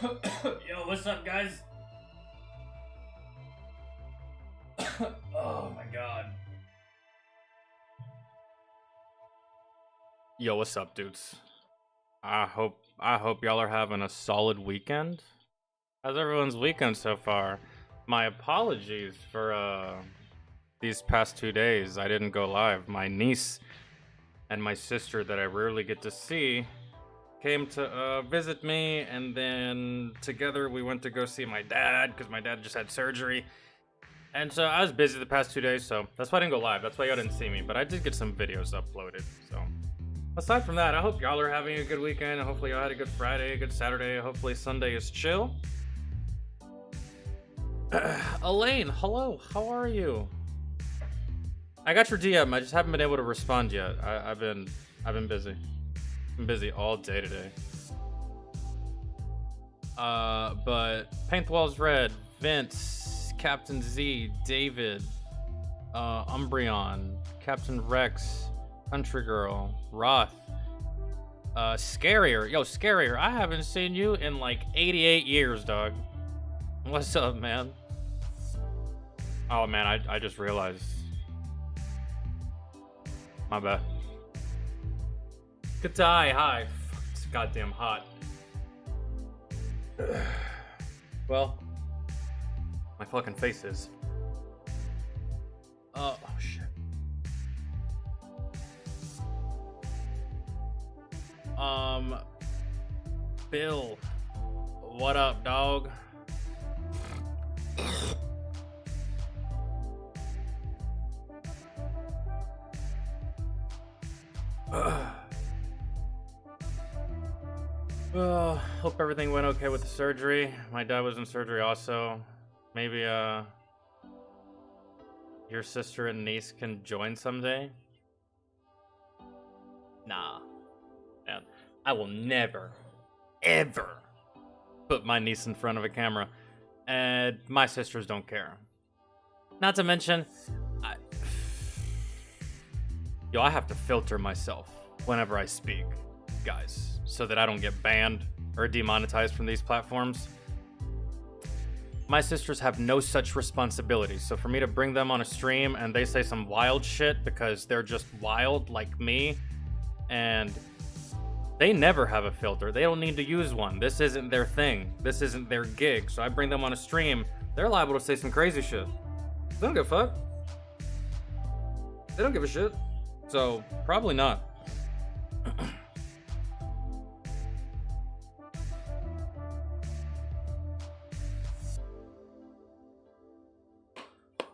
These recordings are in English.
Yo, what's up, guys? Oh my god. Yo, what's up, dudes? I hope y'all are having a solid weekend. How's everyone's weekend so far? My apologies for these past 2 days. I didn't go live. My niece and my sister that I rarely get to see came to visit me, and then together we went to go see my dad because my dad just had surgery. And so I was busy the past 2 days, so that's why I didn't go live. That's why y'all didn't see me, but I did get some videos uploaded. So aside from that, I hope y'all are having a good weekend. Hopefully y'all had a good Friday, a good Saturday. Hopefully Sunday is chill. Elaine, hello. How are you? I got your DM. I just haven't been able to respond yet. I've been busy. I'm busy all day today. But Paint the Walls Red, Vince, Captain Z, David, Umbreon, Captain Rex, Country Girl, Roth, Scarier. Yo, Scarier, I haven't seen you in like 88 years, dog. What's up, man? Oh, man, I just realized. My bad. Katai, hi. Fuck, it's goddamn hot. Well, my fucking face is. Oh, shit. Bill, what up, dog? Hope everything went okay with the surgery. My dad was in surgery also. Maybe your sister and niece can join someday. Nah, man, I will never, ever put my niece in front of a camera, and my sisters don't care. Not to mention, I have to filter myself whenever I speak, guys, so that I don't get banned or demonetized from these platforms. My sisters have no such responsibility, so for me to bring them on a stream and they say some wild shit because they're just wild like me, and they never have a filter. They don't need to use one. This isn't their thing. This isn't their gig. So I bring them on a stream, they're liable to say some crazy shit. They don't give a fuck. They don't give a shit. So, probably not.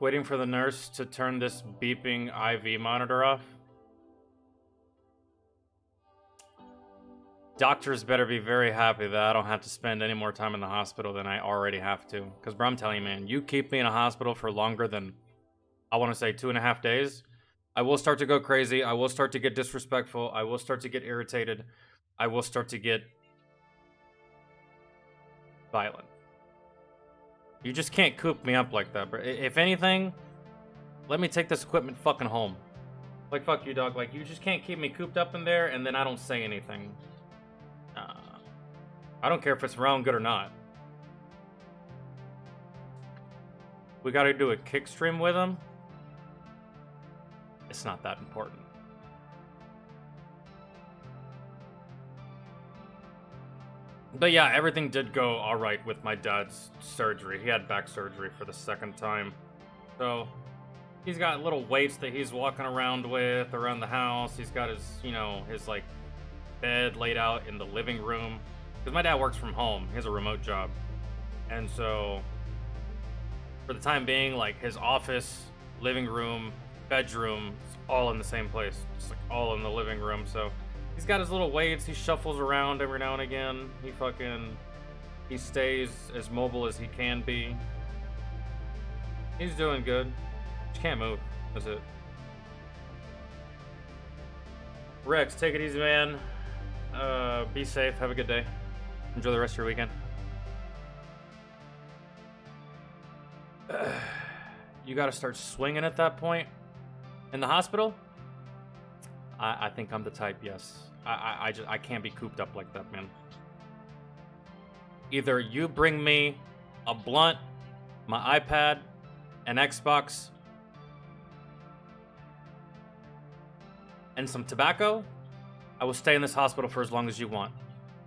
Waiting for the nurse to turn this beeping IV monitor off. Doctors better be very happy that I don't have to spend any more time in the hospital than I already have to. Because, bro, I'm telling you, man, you keep me in a hospital for longer than, I want to say, 2.5 days, I will start to go crazy. I will start to get disrespectful. I will start to get irritated. I will start to get violent. You just can't coop me up like that, bro. If anything, let me take this equipment fucking home. Like, fuck you, dog. Like, you just can't keep me cooped up in there and then I don't say anything. I don't care if it's around good or not. We gotta do a kick stream with him. It's not that important. But yeah, everything did go alright with my dad's surgery. He had back surgery for the second time. So, he's got little weights that he's walking around with around the house. He's got his, his, like, bed laid out in the living room. Because my dad works from home. He has a remote job. And so, for the time being, like, his office, living room, bedroom, it's all in the same place. Just, like, all in the living room, so... He's got his little weights, he shuffles around every now and again. He stays as mobile as he can be. He's doing good. Just can't move. That's it. Rex, take it easy, man. Be safe. Have a good day. Enjoy the rest of your weekend. You gotta start swinging at that point. In the hospital? I think I'm the type, yes. I can't be cooped up like that, man. Either you bring me a blunt, my iPad, an Xbox, and some tobacco, I will stay in this hospital for as long as you want.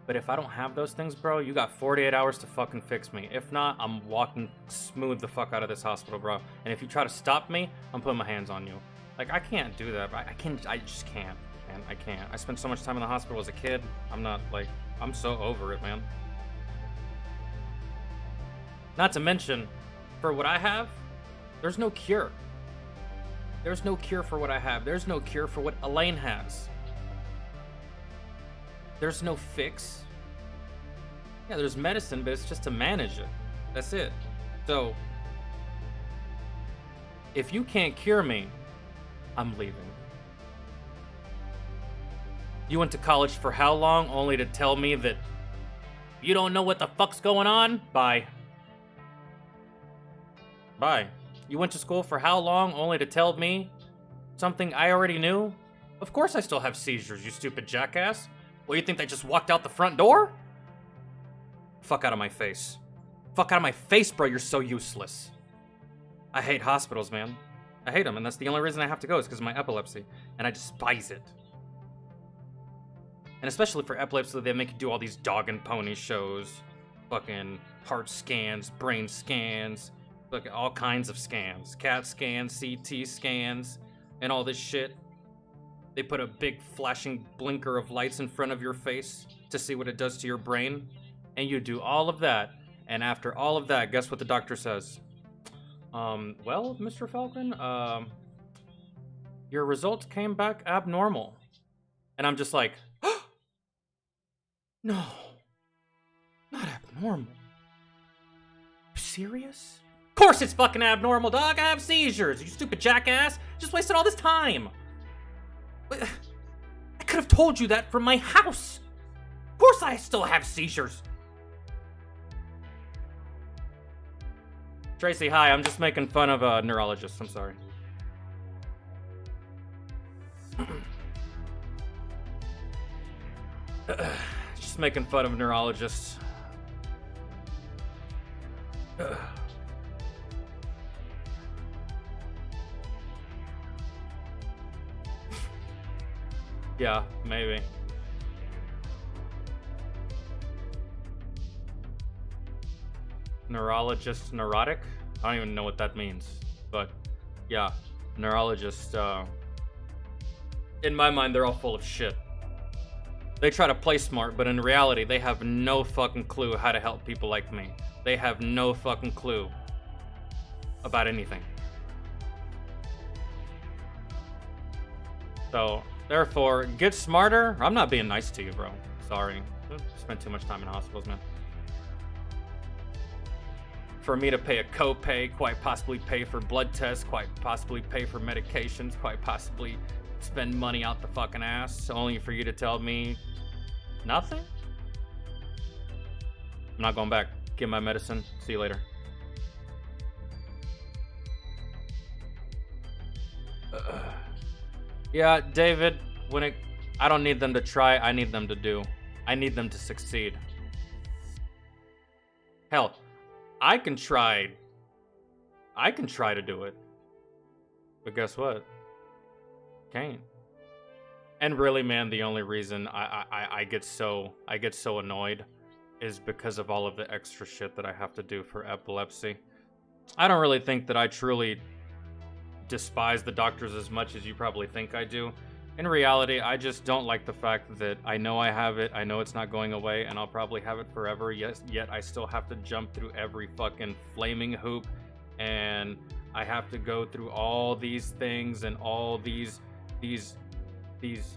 But if I don't have those things, bro, you got 48 hours to fucking fix me. If not, I'm walking smooth the fuck out of this hospital, bro. And if you try to stop me, I'm putting my hands on you. Like, I can't do that. I just can't, man. I can't. I spent so much time in the hospital as a kid. I'm so over it, man. Not to mention, for what I have, there's no cure. There's no cure for what I have. There's no cure for what Elaine has. There's no fix. Yeah, there's medicine, but it's just to manage it. That's it. So, if you can't cure me, I'm leaving. You went to college for how long, only to tell me that you don't know what the fuck's going on? Bye. Bye. You went to school for how long, only to tell me something I already knew? Of course I still have seizures, you stupid jackass. Well, you think they just walked out the front door? Fuck out of my face. Fuck out of my face, bro, you're so useless. I hate hospitals, man. I hate them, and that's the only reason I have to go is because of my epilepsy, and I despise it. And especially for epilepsy, they make you do all these dog and pony shows. Fucking heart scans, brain scans, fucking all kinds of scans. CAT scans, CT scans, and all this shit. They put a big flashing blinker of lights in front of your face to see what it does to your brain. And you do all of that. And after all of that, guess what the doctor says? Well, Mr. Falcon, your results came back abnormal. And I'm just like, no, not abnormal. You serious? Of course it's fucking abnormal, dog. I have seizures. You stupid jackass. Just wasted all this time. I could have told you that from my house. Of course I still have seizures. Tracy, hi. I'm just making fun of a neurologist. I'm sorry. Just making fun of neurologists. Yeah, maybe. Neurologist, neurotic? I don't even know what that means. But, yeah, neurologists, in my mind, they're all full of shit. They try to play smart, but in reality, they have no fucking clue how to help people like me. They have no fucking clue about anything. So, therefore, get smarter. I'm not being nice to you, bro. Sorry. Spent too much time in hospitals, man. For me to pay a copay, quite possibly pay for blood tests, quite possibly pay for medications, quite possibly spend money out the fucking ass, only for you to tell me nothing? I'm not going back. Get my medicine. See you later. Yeah, David, I don't need them to try, I need them to do. I need them to succeed. Hell, I can try to do it. But guess what? Can't. And really, man, the only reason I get so annoyed is because of all of the extra shit that I have to do for epilepsy. I don't really think that I truly despise the doctors as much as you probably think I do. In reality, I just don't like the fact that I know I have it, I know it's not going away, and I'll probably have it forever, yet I still have to jump through every fucking flaming hoop, and I have to go through all these things and all these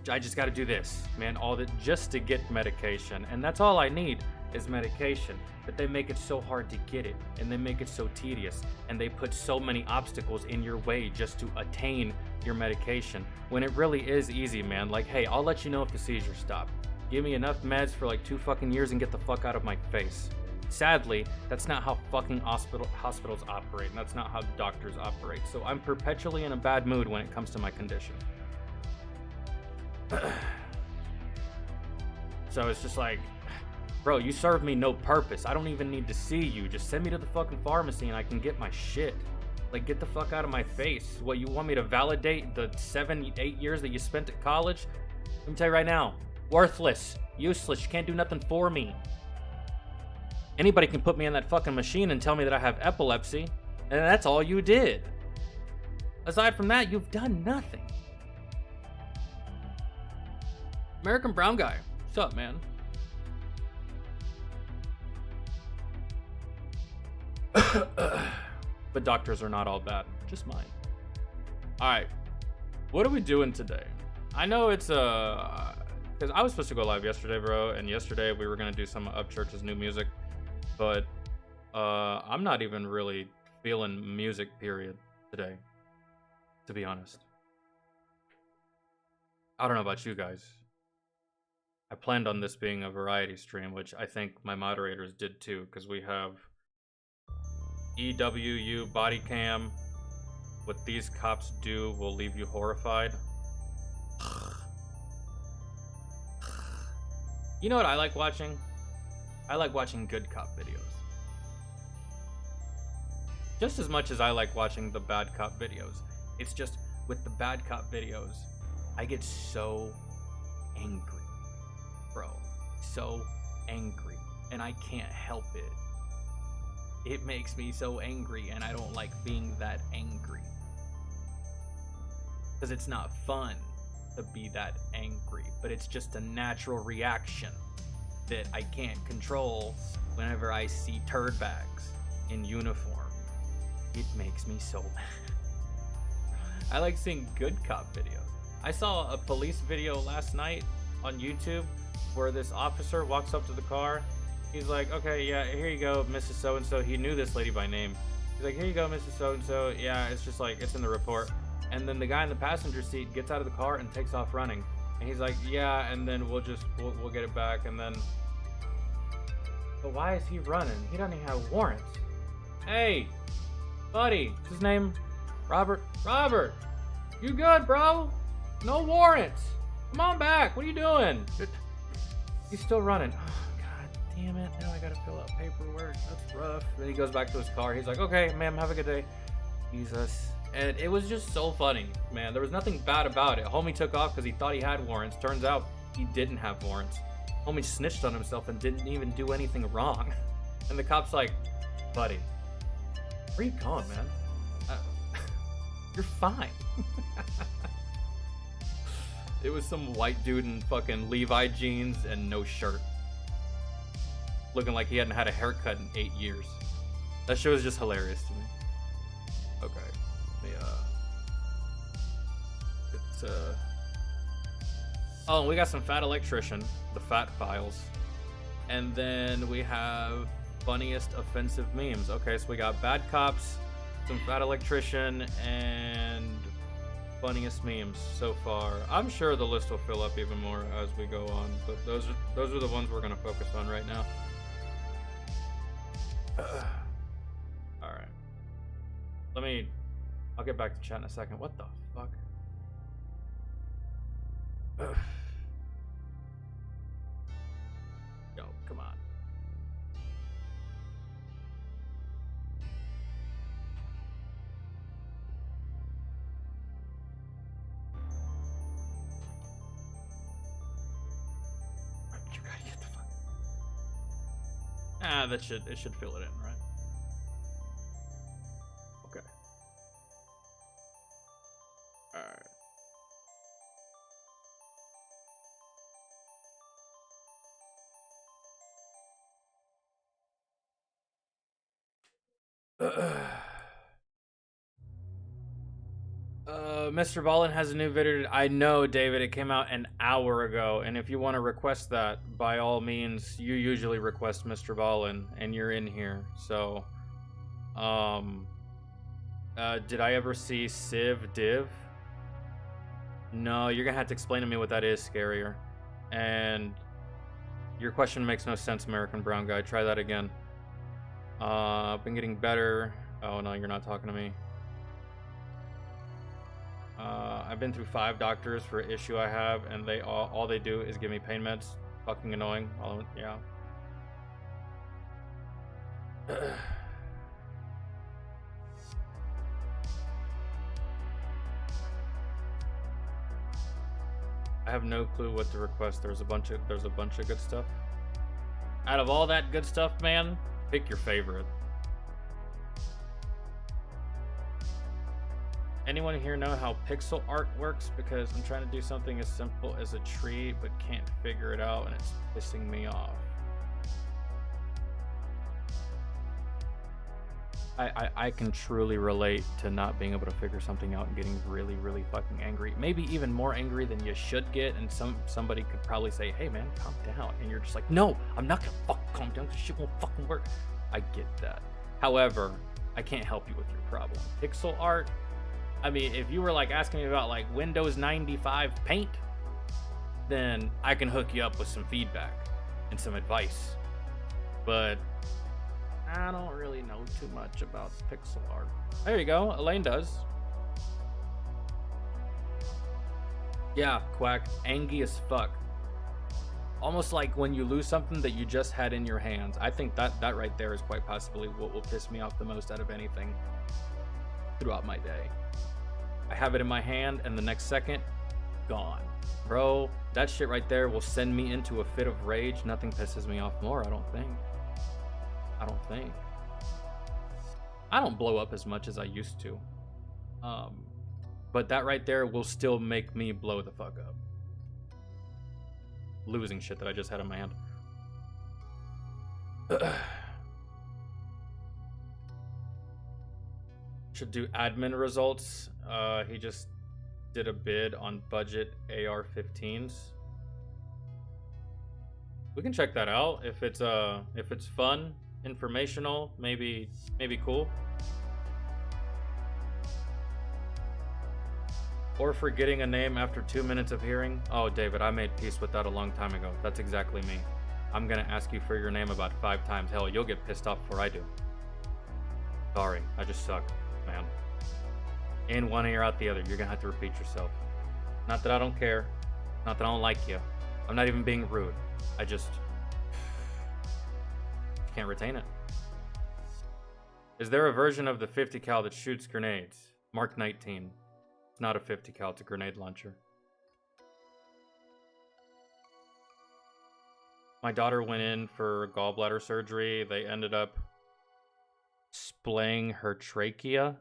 I just gotta do this, man, all that just to get medication, and that's all I need is medication. But they make it so hard to get it, and they make it so tedious, and they put so many obstacles in your way just to attain your medication, when it really is easy, man. Like, hey, I'll let you know if the seizures stop. Give me enough meds for like 2 fucking years and get the fuck out of my face. Sadly, that's not how fucking hospitals operate, and that's not how doctors operate. So I'm perpetually in a bad mood when it comes to my condition. So it's just like, Bro, you serve me no purpose. I don't even need to see you. Just send me to the fucking pharmacy and I can get my shit. Like, get the fuck out of my face. What, you want me to validate the 7, 8 years that you spent at college? Let me tell you right now, worthless, useless, you can't do nothing for me. Anybody can put me in that fucking machine and tell me that I have epilepsy, and that's all you did. Aside from that, you've done nothing. American Brown Guy, what's up, man? But doctors are not all bad, just mine. Alright, what are we doing today? I know it's because I was supposed to go live yesterday, bro, and yesterday we were gonna do some of Upchurch's new music, but I'm not even really feeling music, period, today, to be honest. I don't know about you guys. I planned on this being a variety stream, which I think my moderators did too, because we have EWU body cam. What these cops do will leave you horrified. You know what I like watching? I like watching good cop videos. Just as much as I like watching the bad cop videos. It's just, with the bad cop videos, I get so angry. Bro, so angry. And I can't help it. It makes me so angry, and I don't like being that angry. Because it's not fun to be that angry, but it's just a natural reaction that I can't control whenever I see turd bags in uniform. It makes me so mad. I like seeing good cop videos. I saw a police video last night on YouTube where this officer walks up to the car. He's like, okay, yeah, here you go, Mrs. So-and-so. He knew this lady by name. He's like, here you go, Mrs. So-and-so. Yeah, it's just like, it's in the report. And then the guy in the passenger seat gets out of the car and takes off running. And he's like, yeah, and then we'll get it back. And then, but why is he running? He doesn't even have warrants. Hey, buddy, what's his name? Robert. Robert, you good, bro? No warrants. Come on back. What are you doing? He's still running. Damn it, now I gotta fill out paperwork. That's rough. Then he goes back to his car. He's like, okay, ma'am, have a good day. Jesus. And it was just so funny, man. There was nothing bad about it. Homie took off because he thought he had warrants. Turns out he didn't have warrants. Homie snitched on himself and didn't even do anything wrong. And the cop's like, buddy, where you going, man? You're fine. It was some white dude in fucking Levi jeans and no shirt, looking like he hadn't had a haircut in 8 years. That shit was just hilarious to me. Okay. Oh, we got some Fat Electrician, the Fat Files. And then we have funniest offensive memes. Okay, so we got Bad Cops, some Fat Electrician, and funniest memes so far. I'm sure the list will fill up even more as we go on, but those are the ones we're gonna focus on right now. Alright. I'll get back to chat in a second. What the fuck? Yo, come on. You gotta get the fuck. It should fill it in, right? Okay. Alright. Mr. Ballin has a new video. I know, David. It came out an hour ago, and if you want to request that, by all means, you usually request Mr. Ballin, and you're in here. So, did I ever see Civ Div? No, you're gonna have to explain to me what that is, Scarier. And your question makes no sense, American Brown Guy. Try that again. I've been getting better. Oh no, you're not talking to me. I've been through 5 doctors for an issue I have, and they all they do is give me pain meds. Fucking annoying. Yeah. I have no clue what to request. There's a bunch of good stuff. Out of all that good stuff, man, pick your favorite. Anyone here know how pixel art works? Because I'm trying to do something as simple as a tree, but can't figure it out, and it's pissing me off. I can truly relate to not being able to figure something out and getting really, really fucking angry. Maybe even more angry than you should get, and somebody could probably say, hey man, calm down. And you're just like, no, I'm not gonna fucking calm down, this shit won't fucking work. I get that. However, I can't help you with your problem. Pixel art, I mean, if you were like asking me about like Windows 95 Paint, then I can hook you up with some feedback and some advice. But I don't really know too much about pixel art. There you go, Elaine does. Yeah, Quack, angry as fuck. Almost like when you lose something that you just had in your hands. I think that right there is quite possibly what will piss me off the most out of anything throughout my day. I have it in my hand and the next second, gone. Bro, that shit right there will send me into a fit of rage. Nothing pisses me off more, I don't think. I don't blow up as much as I used to. But that right there will still make me blow the fuck up. Losing shit that I just had in my hand. Should do admin results. He just did a bid on budget AR-15s. We can check that out if it's fun, informational, maybe cool. Or forgetting a name after 2 minutes of hearing. Oh, David, I made peace with that a long time ago. That's exactly me. I'm gonna ask you for your name about 5 times. Hell, you'll get pissed off before I do. Sorry, I just suck, man. In one ear, out the other. You're gonna have to repeat yourself. Not that I don't care. Not that I don't like you. I'm not even being rude. I just can't retain it. Is there a version of the 50 cal that shoots grenades? Mark 19. It's not a 50 cal, it's a grenade launcher. My daughter went in for gallbladder surgery. They ended up splaying her trachea.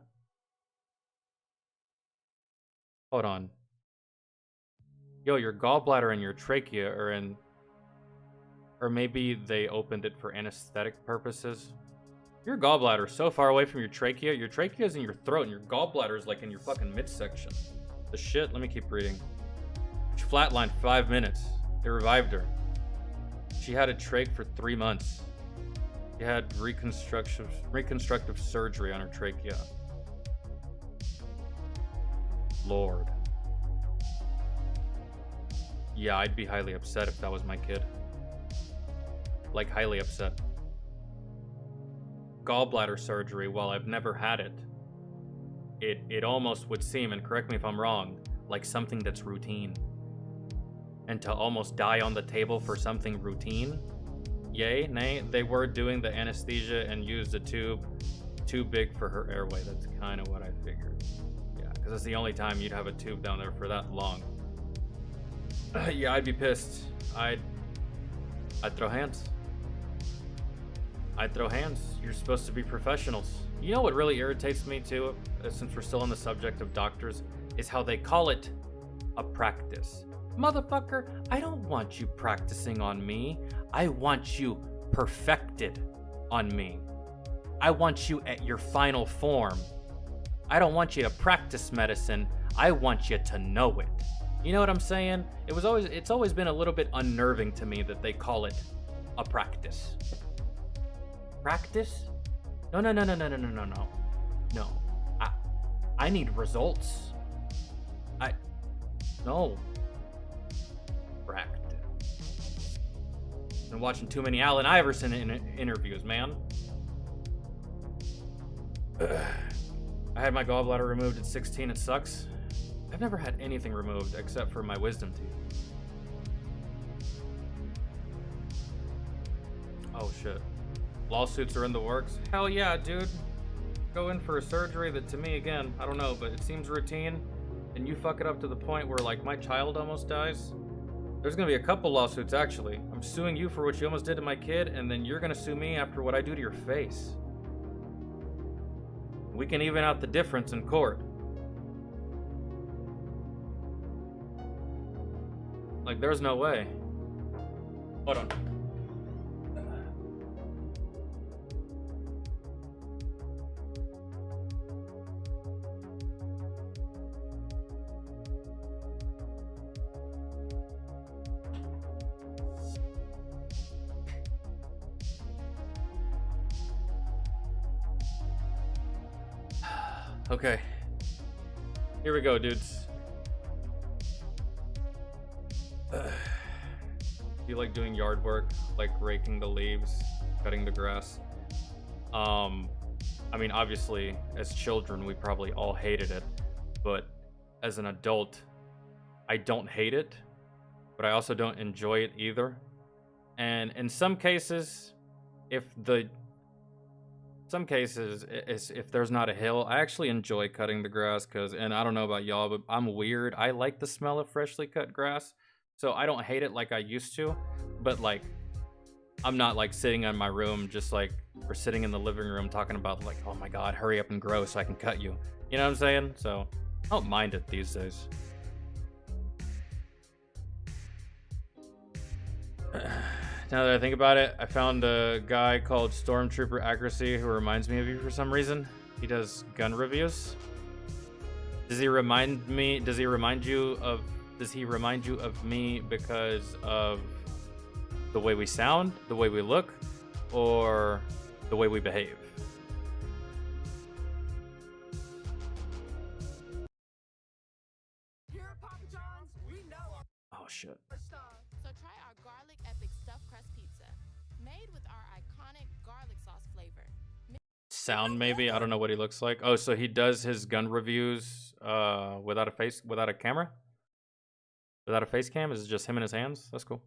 Hold on. Yo, your gallbladder and your trachea are in... Or maybe they opened it for anesthetic purposes. Your gallbladder is so far away from your trachea. Your trachea is in your throat and your gallbladder is like in your fucking midsection. The shit? Let me keep reading. She flatlined 5 minutes. They revived her. She had a trach for 3 months. She had reconstructive surgery on her trachea. Lord. Yeah, I'd be highly upset if that was my kid. Like, highly upset. Gallbladder surgery, while I've never had it, it almost would seem, and correct me if I'm wrong, like something that's routine. And to almost die on the table for something routine? Yay, nay, they were doing the anesthesia and used a tube too big for her airway. That's kind of what I figured. Yeah, because it's the only time you'd have a tube down there for that long. Yeah, I'd be pissed. I'd throw hands. I'd throw hands. You're supposed to be professionals. You know what really irritates me too, since we're still on the subject of doctors, is how they call it a practice. Motherfucker, I don't want you practicing on me. I want you perfected on me. I want you at your final form. I don't want you to practice medicine. I want you to know it. You know what I'm saying? It's always been a little bit unnerving to me that they call it a practice. Practice? No. No. I need results. No. Practice. Been watching too many Allen Iverson interviews, man. I had my gallbladder removed at 16. It sucks. I've never had anything removed except for my wisdom teeth. Oh shit. lawsuits are in the works. Hell yeah, dude. Go in for a surgery that, to me, again, I don't know, but it seems routine, and you fuck it up to the point where, like, my child almost dies. There's gonna be a couple lawsuits, actually. I'm suing you for what you almost did to my kid, and then you're gonna sue me after what I do to your face. We can even out the difference in court. Like, there's no way. Hold on. Okay. Here we go, dudes. Do you like doing yard work, like raking the leaves, cutting the grass? I mean, obviously, as children, we probably all hated it, but as an adult, I don't hate it, but I also don't enjoy it either. And in some cases, if there's not a hill, I actually enjoy cutting the grass and I don't know about y'all, but I'm weird. I like the smell of freshly cut grass, so I don't hate it like I used to, but like, I'm not like sitting in my room or sitting in the living room talking about like, oh my God, hurry up and grow so I can cut you. You know what I'm saying? So I don't mind it these days. Now that I think about it, I found a guy called Stormtrooper Accuracy who reminds me of you for some reason. He does gun reviews. Does he remind you of me because of the way we sound, the way we look, or the way we behave? Oh shit. So try our garlic epic stuffed crust pizza, made with our iconic garlic sauce flavor. Sound maybe? I don't know what he looks like. Oh, so he does his gun reviews without a camera? Without a face cam? Is it just him and his hands? That's cool.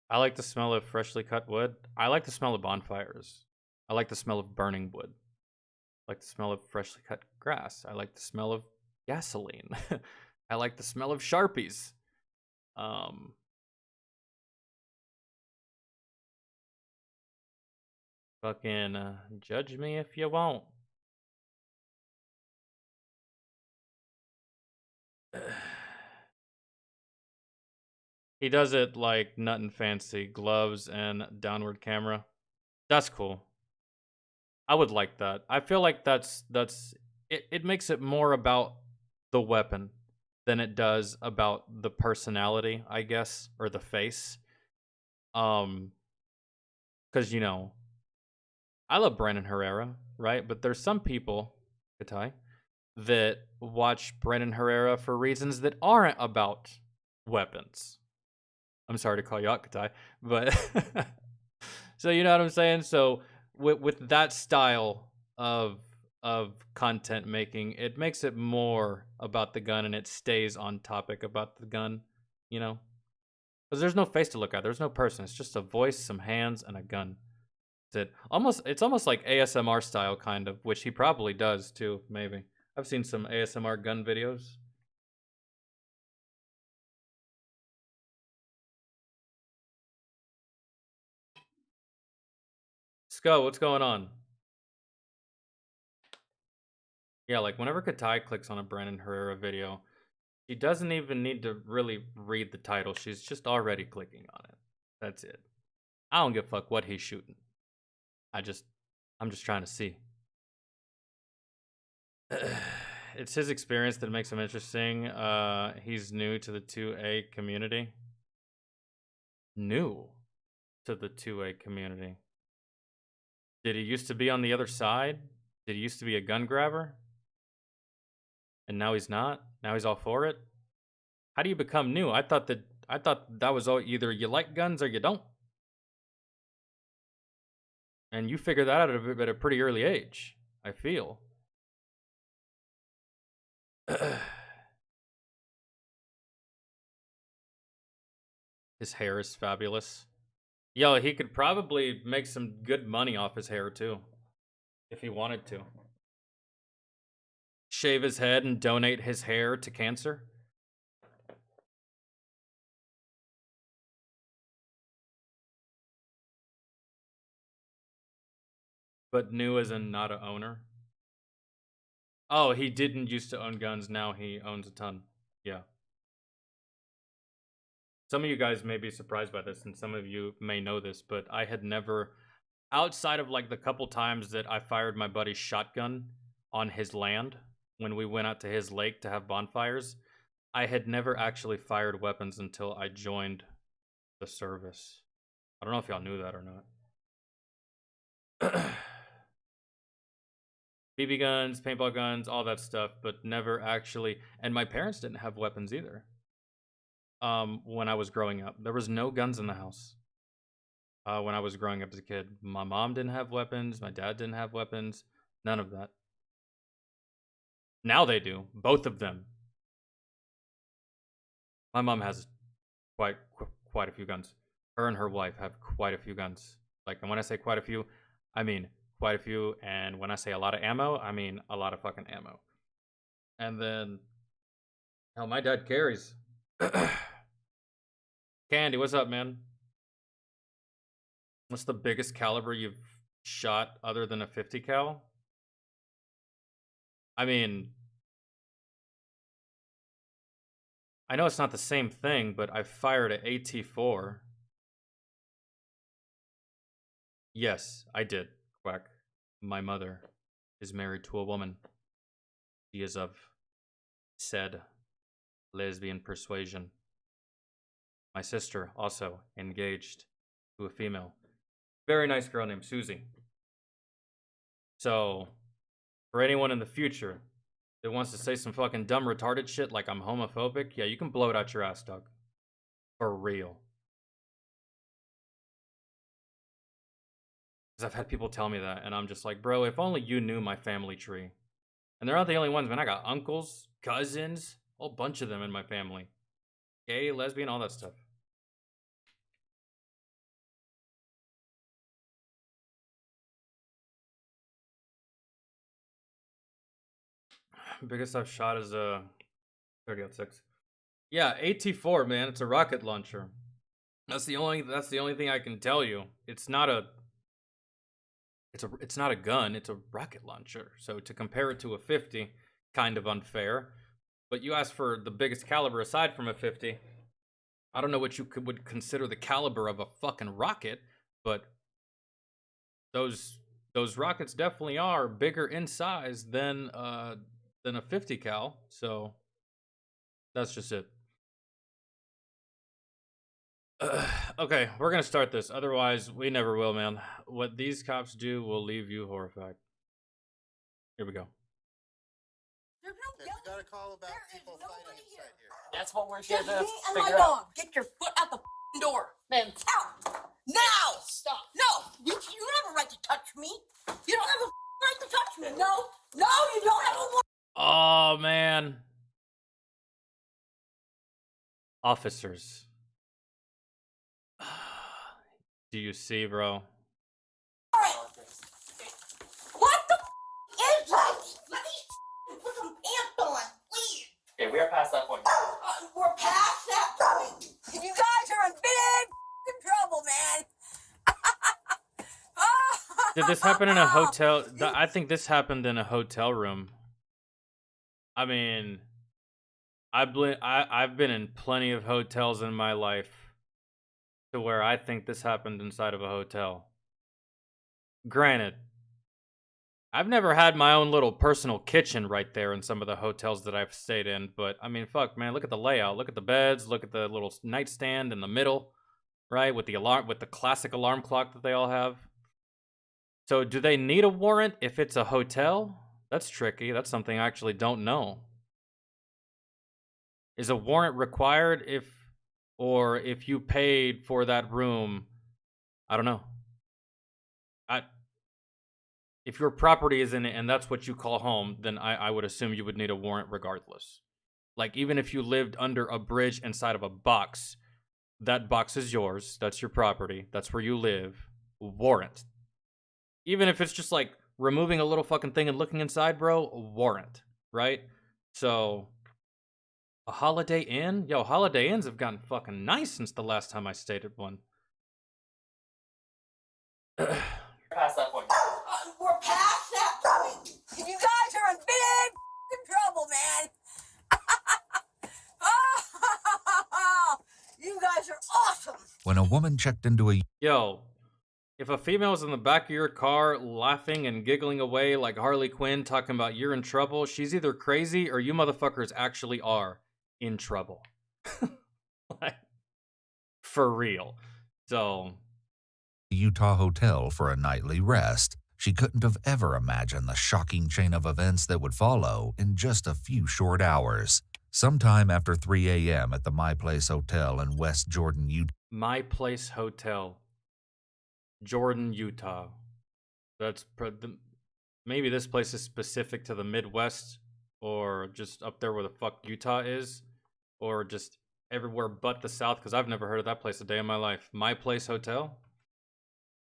I like the smell of freshly cut wood. I like the smell of bonfires. I like the smell of burning wood. I like the smell of freshly cut grass. I like the smell of gasoline. I like the smell of Sharpies. Fucking judge me if you won't. He does it like nothing fancy. Gloves and downward camera. That's cool. I would like that. I feel like it makes it more about the weapon than it does about the personality, I guess, or the face. Cause you know, I love Brandon Herrera, right? But there's some people, Katai, that watch Brandon Herrera for reasons that aren't about weapons. I'm sorry to call you out, Katai, but so you know what I'm saying? So with that style of content making, it makes it more about the gun and it stays on topic about the gun, you know? Because there's no face to look at, there's no person. It's just a voice, some hands, and a gun. It's almost like ASMR style, kind of, which he probably does too, maybe. I've seen some ASMR gun videos. Sko, what's going on? Yeah, like whenever Katai clicks on a Brandon Herrera video, she doesn't even need to really read the title. She's just already clicking on it. That's it. I don't give a fuck what he's shooting. I'm just trying to see. It's his experience that makes him interesting. He's new to the 2A community. New to the 2A community. Did he used to be on the other side? Did he used to be a gun grabber? And now he's not? Now he's all for it? How do you become new? I thought that was all, either you like guns or you don't. And you figured that out at a pretty early age, I feel. His hair is fabulous. Yo, he could probably make some good money off his hair too, if he wanted to. Shave his head and donate his hair to cancer. But new as in not a owner. Oh, he didn't used to own guns, now he owns a ton. Yeah. Some of you guys may be surprised by this, and some of you may know this, but I had never, outside of like the couple times that I fired my buddy's shotgun on his land when we went out to his lake to have bonfires, I had never actually fired weapons until I joined the service. I don't know if y'all knew that or not. BB guns, paintball guns, all that stuff, but never actually. And my parents didn't have weapons either. When I was growing up, there was no guns in the house. When I was growing up as a kid, my mom didn't have weapons, my dad didn't have weapons, none of that. Now they do, both of them. My mom has quite a few guns. Her and her wife have quite a few guns. Like, and when I say quite a few, I mean quite a few, and when I say a lot of ammo, I mean a lot of fucking ammo. And then, hell, my dad carries. Candy, what's up, man? What's the biggest caliber you've shot other than a 50 cal? I mean, I know it's not the same thing, but I fired an AT4. Yes, I did, Quack. My mother is married to a woman. She is of said lesbian persuasion. My sister also engaged to a female. Very nice girl named Susie. So, for anyone in the future that wants to say some fucking dumb retarded shit like I'm homophobic, yeah, you can blow it out your ass, dog. For real. Because I've had people tell me that, and I'm just like, bro, if only you knew my family tree. And they're not the only ones, man. I got uncles, cousins, a whole bunch of them in my family. Gay, lesbian, all that stuff. Biggest I've shot is a 30-06. Yeah, AT4, man. It's a rocket launcher. That's the only thing I can tell you. It's not a gun, it's a rocket launcher. So to compare it to a 50, kind of unfair. But you asked for the biggest caliber aside from a 50. I don't know what you would consider the caliber of a fucking rocket, but those rockets definitely are bigger in size than a 50 cal. So that's just it. Okay, we're gonna start this. Otherwise, we never will, man. What these cops do will leave you horrified. Here we go. There's no We got a call about people fighting inside here. That's what we're here Just to me and my figure out. dog. Get your foot out the door. Man, Out! Now! stop. No! You don't have a right to touch me. You don't have a right to touch me. No! No, you don't have a Oh man. Officers. Do you see, bro? warrant. What the is that? Let me put some pants on, please. Okay, we are past that point. We're past that point. You guys are in big trouble, man. Did this happen in a hotel? I think this happened in a hotel room. I mean, I've been in plenty of hotels in my life to where I think this happened inside of a hotel. Granted, I've never had my own little personal kitchen right there in some of the hotels that I've stayed in, but I mean, fuck, man, look at the layout. Look at the beds, look at the little nightstand in the middle, right? With the alarm, with the classic alarm clock that they all have. So do they need a warrant if it's a hotel? That's tricky. That's something I actually don't know. Is a warrant required if you paid for that room? I don't know. If your property is in it and that's what you call home, then I would assume you would need a warrant regardless. Like, even if you lived under a bridge inside of a box, That box is yours. That's your property. That's where you live. Warrant. Even if it's just like removing a little fucking thing and looking inside, bro, warrant, right? So, a Holiday Inn? Yo, Holiday Inns have gotten fucking nice since the last time I stayed at one. Past that point. We're past that point. You guys are in big trouble, man. You guys are awesome. When a woman checked into a Yo, if a female's in the back of your car laughing and giggling away like Harley Quinn talking about you're in trouble, she's either crazy or you motherfuckers actually are in trouble. Like, for real. So, Utah hotel for a nightly rest, she couldn't have ever imagined the shocking chain of events that would follow in just a few short hours. Sometime after 3 a.m. at the My Place Hotel in West Jordan, Utah. My Place Hotel, Jordan, Utah. Maybe this place is specific to the Midwest, or just up there where the fuck Utah is, or just everywhere but the South, because I've never heard of that place a day in my life. My Place Hotel?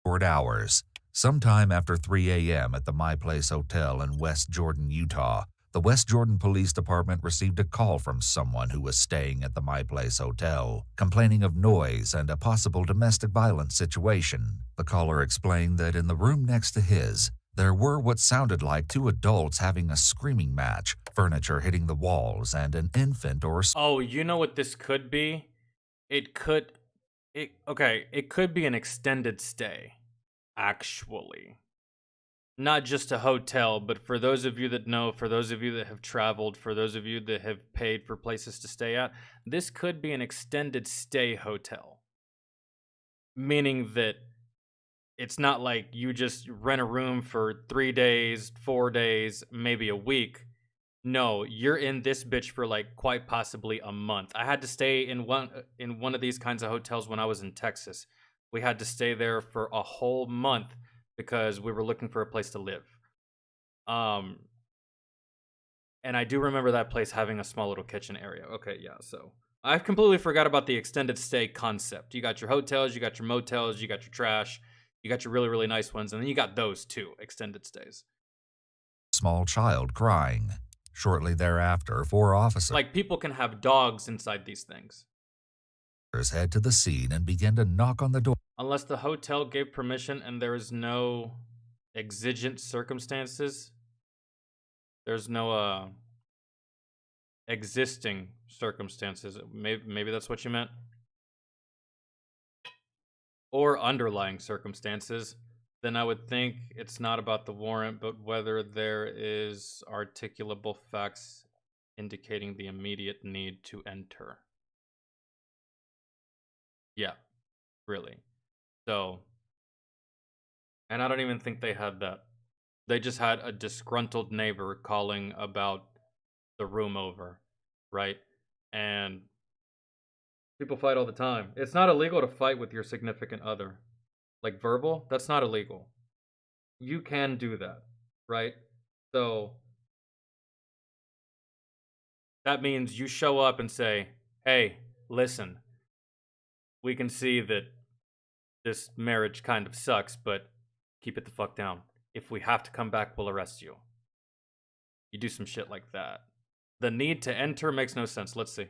Short hours. Sometime after 3 a.m. at the My Place Hotel in West Jordan, Utah, the West Jordan Police Department received a call from someone who was staying at the My Place Hotel, complaining of noise and a possible domestic violence situation. The caller explained that in the room next to his, there were what sounded like two adults having a screaming match, furniture hitting the walls, and an infant or... Oh, you know what this could be? It could be an extended stay, actually. Not just a hotel, but for those of you that know, for those of you that have traveled, for those of you that have paid for places to stay at, this could be an extended stay hotel. Meaning that it's not like you just rent a room for 3 days, 4 days, maybe a week. No, you're in this bitch for like quite possibly a month. I had to stay in one of these kinds of hotels when I was in Texas. We had to stay there for a whole month because we were looking for a place to live. And I do remember that place having a small little kitchen area. Okay, yeah, so I completely forgot about the extended stay concept. You got your hotels, you got your motels, you got your trash, you got your really, really nice ones, and then you got those too, extended stays. Small child crying. Shortly thereafter, 4 officers... Like, people can have dogs inside these things. head to the scene and began to knock on the door. Unless the hotel gave permission and there is no exigent circumstances. There's no existing circumstances. Maybe that's what you meant. Or underlying circumstances. Then I would think it's not about the warrant, but whether there is articulable facts indicating the immediate need to enter. Yeah, really. So, and I don't even think they had that. They just had a disgruntled neighbor calling about the room over, right? And people fight all the time. It's not illegal to fight with your significant other. Like verbal, that's not illegal. You can do that, right? So that means you show up and say, hey, listen, we can see that this marriage kind of sucks, but keep it the fuck down. If we have to come back, we'll arrest you. You do some shit like that. The need to enter makes no sense. Let's see.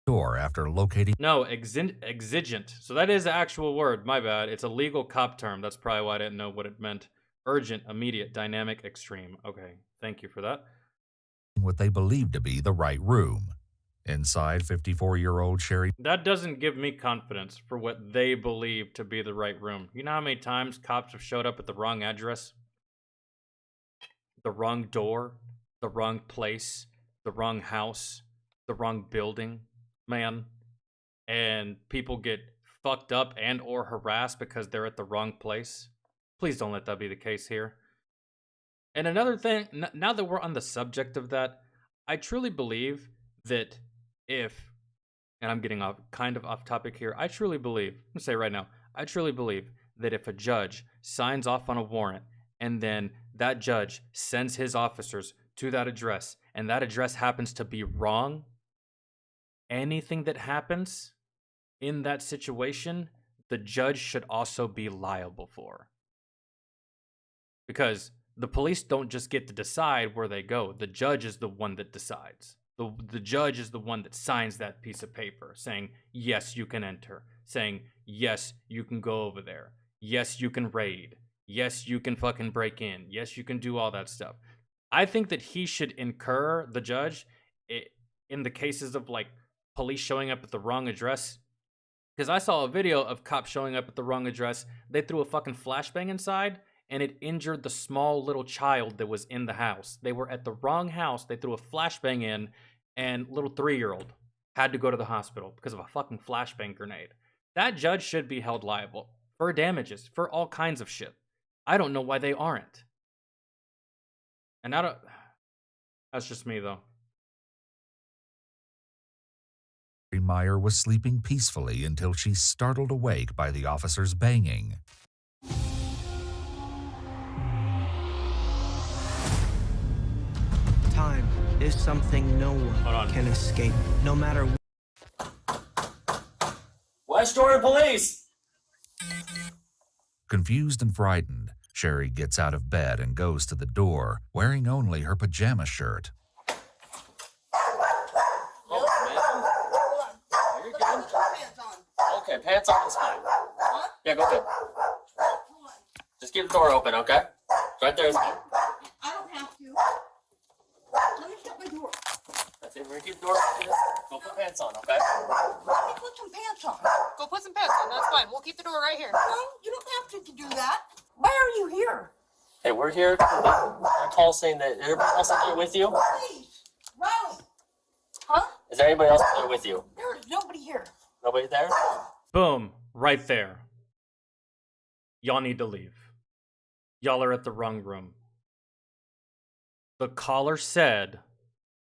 Door after locating... No, exigent. So that is the actual word. My bad. It's a legal cop term. That's probably why I didn't know what it meant. Urgent, immediate, dynamic, extreme. Okay, thank you for that. What they believed to be the right room. Inside, 54-year-old Sherry... That doesn't give me confidence for what they believe to be the right room. You know how many times cops have showed up at the wrong address? The wrong door? The wrong place? The wrong house? The wrong building? Man, and people get fucked up and or harassed because they're at the wrong place. Please don't let that be the case here. And another thing, now that we're on the subject of that, I truly believe that if, and I'm getting kind of off topic here, I truly believe, I'm gonna say right now, I truly believe that if a judge signs off on a warrant and then that judge sends his officers to that address and that address happens to be wrong, anything that happens in that situation, the judge should also be liable for. Because the police don't just get to decide where they go. The judge is the one that decides. The judge is the one that signs that piece of paper saying, yes, you can enter. Saying, yes, you can go over there. Yes, you can raid. Yes, you can fucking break in. Yes, you can do all that stuff. I think that he should incur, the judge, in the cases of like police showing up at the wrong address. Because I saw a video of cops showing up at the wrong address. They threw a fucking flashbang inside and it injured the small little child that was in the house. They were at the wrong house. They threw a flashbang in and little 3-year-old had to go to the hospital because of a fucking flashbang grenade. That judge should be held liable for damages, for all kinds of shit. I don't know why they aren't. And I don't... That's just me, though. Meyer was sleeping peacefully until she's startled awake by the officer's banging. Time is something no one can escape, no matter West Jordan Police! Confused and frightened, Sherry gets out of bed and goes to the door, wearing only her pajama shirt. Okay, pants on is fine. Yeah, go ahead. Just keep the door open, okay? Right there is fine. I don't have to. Let me shut my door. That's it. We're gonna keep the door open. Go put pants on, okay? Let me put some pants on. Go put some pants on. That's fine. We'll keep the door right here. No, you don't have to do that. Why are you here? Hey, we're here. A call saying that everybody else is here with you. Please, Riley. Huh? Is there anybody else there with you? There is nobody here. Nobody there? Boom. Right there. Y'all need to leave. Y'all are at the wrong room. The caller said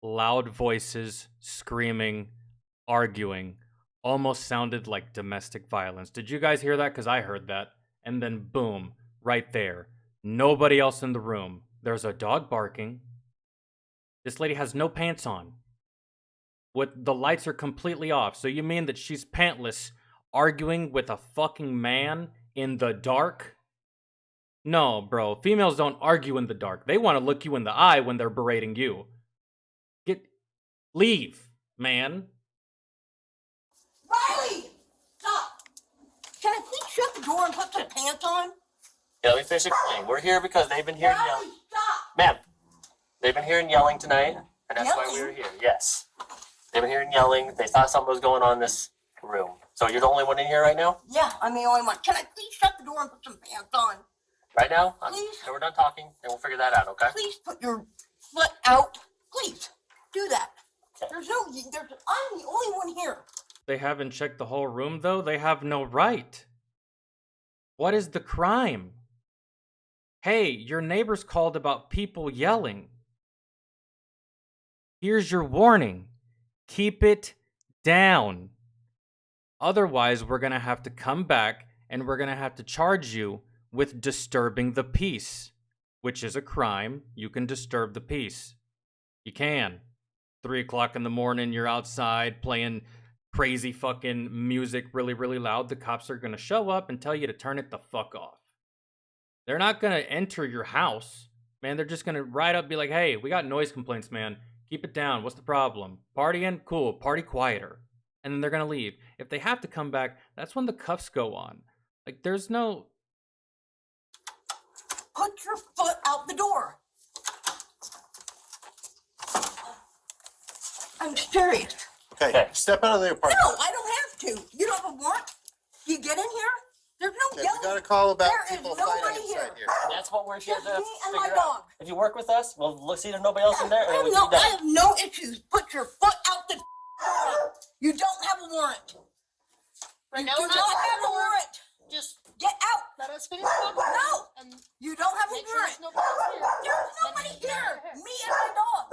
loud voices, screaming, arguing, almost sounded like domestic violence. Did you guys hear that? Because I heard that. And then boom, right there. Nobody else in the room. There's a dog barking. This lady has no pants on. The lights are completely off. So you mean that she's pantless, arguing with a fucking man in the dark? No, bro. Females don't argue in the dark. They want to look you in the eye when they're berating you. Leave, man. Riley! Stop! Can I please shut the door and put some pants on? Yeah, let me finish explaining. We're here because they've been here Riley, yelling. stop! Ma'am, they've been here and yelling tonight, and that's why Yelling? we were here. Yes. They've been here and yelling. They thought something was going on in this room. So you're the only one in here right now? Yeah, I'm the only one. Can I please shut the door and put some pants on? Right now? Please? Until we're done talking, and we'll figure that out, okay? Please put your foot out. Please, do that. Okay. I'm the only one here. They haven't checked the whole room, though. They have no right. What is the crime? Hey, your neighbors called about people yelling. Here's your warning. Keep it down. Otherwise, we're going to have to come back and we're going to have to charge you with disturbing the peace, which is a crime. You can disturb the peace. You can. 3 o'clock in the morning, you're outside playing crazy fucking music really, really loud. The cops are going to show up and tell you to turn it the fuck off. They're not going to enter your house, man. They're just going to ride up and be like, hey, we got noise complaints, man. Keep it down. What's the problem? Partying? Cool. Party quieter. And then they're going to leave. If they have to come back, that's when the cuffs go on. Like, there's no... Put your foot out the door. I'm serious. Okay, step out of the apartment. No, I don't have to. You don't have a warrant? You get in here? There's no Okay, yelling. we got a call about There is people nobody fighting inside here. here. And that's what we're here Just to me and my figure out. dog. If you work with us, we'll look, see there's nobody else in there, and then we can be I done. have no issues. Put your foot out the door. You don't have a warrant. Right You now, do we're not not have a warrant. Just Get out. let us finish talking. No. And You don't have a make sure warrant. there's nobody else here. There's nobody here. Me and my dog.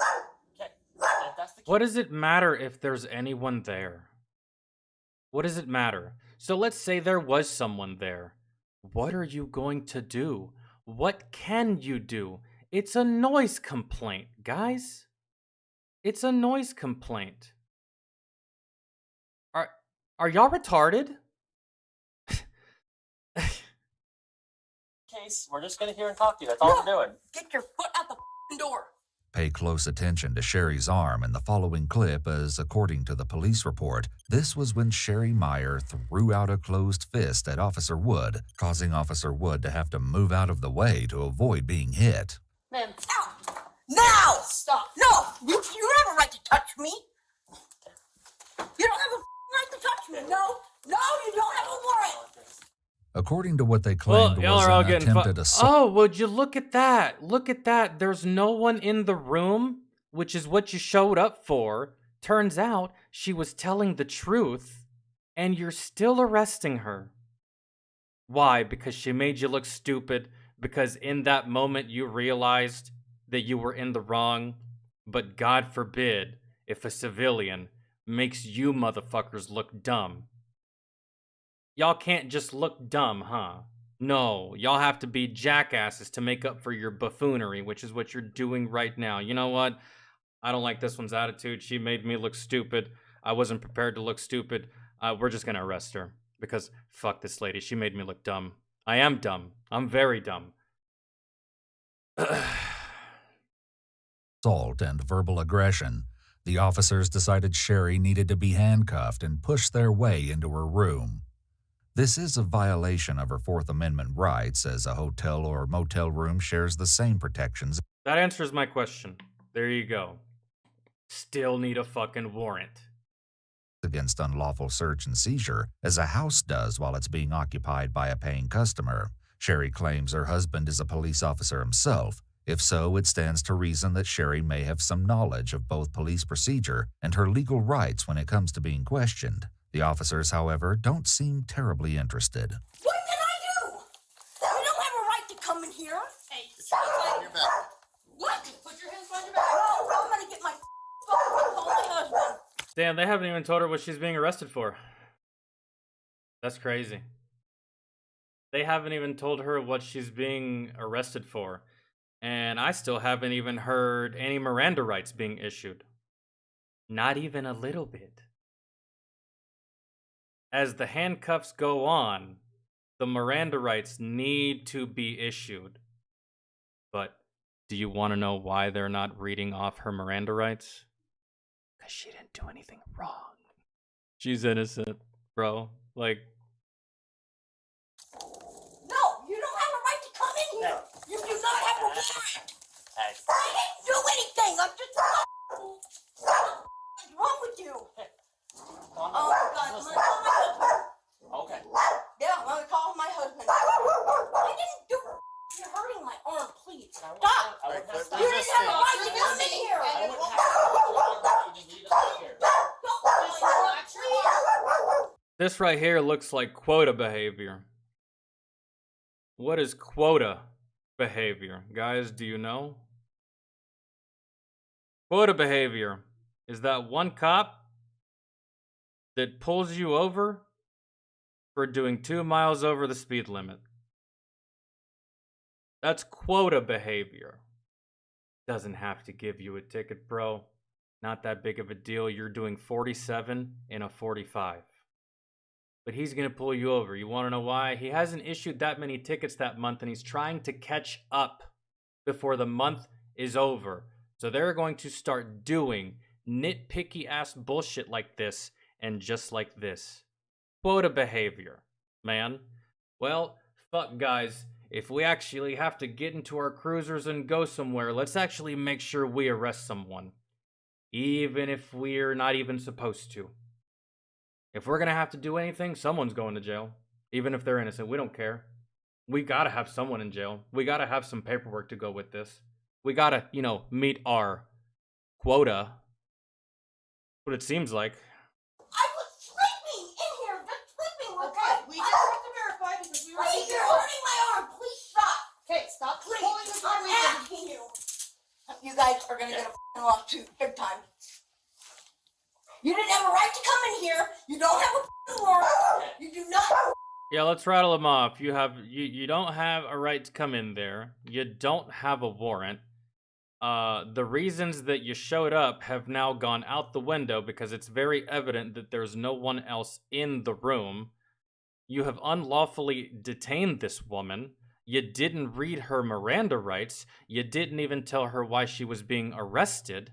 Okay. And if that's the case, What does it matter if there's anyone there? What does it matter? So let's say there was someone there. What are you going to do? What can you do? It's a noise complaint, guys. It's a noise complaint. Are y'all retarded? Case, we're just gonna hear and talk to you. That's all we're doing. Get your foot out the door. Pay close attention to Sherry's arm in the following clip, as according to the police report, this was when Sherry Meyer threw out a closed fist at Officer Wood, causing Officer Wood to have to move out of the way to avoid being hit. Ma'am, Ow! Now! stop. No! You don't have a right to touch me! You don't have a right to touch me! No! No, you don't have a warrant! According to what they Well, claimed y'all was are all an getting attempted assault. Oh, would you look at that? Look at that. There's no one in the room, which is what you showed up for. Turns out she was telling the truth, and you're still arresting her. Why? Because she made you look stupid? Because in that moment you realized that you were in the wrong? But God forbid if a civilian makes you motherfuckers look dumb. Y'all can't just look dumb, huh? No, y'all have to be jackasses to make up for your buffoonery, which is what you're doing right now. You know what? I don't like this one's attitude. She made me look stupid. I wasn't prepared to look stupid. We're just gonna arrest her. Because fuck this lady. She made me look dumb. I am dumb. I'm very dumb. Assault and verbal aggression, the officers decided Sherry needed to be handcuffed and pushed their way into her room. This is a violation of her Fourth Amendment rights, as a hotel or motel room shares the same protections That answers my question. There you go. Still need a fucking warrant. against unlawful search and seizure as a house does while it's being occupied by a paying customer. Sherry claims her husband is a police officer himself. If so, it stands to reason that Sherry may have some knowledge of both police procedure and her legal rights when it comes to being questioned. The officers, however, don't seem terribly interested. What did I do? You don't have a right to come in here. Hey, Your back. What? put your hands behind your back. No, I'm gonna get my phone and call my husband. Damn, they haven't even told her what she's being arrested for. That's crazy. They haven't even told her what she's being arrested for. And I still haven't even heard any Miranda rights being issued. Not even a little bit. As the handcuffs go on, the Miranda rights need to be issued. But do you want to know why they're not reading off her Miranda rights? Because she didn't do anything wrong. She's innocent, bro. Like, No, you don't have a right to come in here. You do not have a warrant. Hey. I didn't do anything. I'm just. What's wrong with you? Calm Oh down. my God, I'm Listen. gonna call my husband. Okay. Yeah, I'm gonna call my husband. I didn't do. You're hurting my arm. Please stop. I wouldn't have You didn't have a right to come in here. I wouldn't have to. You just need to stay here. Don't call my arm, please. this right here looks like quota behavior. What is quota behavior? Guys, do you know? Quota behavior is that one cop that pulls you over for doing 2 miles over the speed limit. That's quota behavior. Doesn't have to give you a ticket, bro. Not that big of a deal. You're doing 47 in a 45. But he's going to pull you over. You want to know why? He hasn't issued that many tickets that month, and he's trying to catch up before the month is over. So they're going to start doing nitpicky ass bullshit like this and just like this. Quota behavior, man. Well, fuck, guys. If we actually have to get into our cruisers and go somewhere, let's actually make sure we arrest someone. Even if we're not even supposed to. If we're gonna have to do anything, someone's going to jail. Even if they're innocent, we don't care. We gotta have someone in jail. We gotta have some paperwork to go with this. We gotta, meet our quota. What it seems like. I was sleeping in here, just sleeping. Okay, we just have to verify because we were Please, you're hurting my arm. Please stop. Okay, stop Please, pulling the I'm asking you. You guys are gonna get a f***ing lawsuit big time. You didn't have a right to come in here. You don't have a f***ing warrant. You do not. Yeah, let's rattle them off. You don't have a right to come in there. You don't have a warrant. the reasons that you showed up have now gone out the window because it's very evident that there's no one else in the room. You have unlawfully detained this woman. You didn't read her Miranda rights. You didn't even tell her why she was being arrested.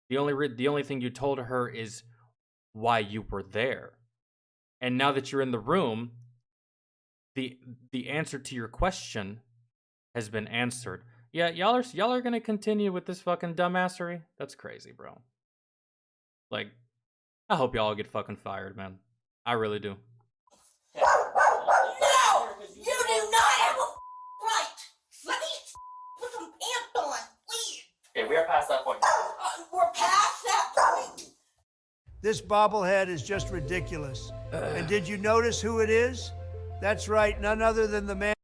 The only thing you told her is why you were there. And now that you're in the room, the answer to your question has been answered. Yeah, y'all are gonna continue with this fucking dumbassery? That's crazy, bro. Like, I hope y'all get fucking fired, man. I really do. No! You do not have a right! Let me put some pants on, please! Okay, we are past that point. We're past that point! This bobblehead is just ridiculous. And did you notice who it is? That's right, none other than the man.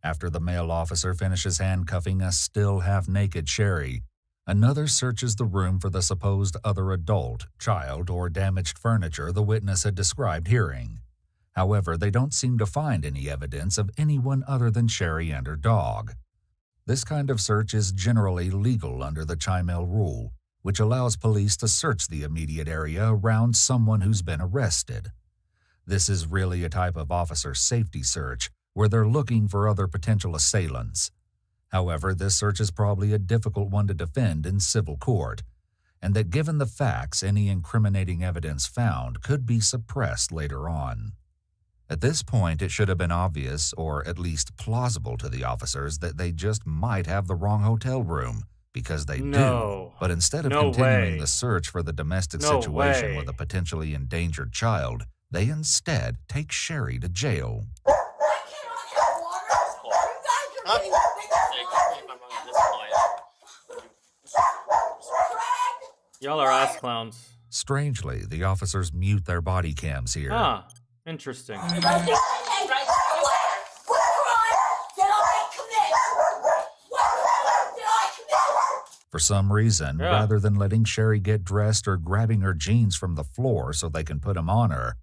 After the male officer finishes handcuffing a still half-naked Sherry, another searches the room for the supposed other adult, child, or damaged furniture the witness had described hearing. However, they don't seem to find any evidence of anyone other than Sherry and her dog. This kind of search is generally legal under the Chimel rule, which allows police to search the immediate area around someone who's been arrested. This is really a type of officer safety search, where they're looking for other potential assailants. However, this search is probably a difficult one to defend in civil court, and that given the facts, any incriminating evidence found could be suppressed later on. At this point, it should have been obvious, or at least plausible to the officers, that they just might have the wrong hotel room, because they do. But instead of continuing the search for the domestic situation with a potentially endangered child, they instead take Sherry to jail. Y'all are ass clowns. Strangely, the officers mute their body cams here. Ah, interesting. For some reason, rather than letting Sherry get dressed or grabbing her jeans from the floor so they can put them on her,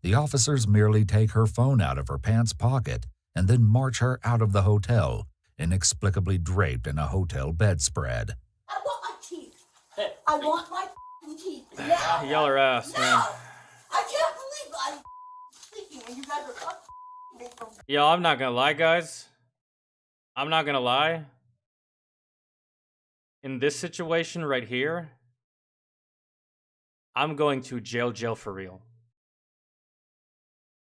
the officers merely take her phone out of her pants pocket and then march her out of the hotel, inexplicably draped in a hotel bedspread. I want my teeth. I want my teeth. Now. Y'all are ass, man. I can't believe I'm sleeping and you guys are fucking me from. Yo, I'm not gonna lie, guys. I'm not gonna lie. In this situation right here, I'm going to jail for real.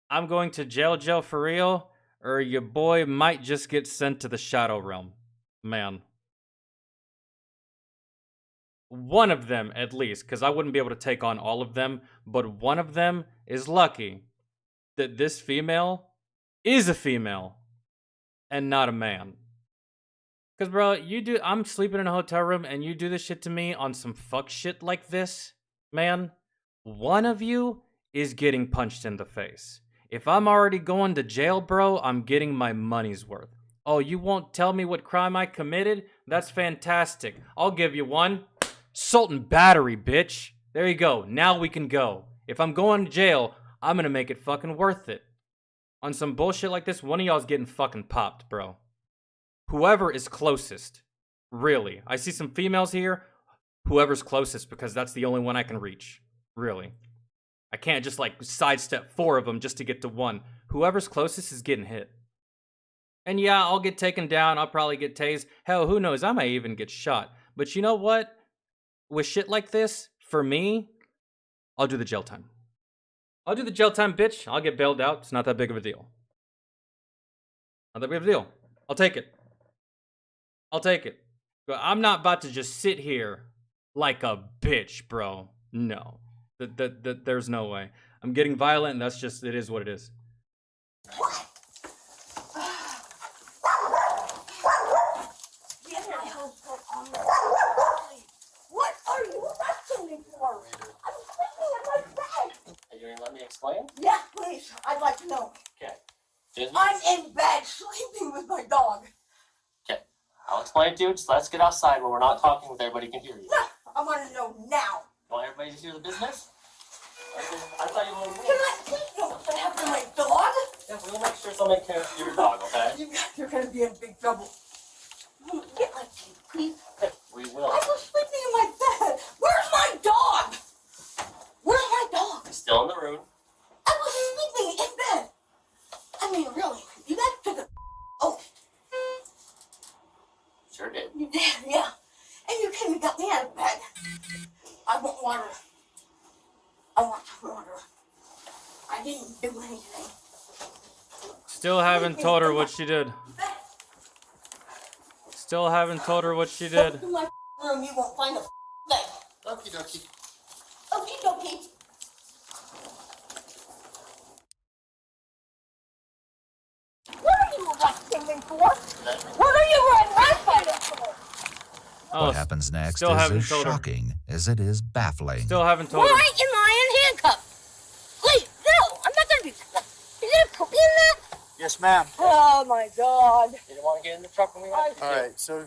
I'm going to jail for real, or your boy might just get sent to the Shadow Realm. Man. One of them, at least, because I wouldn't be able to take on all of them, but one of them is lucky that this female is a female and not a man. Because, bro, I'm sleeping in a hotel room and you do this shit to me on some fuck shit like this, man, one of you is getting punched in the face. If I'm already going to jail, bro, I'm getting my money's worth. Oh, you won't tell me what crime I committed? That's fantastic. I'll give you one. Assault and battery, bitch. There you go. Now we can go. If I'm going to jail, I'm gonna make it fucking worth it. On some bullshit like this, one of y'all's getting fucking popped, bro. Whoever is closest. Really. I see some females here. Whoever's closest, because that's the only one I can reach. Really. I can't just, like, sidestep 4 of them just to get to one. Whoever's closest is getting hit. And yeah, I'll get taken down. I'll probably get tased. Hell, who knows? I might even get shot. But you know what? With shit like this, for me, I'll do the jail time. I'll do the jail time, bitch. I'll get bailed out. It's not that big of a deal. Not that big of a deal. I'll take it. I'll take it. But I'm not about to just sit here like a bitch, bro. No. There's no way. I'm getting violent, and that's just, it is what it is. What? Get my husband on the What are you arresting me for? I'm sleeping in my bed. Are you gonna let me explain? Yeah, please. I'd like to know. Okay. Excuse me? I'm in bed sleeping with my dog. Okay. I'll explain it to you. Just let's get outside where we're not talking with everybody can hear you. No, I want to know now. You want everybody to hear the business? I thought you wanted Can I please know what happened to my dog? Yeah, we'll make sure somebody cares for your dog, okay? You're going to be in big trouble. Get my key, please. We will. I was sleeping in my bed. Where's my dog? Where's my dog? Still in the room. I was sleeping in bed. I mean, really, you guys took a oath. Sure did. You did, yeah. And you came and got me out of bed. I want water. I want water. I didn't do anything. Still haven't told her what she did. Still haven't told her what she did. Go to my room, you won't find a thing. Okie dokie. Okie dokie. What are you arresting me for? What are you arresting me for? Oh, What happens next still is haven't as told her. shocking as it is baffling. Still haven't told Why her. am I in handcuffs? Wait, no, I'm not gonna be. Is there a puppy in that? Yes, ma'am. Oh my god. You didn't want to get in the truck when we went? All right, so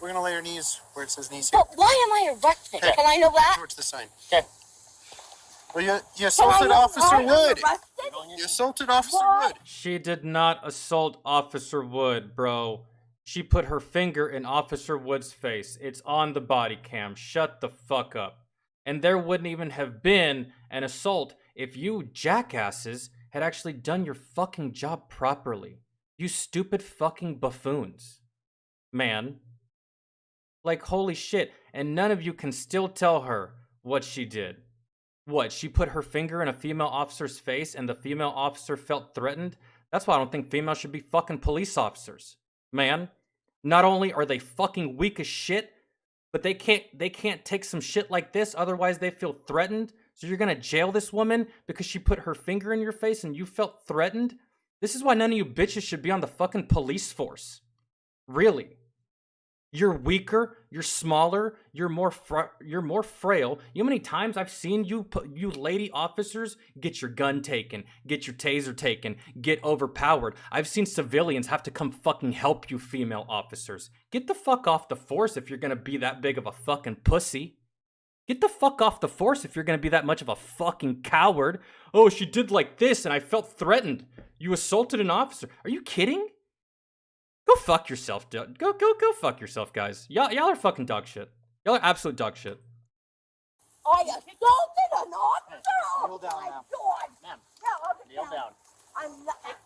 we're gonna lay our knees where it says knees here. But why am I arrested? Okay. Can I know that? Towards the sign. Okay. Well, you Can I assaulted know Officer why I'm Wood. arrested? You assaulted Officer Why? Wood. She did not assault Officer Wood, bro. She put her finger in Officer Wood's face. It's on the body cam. Shut the fuck up. And there wouldn't even have been an assault if you jackasses had actually done your fucking job properly. You stupid fucking buffoons. Man. Like, holy shit. And none of you can still tell her what she did. What, she put her finger in a female officer's face and the female officer felt threatened? That's why I don't think females should be fucking police officers. Man, not only are they fucking weak as shit, but they can't take some shit like this, otherwise they feel threatened. So you're gonna jail this woman because she put her finger in your face and you felt threatened? This is why none of you bitches should be on the fucking police force. Really. You're weaker, you're smaller, you're more frail. You know how many times I've seen you lady officers get your gun taken, get your taser taken, get overpowered. I've seen civilians have to come fucking help you female officers. Get the fuck off the force if you're gonna be that big of a fucking pussy. Get the fuck off the force if you're gonna be that much of a fucking coward. Oh, she did like this and I felt threatened. You assaulted an officer. Are you kidding? Go fuck yourself, go fuck yourself, guys. Y'all are fucking dog shit. Y'all are absolute dog shit. I assaulted an officer? Kneel down Oh my now. god. Ma'am, Yeah, I'll get kneel down. I'm not.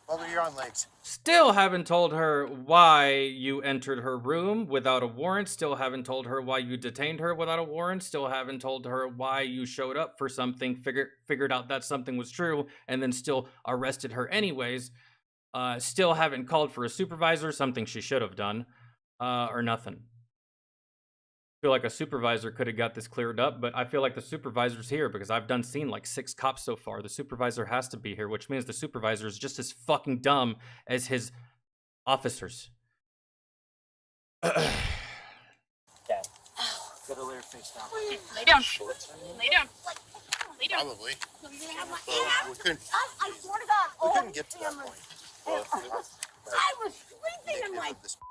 Mother, you're on legs. Still haven't told her why you entered her room without a warrant. Still haven't told her why you detained her without a warrant. Still haven't told her why you showed up for something, figured out that something was true, and then still arrested her anyways. Still haven't called for a supervisor, something she should have done, or nothing. I feel like a supervisor could have got this cleared up, but I feel like the supervisor's here because I've seen like 6 cops so far. The supervisor has to be here, which means the supervisor is just as fucking dumb as his officers. Okay. Gotta lay her face down. Lay down. Lay down. Lay down. Probably. So you're gonna have my We couldn't. I swear to God. We couldn't get to that damn it. point. I was sleeping in my bed.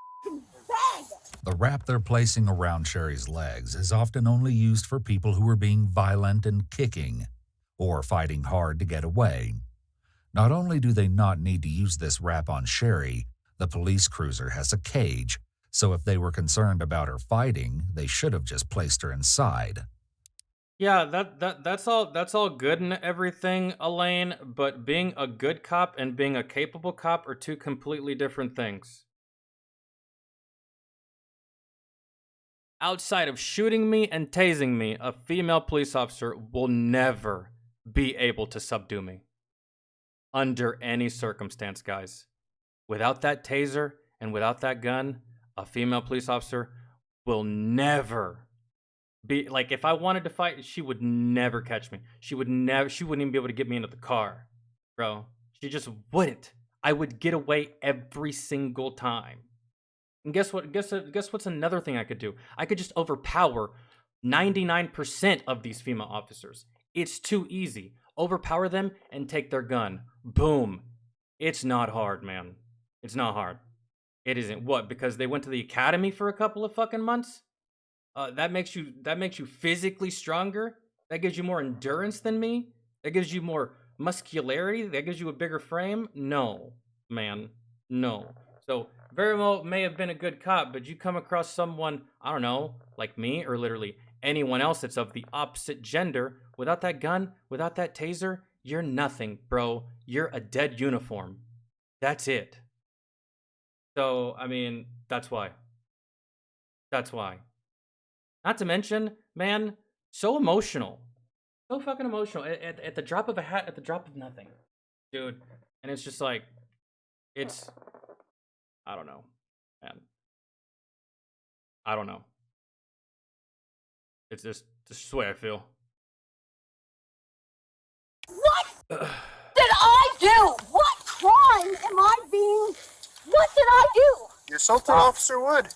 The wrap they're placing around Sherry's legs is often only used for people who are being violent and kicking, or fighting hard to get away. Not only do they not need to use this wrap on Sherry, the police cruiser has a cage, so if they were concerned about her fighting, they should have just placed her inside. Yeah, that's all good and everything, Elaine, but being a good cop and being a capable cop are 2 completely different things. Outside of shooting me and tasing me, a female police officer will never be able to subdue me. Under any circumstance, guys. Without that taser and without that gun, a female police officer will never be, like, if I wanted to fight, she would never catch me. She wouldn't even be able to get me into the car, bro. She just wouldn't. I would get away every single time. And guess what? Guess what's another thing I could do? I could just overpower 99% of these female officers. It's too easy. Overpower them and take their gun. Boom. It's not hard, man. It's not hard. It isn't. What? Because they went to the academy for a couple of fucking months? That makes you physically stronger? That gives you more endurance than me? That gives you more muscularity? That gives you a bigger frame? No, man. No. So very well may have been a good cop, but you come across someone, I don't know, like me or literally anyone else that's of the opposite gender, without that gun, without that taser, you're nothing, bro. You're a dead uniform. That's it. So, I mean, that's why. That's why. Not to mention, man, so emotional. So fucking emotional. At the drop of a hat, at the drop of nothing. Dude. And it's just like, it's, I don't know, man. I don't know. It's just the way I feel. What did I do? What crime am I being? What did I do? You assaulted Officer Wood.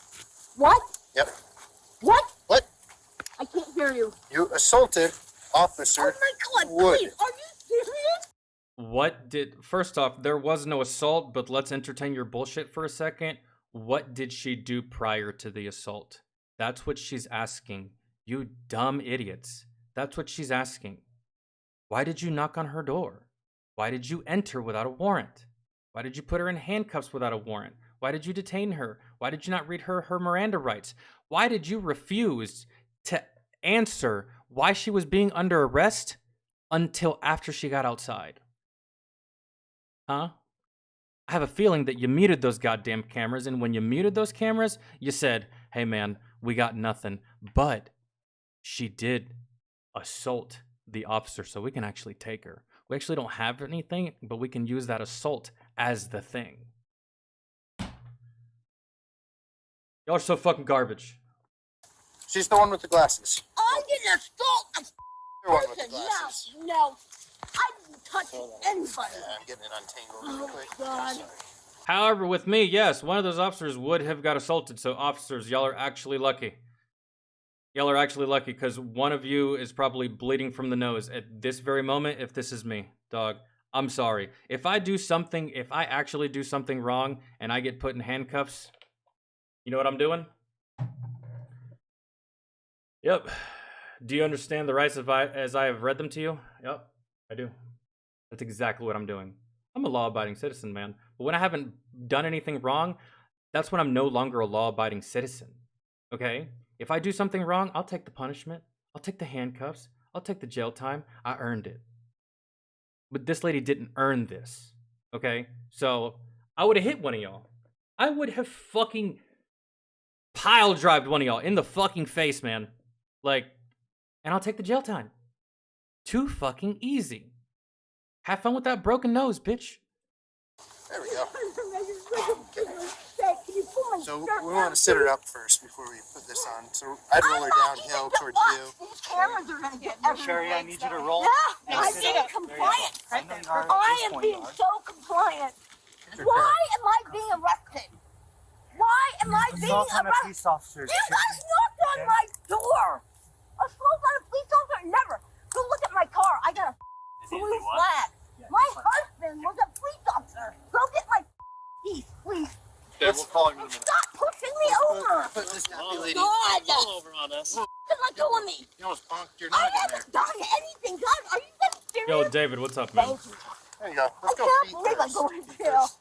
What? Yep. What? What? I can't hear you. You assaulted Officer Oh my God! Wood. Please, are you serious? What did, first off, there was no assault, but let's entertain your bullshit for a second. What did she do prior to the assault? That's what she's asking. You dumb idiots. That's what she's asking. Why did you knock on her door? Why did you enter without a warrant? Why did you put her in handcuffs without a warrant? Why did you detain her? Why did you not read her Miranda rights? Why did you refuse to answer why she was being under arrest until after she got outside? Huh? I have a feeling that you muted those goddamn cameras, and when you muted those cameras, you said, hey man, we got nothing. But she did assault the officer, so we can actually take her. We actually don't have anything, but we can use that assault as the thing. Y'all are so fucking garbage. She's the one with the glasses. I didn't assault a You're one with the person. glasses. No. I didn't touch anybody. Yeah, I'm getting it untangled Oh real my quick. God. Sorry. However, with me, yes, one of those officers would have got assaulted. So officers, y'all are actually lucky. Y'all are actually lucky because one of you is probably bleeding from the nose at this very moment. If this is me, dog, I'm sorry. If I actually do something wrong and I get put in handcuffs, you know what I'm doing? Yep. Do you understand the rights as I have read them to you? Yep, I do. That's exactly what I'm doing. I'm a law-abiding citizen, man. But when I haven't done anything wrong, that's when I'm no longer a law-abiding citizen. Okay? If I do something wrong, I'll take the punishment. I'll take the handcuffs. I'll take the jail time. I earned it. But this lady didn't earn this. Okay? So, I would have hit one of y'all. I would have fucking pile-drived one of y'all in the fucking face, man. Like, and I'll take the jail time. Too fucking easy. Have fun with that broken nose, bitch. There we go. Can you pull my So shirt we want to sit her up first before we put this on. So I'd roll her downhill towards you. These cameras are gonna get everywhere. Sherry, I need you to roll. Yeah, I'm being compliant. I am being so compliant. Why am I being arrested? Why am I being arrested? You guys knocked on my door. Assault on a police officer? Never. Go look at my car. I got a blue flag. My husband was a police officer. Go get my keys, please. Okay, we'll call him in a minute. Stop pushing me over. Put this happy lady. God. Roll over on us. Let go of me. You almost bonked your I noggin there. haven't done anything. God, are you guys serious? Yo, David, what's up, man? Thank you. There you go. Let's go I feet can't believe I'm first. going to Feet jail. first.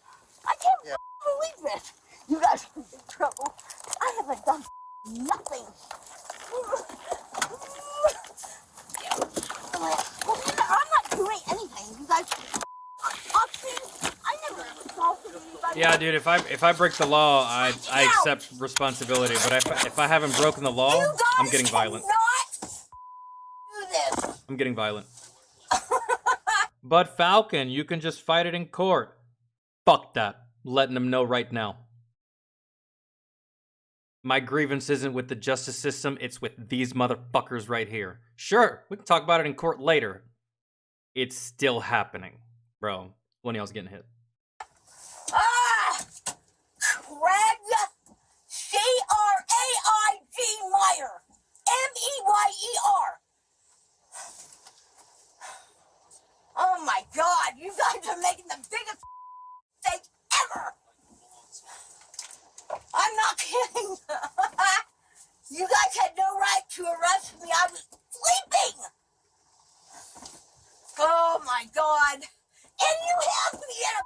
I can't Yeah. believe this. You guys are in trouble. I haven't done nothing. I'm not doing anything. You guys, I never assaulted anybody. Yeah, dude, if I break the law, I accept responsibility. But if I haven't broken the law, You guys I'm getting violent. cannot do this. I'm getting violent. But Falcon, you can just fight it in court. Fuck that. Letting them know right now. My grievance isn't with the justice system, it's with these motherfuckers right here. Sure, we can talk about it in court later. It's still happening. Bro, one of y'all's getting hit. Craig, C-R-A-I-G Meyer, M-E-Y-E-R. Oh my God, you guys are making the biggest mistake ever. I'm not kidding. You guys had no right to arrest me. I was sleeping. Oh my God. And you have me in a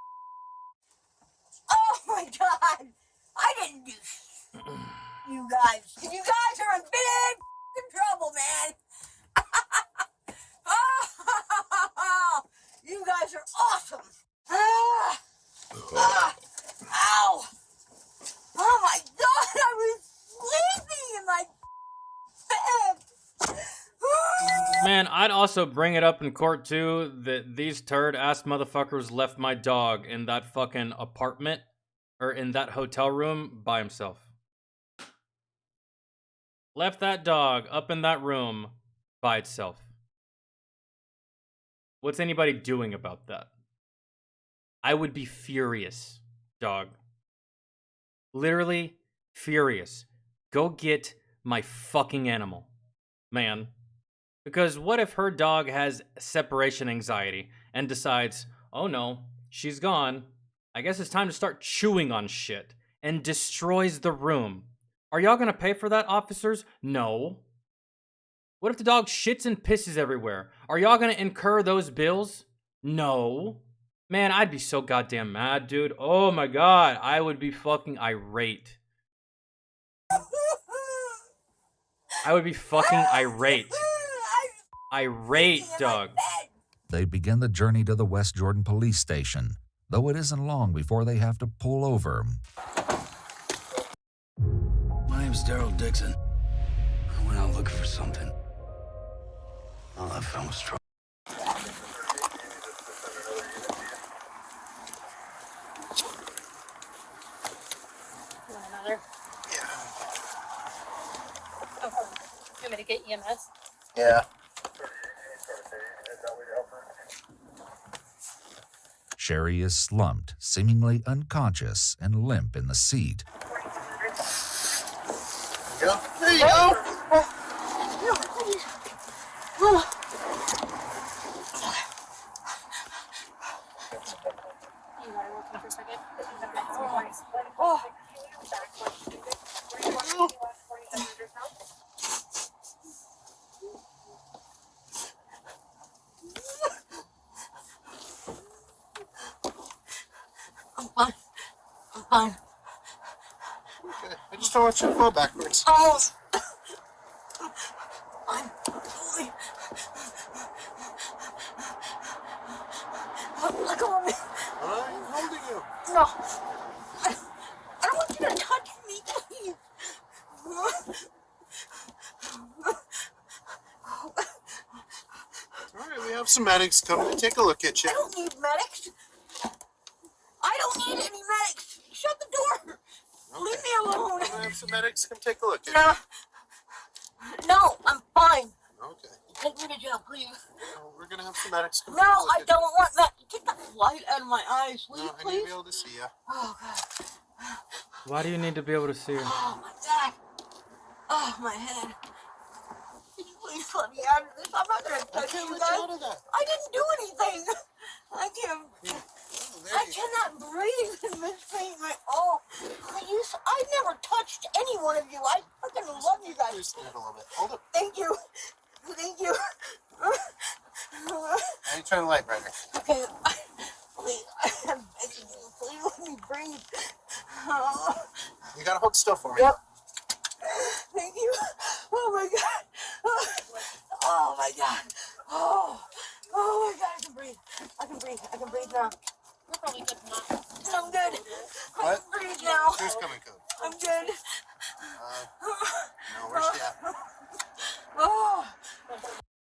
You guys are in big trouble, man. You guys are awesome. Ow. Oh my God, I was sleeping in my bed. Man, I'd also bring it up in court too that these turd-ass motherfuckers left my dog in that fucking apartment or in that hotel room by himself. Left that dog up in that room by itself. What's anybody doing about that? I would be furious, dog. Literally furious. Go get my fucking animal, man. Because what if her dog has separation anxiety and decides, oh no, she's gone. I guess it's time to start chewing on shit and destroys the room. Are y'all gonna pay for that, officers? No. What if the dog shits and pisses everywhere? Are y'all gonna incur those bills? No. Man, I'd be so goddamn mad, dude. Oh my God, I would be fucking irate. I would be fucking irate. Irate, dog. They begin the journey to the West Jordan Police Station, though it isn't long before they have to pull over. My name's Daryl Dixon. I went out looking for something. All I found was trouble. You want another? Yeah. Oh, you want me to get EMS? Yeah. Sherry is slumped, seemingly unconscious, and limp in the seat. There you go. You want to work for a second? I'm fine. I'm fine. Okay. I just don't want you to fall backwards. Almost. I'm totally. Let go of me. I'm holding you. No. I don't want you to touch me, please. All right, we have some medics coming to take a look at you. I don't need medics. I don't need any medics. Shut the door. Leave me alone. We have some medics come take a look at No. No, I'm fine. you. Okay. Take me to jail, please. Well, we're gonna have some medics come No, take a look I at don't want that. Get that light out of my eyes, will you. you, No, I need to please? be able to see you. Oh, God. Why do you need to be able to see her? Oh, my God. Oh, my head. Can you please let me out of this? I'm not going to I touch can't you let you guys. out of that. I didn't do anything. I can't. Oh, there I you go. cannot breathe in this pain. Please, I never touched any one of you. I fucking love you guys. Just stand a little bit. Hold it. Thank you. Thank you. How you turn the light brighter? Okay, please, I'm begging you. Please let me breathe. Oh, You gotta hold still for me. yep. Thank you. Oh my God. Oh my God. Oh my God. I can breathe. I can breathe. I can breathe now. We're probably good now. I'm good. I What? can breathe now. Who's coming, code? I'm good. No, where's she at? Oh.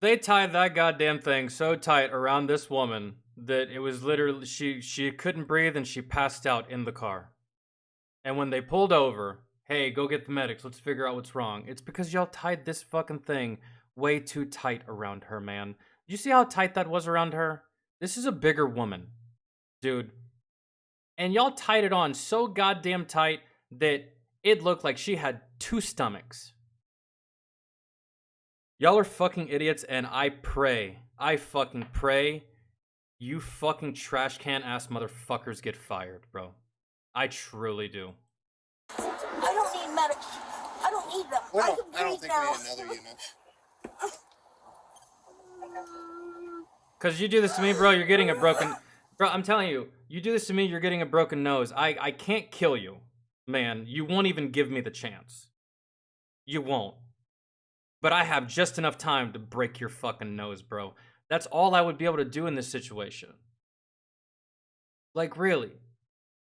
They tied that goddamn thing so tight around this woman that it was literally she couldn't breathe and she passed out in the car. And when they pulled over, hey, go get the medics, let's figure out what's wrong. It's because y'all tied this fucking thing way too tight around her, man. You see how tight that was around her? This is a bigger woman, dude. And y'all tied it on so goddamn tight that it looked like she had 2 stomachs. Y'all are fucking idiots, and I fucking pray you fucking trash can ass motherfuckers get fired, bro. I truly do. I don't need medics. I don't need them. I can I don't breathe think now. we need another unit. Cause you do this to me, bro, you're getting a broken... Bro, I'm telling you, you do this to me, you're getting a broken nose. I can't kill you. man, you won't even give me the chance. You won't. But I have just enough time to break your fucking nose, bro. That's all I would be able to do in this situation. Like, really.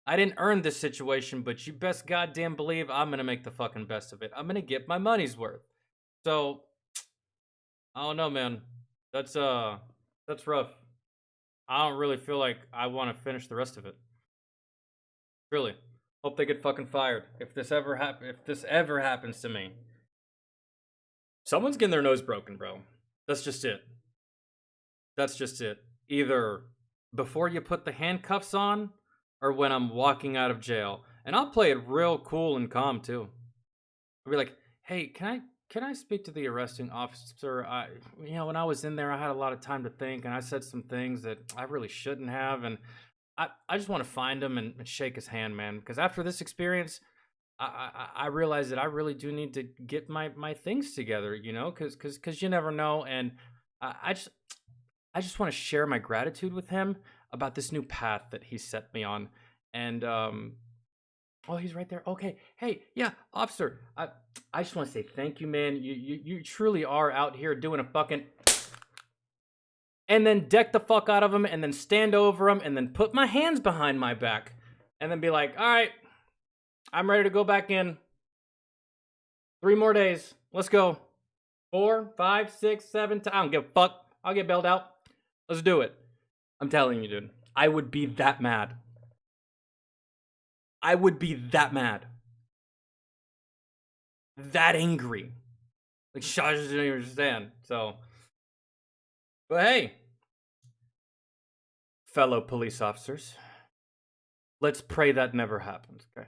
I didn't earn this situation, but you best goddamn believe I'm gonna make the fucking best of it. I'm gonna get my money's worth. So, I don't know, man. That's rough. I don't really feel like I want to finish the rest of it. Really. Hope they get fucking fired. If this ever happens to me. Someone's getting their nose broken, bro. That's just it. That's just it. Either before you put the handcuffs on, or when I'm walking out of jail. And I'll play it real cool and calm too. I'll be like, hey, can I speak to the arresting officer? When I was in there, I had a lot of time to think, and I said some things that I really shouldn't have, and I just want to find him and shake his hand, man. Because after this experience, I realized that I really do need to get my things together, because you never know. And I just want to share my gratitude with him about this new path that he set me on. And oh, he's right there. Okay. Hey, yeah, officer. I just want to say thank you, man. You truly are out here doing a fucking... And then deck the fuck out of him, and then stand over him, and then put my hands behind my back, and then be like, all right, I'm ready to go back in. 3 more days. Let's go. 4, 5, 6, 7. I don't give a fuck. I'll get bailed out. Let's do it. I'm telling you, dude. I would be that mad. I would be that mad. That angry. Like, Shaj doesn't understand. So, but hey, fellow police officers, let's pray that never happens, okay?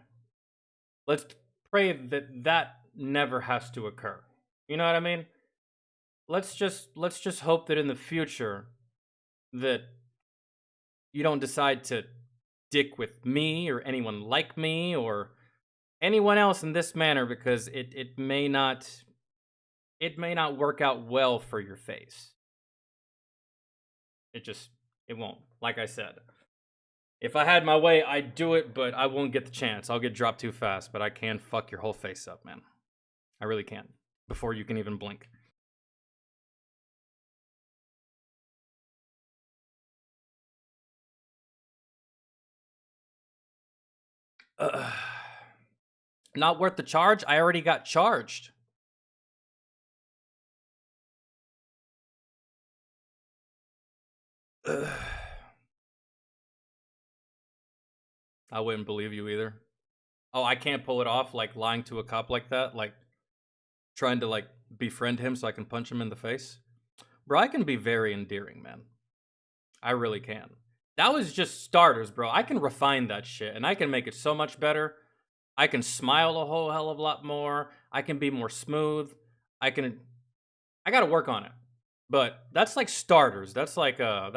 Let's pray that never has to occur. You know what I mean? Let's just hope that in the future that you don't decide to dick with me or anyone like me or anyone else in this manner, because it may not work out well for your face. It won't. Like I said, if I had my way, I'd do it, but I won't get the chance. I'll get dropped too fast, but I can fuck your whole face up, man. I really can. Before you can even blink. Not worth the charge? I already got charged. I wouldn't believe you either. Oh, I can't pull it off, like lying to a cop like that, like trying to like befriend him so I can punch him in the face. Bro, I can be very endearing, man. I really can. That was just starters, bro. I can refine that shit, and I can make it so much better. I can smile a whole hell of a lot more. I can be more smooth. I gotta work on it. But that's like starters. That's like a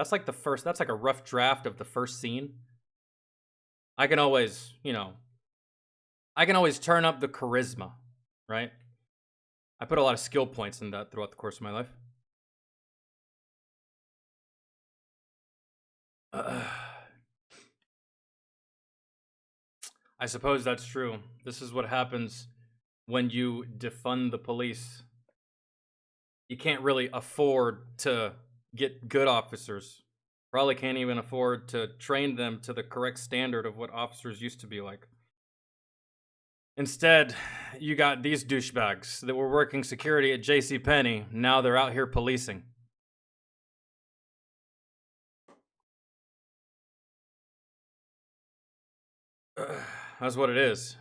rough draft of the first scene. I can always, turn up the charisma, right? I put a lot of skill points in that throughout the course of my life. I suppose that's true. This is what happens when you defund the police. You can't really afford to get good officers. Probably can't even afford to train them to the correct standard of what officers used to be like. Instead, you got these douchebags that were working security at JCPenney. Now they're out here policing. That's what it is.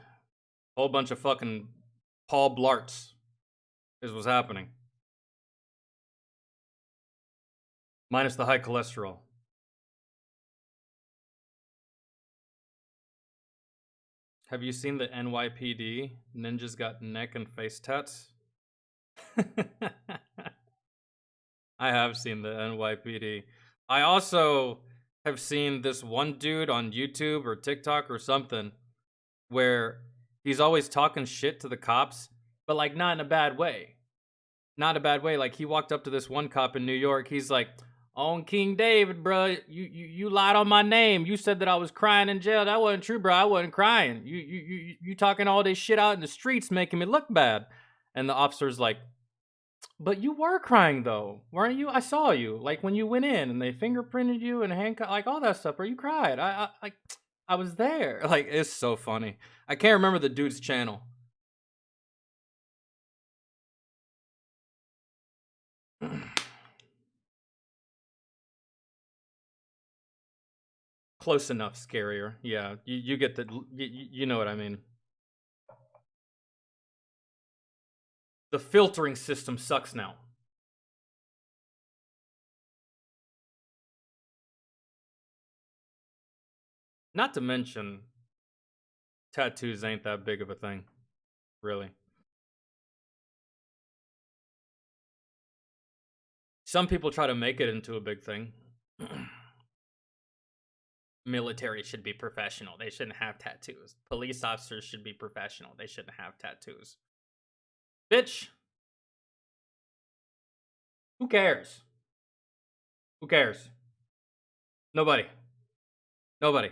Whole bunch of fucking Paul Blarts is what's happening. Minus the high cholesterol. Have you seen the NYPD? Ninjas got neck and face tats? I have seen the NYPD. I also have seen this one dude on YouTube or TikTok or something where he's always talking shit to the cops, but like not in a bad way. Not a bad way. Like he walked up to this one cop in New York. He's like, On King David, bro. You lied on my name. You said that I was crying in jail. That wasn't true, bro. I wasn't crying. You talking all this shit out in the streets, making me look bad. And the officer's like, but you were crying though, weren't you? I saw you, like when you went in and they fingerprinted you and handcuffed, like all that stuff. Bro, you cried. I was there. Like, it's so funny. I can't remember the dude's channel. Close enough, scarier. Yeah, you get the, you know what I mean. The filtering system sucks now. Not to mention, tattoos ain't that big of a thing, really. Some people try to make it into a big thing. Military should be professional. They shouldn't have tattoos. Police officers should be professional. They shouldn't have tattoos. Bitch. Who cares? Who cares? Nobody. Nobody.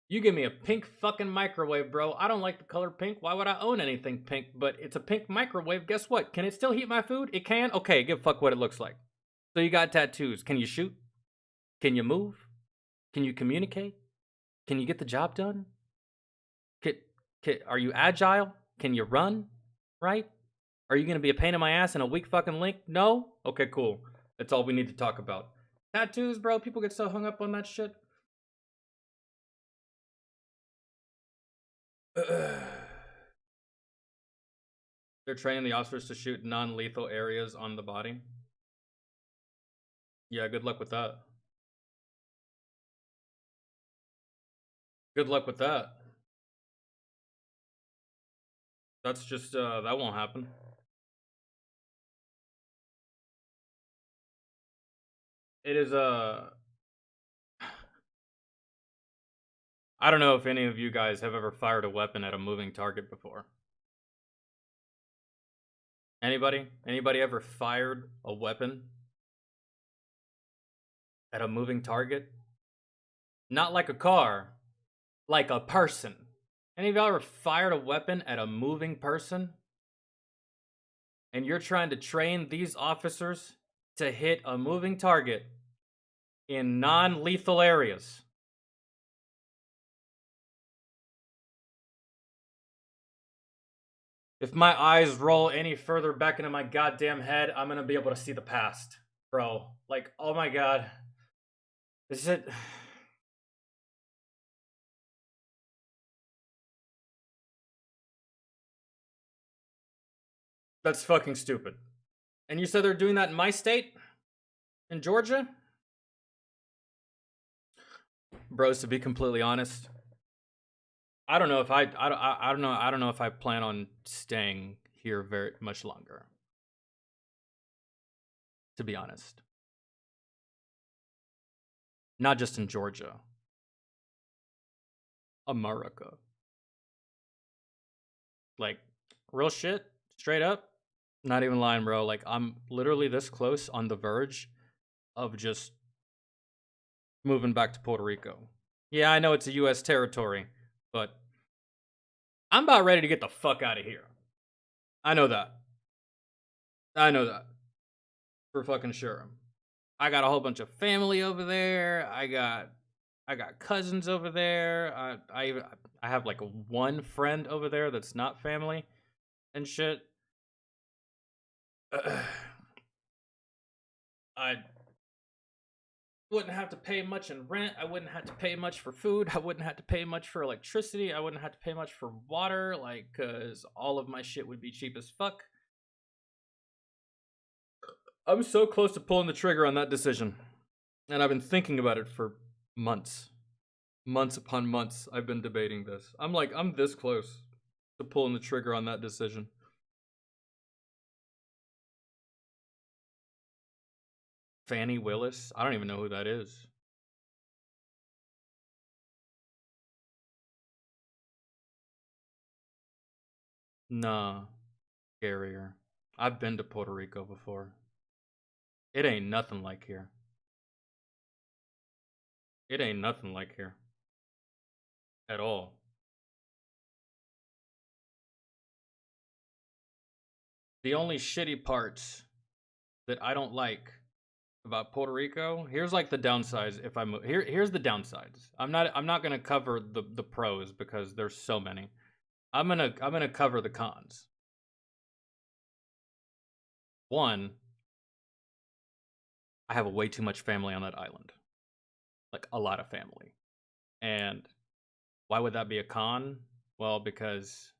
You give me a pink fucking microwave, bro. I don't like the color pink. Why would I own anything pink? But it's a pink microwave. Guess what? Can it still heat my food? It can? Okay, give a fuck what it looks like. So you got tattoos. Can you shoot? Can you move? Can you communicate? Can you get the job done? Are you agile? Can you run? Right? Are you going to be a pain in my ass and a weak fucking link? No? Okay, cool. That's all we need to talk about. Tattoos, bro. People get so hung up on that shit. They're training the officers to shoot non-lethal areas on the body. Yeah, good luck with that. Good luck with that. That's just, that won't happen. It is, I don't know if any of you guys have ever fired a weapon at a moving target before. Anybody? Anybody ever fired a weapon at a moving target? Not like a car, like a person. Any of y'all ever fired a weapon at a moving person? And you're trying to train these officers to hit a moving target in non-lethal areas. If my eyes roll any further back into my goddamn head, I'm gonna be able to see the past. Bro, like, oh my god. Is it... That's fucking stupid. And you said they're doing that in my state? In Georgia? Bros, to be completely honest, I don't know if I don't know if I plan on staying here very much longer. To be honest. Not just in Georgia. America. Like, real shit, straight up. Not even lying, bro. Like, I'm literally this close on the verge of just moving back to Puerto Rico. Yeah, I know it's a U.S. territory, but I'm about ready to get the fuck out of here. I know that. I know that. For fucking sure. I got a whole bunch of family over there. I got cousins over there. I have like one friend over there that's not family and shit. I wouldn't have to pay much in rent. I wouldn't have to pay much for food. I wouldn't have to pay much for electricity. I wouldn't have to pay much for water, like, cause all of my shit would be cheap as fuck. I'm so close to pulling the trigger on that decision. And I've been thinking about it for months. Months upon months, I've been debating this. I'm this close to pulling the trigger on that decision. Fannie Willis? I don't even know who that is. Nah, scarier. I've been to Puerto Rico before. It ain't nothing like here. It ain't nothing like here. At all. The only shitty parts that I don't like about Puerto Rico, here's like the downsides if I move. Here's the downsides. I'm not gonna cover the pros because there's so many. I'm gonna cover the cons. One, I have way too much family on that island. Like a lot of family. And why would that be a con? Well, because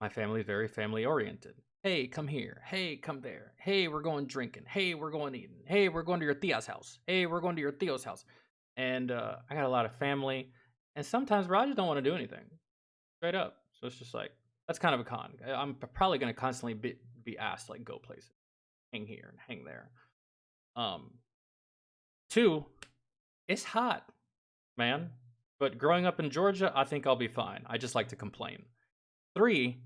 my family is very family oriented. Hey, come here. Hey, come there. Hey, we're going drinking. Hey, we're going eating. Hey, we're going to your tia's house. Hey, we're going to your tio's house. And I got a lot of family. And sometimes I just don't want to do anything. Straight up. So it's just like, that's kind of a con. I'm probably going to constantly be asked, like, go places. Hang here and hang there. Two, it's hot, man. But growing up in Georgia, I think I'll be fine. I just like to complain. 3,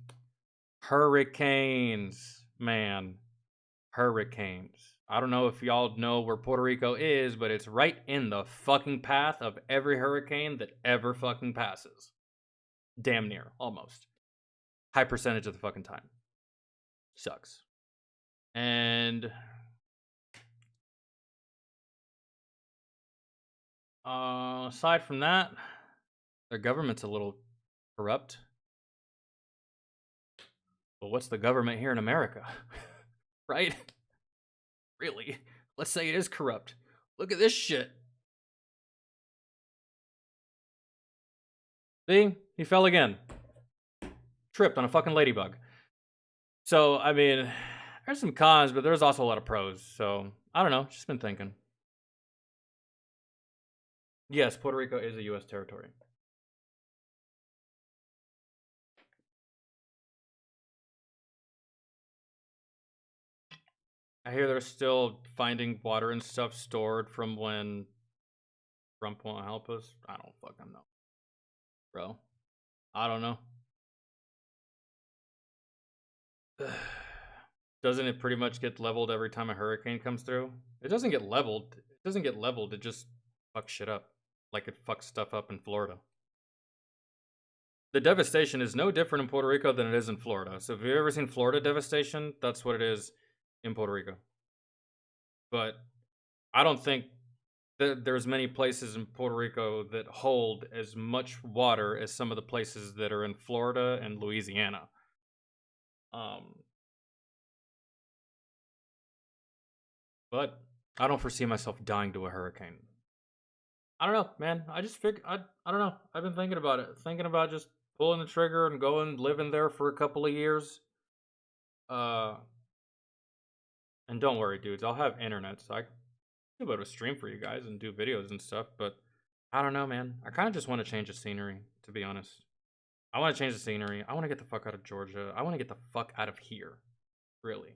hurricanes, man. Hurricanes. I don't know if y'all know where Puerto Rico is, but it's right in the fucking path of every hurricane that ever fucking passes. Damn near, almost. High percentage of the fucking time. Sucks. And aside from that, their government's a little corrupt. But what's the government here in America? Right? Really? Let's say it is corrupt. Look at this shit. See? He fell again. Tripped on a fucking ladybug. So, I mean, there's some cons, but there's also a lot of pros. So, I don't know. Just been thinking. Yes, Puerto Rico is a U.S. territory. I hear they're still finding water and stuff stored from when Trump won't help us. I don't fucking know. Bro. I don't know. Doesn't it pretty much get leveled every time a hurricane comes through? It doesn't get leveled. It doesn't get leveled. It just fucks shit up. Like it fucks stuff up in Florida. The devastation is no different in Puerto Rico than it is in Florida. So if you've ever seen Florida devastation, that's what it is in Puerto Rico. But I don't think that there's many places in Puerto Rico that hold as much water as some of the places that are in Florida and Louisiana. But I don't foresee myself dying to a hurricane. I don't know, man. I just figured, I don't know. I've been thinking about it. Thinking about just pulling the trigger and going, living there for a couple of years. And don't worry, dudes. I'll have internet, so I can be able to stream for you guys and do videos and stuff. But I don't know, man. I kind of just want to change the scenery, to be honest. I want to change the scenery. I want to get the fuck out of Georgia. I want to get the fuck out of here. Really.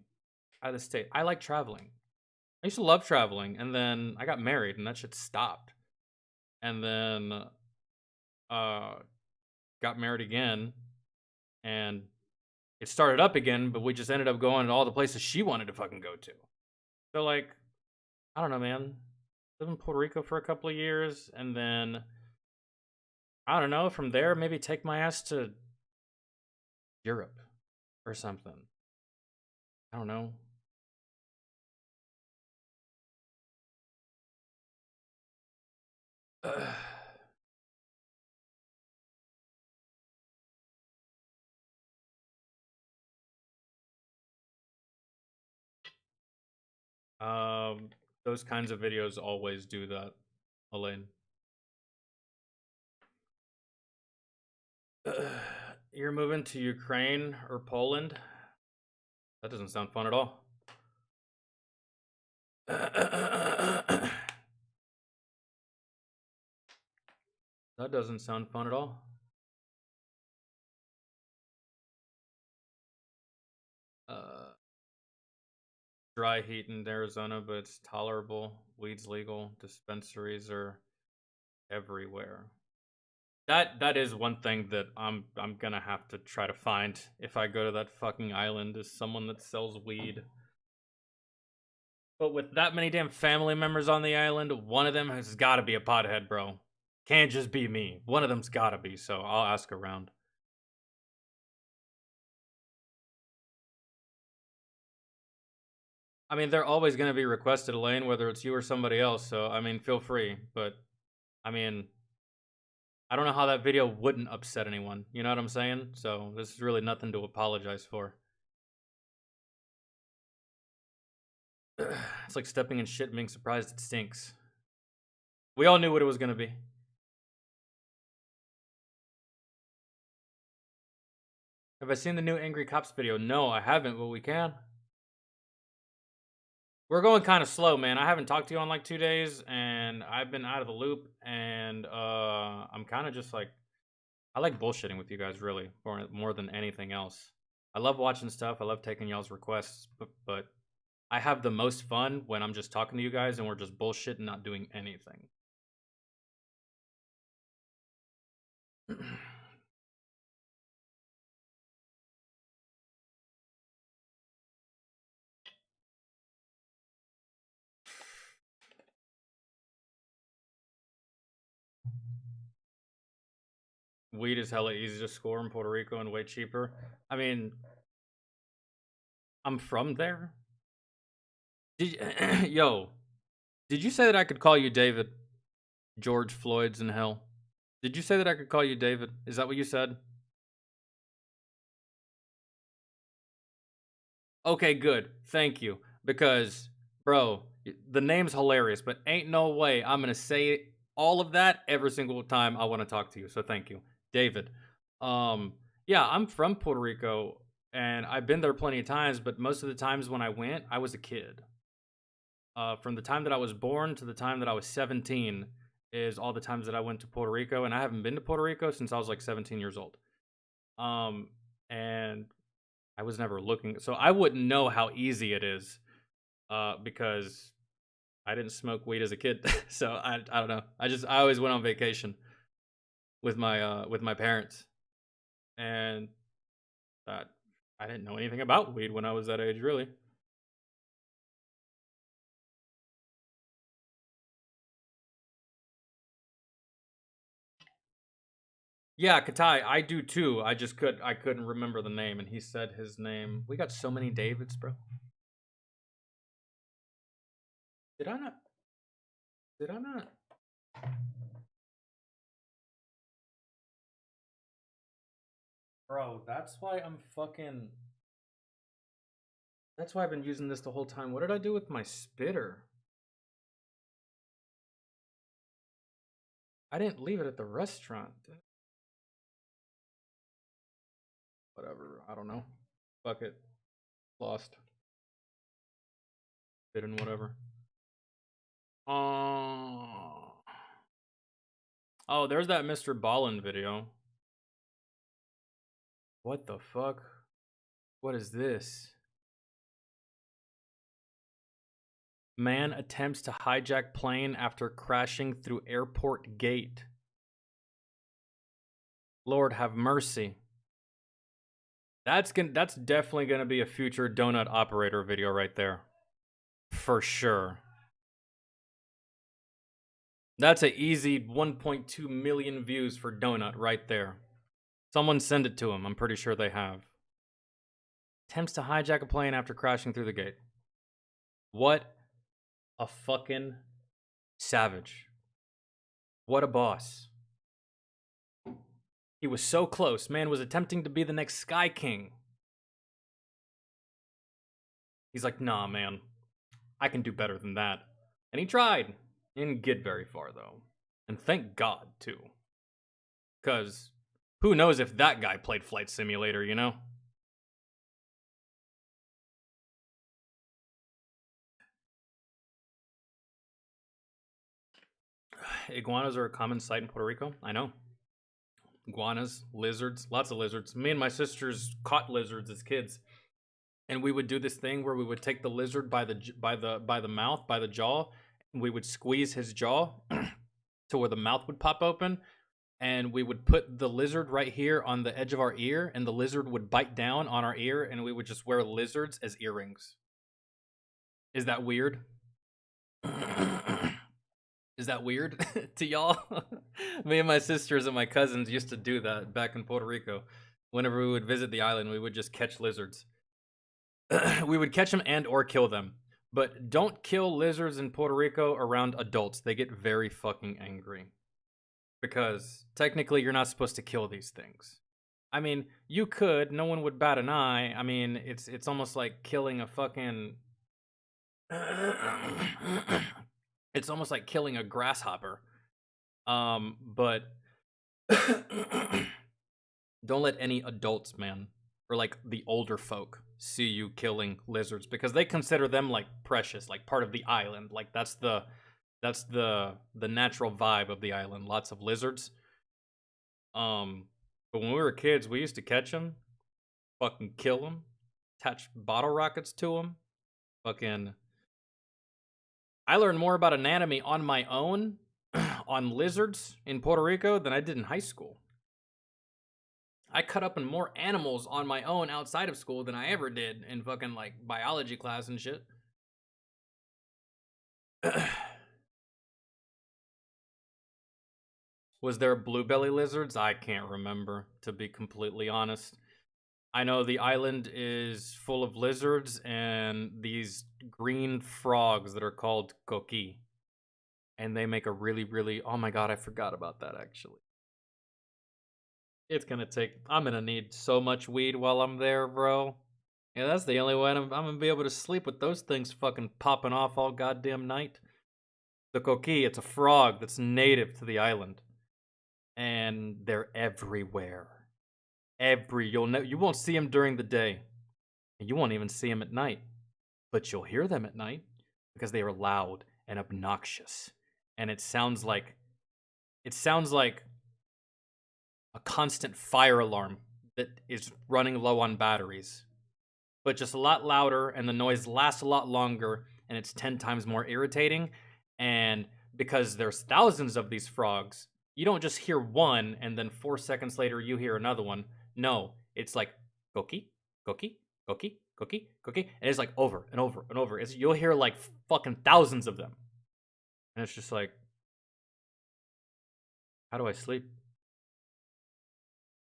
Out of the state. I like traveling. I used to love traveling, and then I got married, and that shit stopped. And then got married again, and it started up again, but we just ended up going to all the places she wanted to fucking go to. So, like, I don't know, man. Live in Puerto Rico for a couple of years, and then, I don't know, from there, maybe take my ass to Europe or something. I don't know. Those kinds of videos always do that, Elaine. You're moving to Ukraine or Poland? That doesn't sound fun at all. That doesn't sound fun at all. Dry heat in Arizona, but it's tolerable. Weed's legal. Dispensaries are everywhere. That is one thing that I'm gonna have to try to find if I go to that fucking island, is someone that sells weed. But with that many damn family members on the island, one of them has got to be a pothead, bro. Can't just be me. One of them's got to be, so I'll ask around. I mean, they're always going to be requested, Elaine, whether it's you or somebody else, so, I mean, feel free. But, I mean, I don't know how that video wouldn't upset anyone. You know what I'm saying? So, this is really nothing to apologize for. It's like stepping in shit and being surprised it stinks. We all knew what it was going to be. Have I seen the new Angry Cops video? No, I haven't, but we can. We're going kind of slow, man. I haven't talked to you in like 2 days, and I've been out of the loop, and I'm kind of just like, I like bullshitting with you guys, really, more than anything else. I love watching stuff. I love taking y'all's requests, but I have the most fun when I'm just talking to you guys and we're just bullshitting, not doing anything. Weed is hella easy to score in Puerto Rico and way cheaper. I mean, I'm from there. Yo, did you say that I could call you David? George Floyd's in hell. Did you say that I could call you David? Is that what you said? Okay, good. Thank you. Because, bro, the name's hilarious, but ain't no way I'm going to say all of that every single time I want to talk to you. So thank you. David. Yeah, I'm from Puerto Rico, and I've been there plenty of times, but most of the times when I went, I was a kid. From the time that I was born to the time that I was 17 is all the times that I went to Puerto Rico, and I haven't been to Puerto Rico since I was like 17 years old. And I was never looking, so I wouldn't know how easy it is, because I didn't smoke weed as a kid. So I don't know. I always went on vacation with my parents, and I didn't know anything about weed when I was that age, really. Yeah, Katai, I do too. I couldn't remember the name, and he said his name. We got so many Davids, bro. Did I not? Bro, that's why I've been using this the whole time. What did I do with my spitter? I didn't leave it at the restaurant. Whatever, I don't know. Fuck it. Lost. Hidden, whatever. Oh, there's that Mr. Ballin video. What the fuck? What is this? Man attempts to hijack plane after crashing through airport gate. Lord have mercy. That's definitely gonna be a future donut operator video right there. For sure. That's an easy 1.2 million views for donut right there. Someone send it to him. I'm pretty sure they have. Attempts to hijack a plane after crashing through the gate. What a fucking savage. What a boss. He was so close. Man was attempting to be the next Sky King. He's like, nah, man. I can do better than that. And he tried. He didn't get very far, though. And thank God, too. Because who knows if that guy played Flight Simulator, you know? Iguanas are a common sight in Puerto Rico. I know. Iguanas, lizards, lots of lizards. Me and my sisters caught lizards as kids, and we would do this thing where we would take the lizard by the mouth, by the jaw, and we would squeeze his jaw to where the mouth would pop open, and we would put the lizard right here on the edge of our ear, and the lizard would bite down on our ear, and we would just wear lizards as earrings. Is that weird? Is that weird to y'all? Me and my sisters and my cousins used to do that back in Puerto Rico. Whenever we would visit the island, we would just catch lizards. We would catch them and or kill them. But don't kill lizards in Puerto Rico around adults. They get very fucking angry. Because technically you're not supposed to kill these things. I mean, you could, no one would bat an eye. I mean, it's almost like killing a fucking it's almost like killing a grasshopper. But don't let any adults, man, or like the older folk see you killing lizards because they consider them like precious, like part of the island. Like that's the natural vibe of the island. Lots of lizards. But when we were kids, we used to catch them, fucking kill them, attach bottle rockets to them, fucking. I learned more about anatomy on my own on lizards in Puerto Rico than I did in high school. I cut up in more animals on my own outside of school than I ever did in fucking like biology class and shit. Was there blue belly lizards? I can't remember, to be completely honest. I know the island is full of lizards and these green frogs that are called coqui. And they make a really, really... Oh my god, I forgot about that, actually. It's gonna take... I'm gonna need so much weed while I'm there, bro. Yeah, that's the only way I'm gonna be able to sleep with those things fucking popping off all goddamn night. The coqui, it's a frog that's native to the island. And they're everywhere. You won't see them during the day. And you won't even see them at night. But you'll hear them at night because they are loud and obnoxious. And it sounds like a constant fire alarm that is running low on batteries. But just a lot louder, and the noise lasts a lot longer, and it's 10 times more irritating. And because there's thousands of these frogs, you don't just hear one, and then 4 seconds later you hear another one. No, it's like, coqui, coqui, coqui, coqui, coqui. And it's like over and over and over. You'll hear like fucking thousands of them. And it's just like, how do I sleep?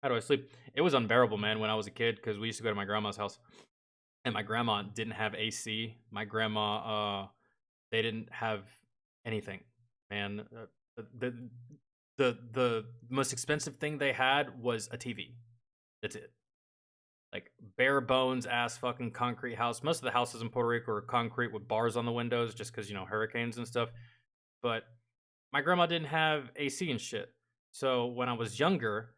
How do I sleep? It was unbearable, man, when I was a kid, because we used to go to my grandma's house. And my grandma didn't have AC. My grandma, they didn't have anything, man. The most expensive thing they had was a TV. That's it. Like bare bones ass fucking concrete house. Most of the houses in Puerto Rico are concrete with bars on the windows just because, you know, hurricanes and stuff. But my grandma didn't have AC and shit. So when I was younger,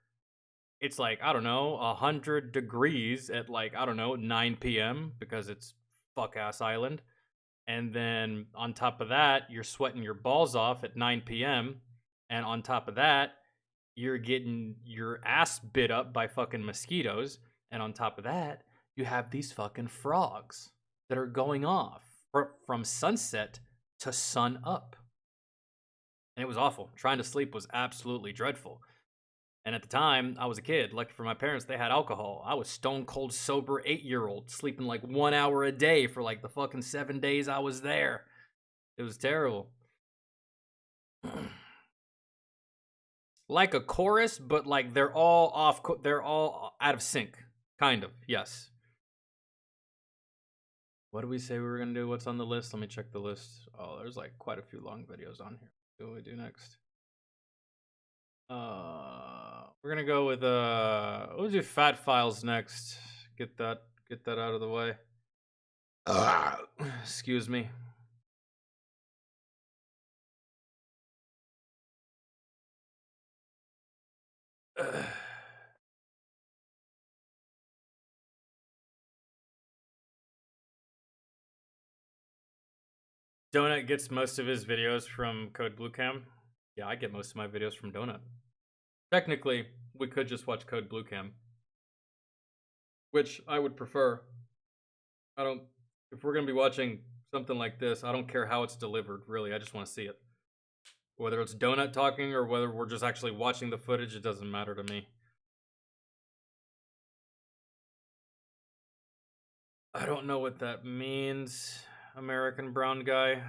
it's like, I don't know, 100 degrees at like, I don't know, 9 p.m. because it's fuck ass island. And then on top of that, you're sweating your balls off at 9 p.m. And on top of that, you're getting your ass bit up by fucking mosquitoes. And on top of that, you have these fucking frogs that are going off from sunset to sun up. And it was awful. Trying to sleep was absolutely dreadful. And at the time, I was a kid. Lucky for my parents, they had alcohol. I was stone cold sober 8-year-old, sleeping like 1 hour a day for like the fucking 7 days I was there. It was terrible. Like a chorus, but like they're all they're all out of sync. Kind of, yes. What did we say we were gonna do? What's on the list? Let me check the list. Oh, there's like quite a few long videos on here. What do we do next? We're gonna go with we'll do Fat Files next. Get that out of the way. Excuse me. Donut gets most of his videos from Code Blue Cam. Yeah, I get most of my videos from Donut. Technically, we could just watch Code Blue Cam, which I would prefer. If we're gonna be watching something like this, I don't care how it's delivered, really. I just want to see it. Whether it's Donut talking or whether we're just actually watching the footage, it doesn't matter to me. I don't know what that means. American brown guy.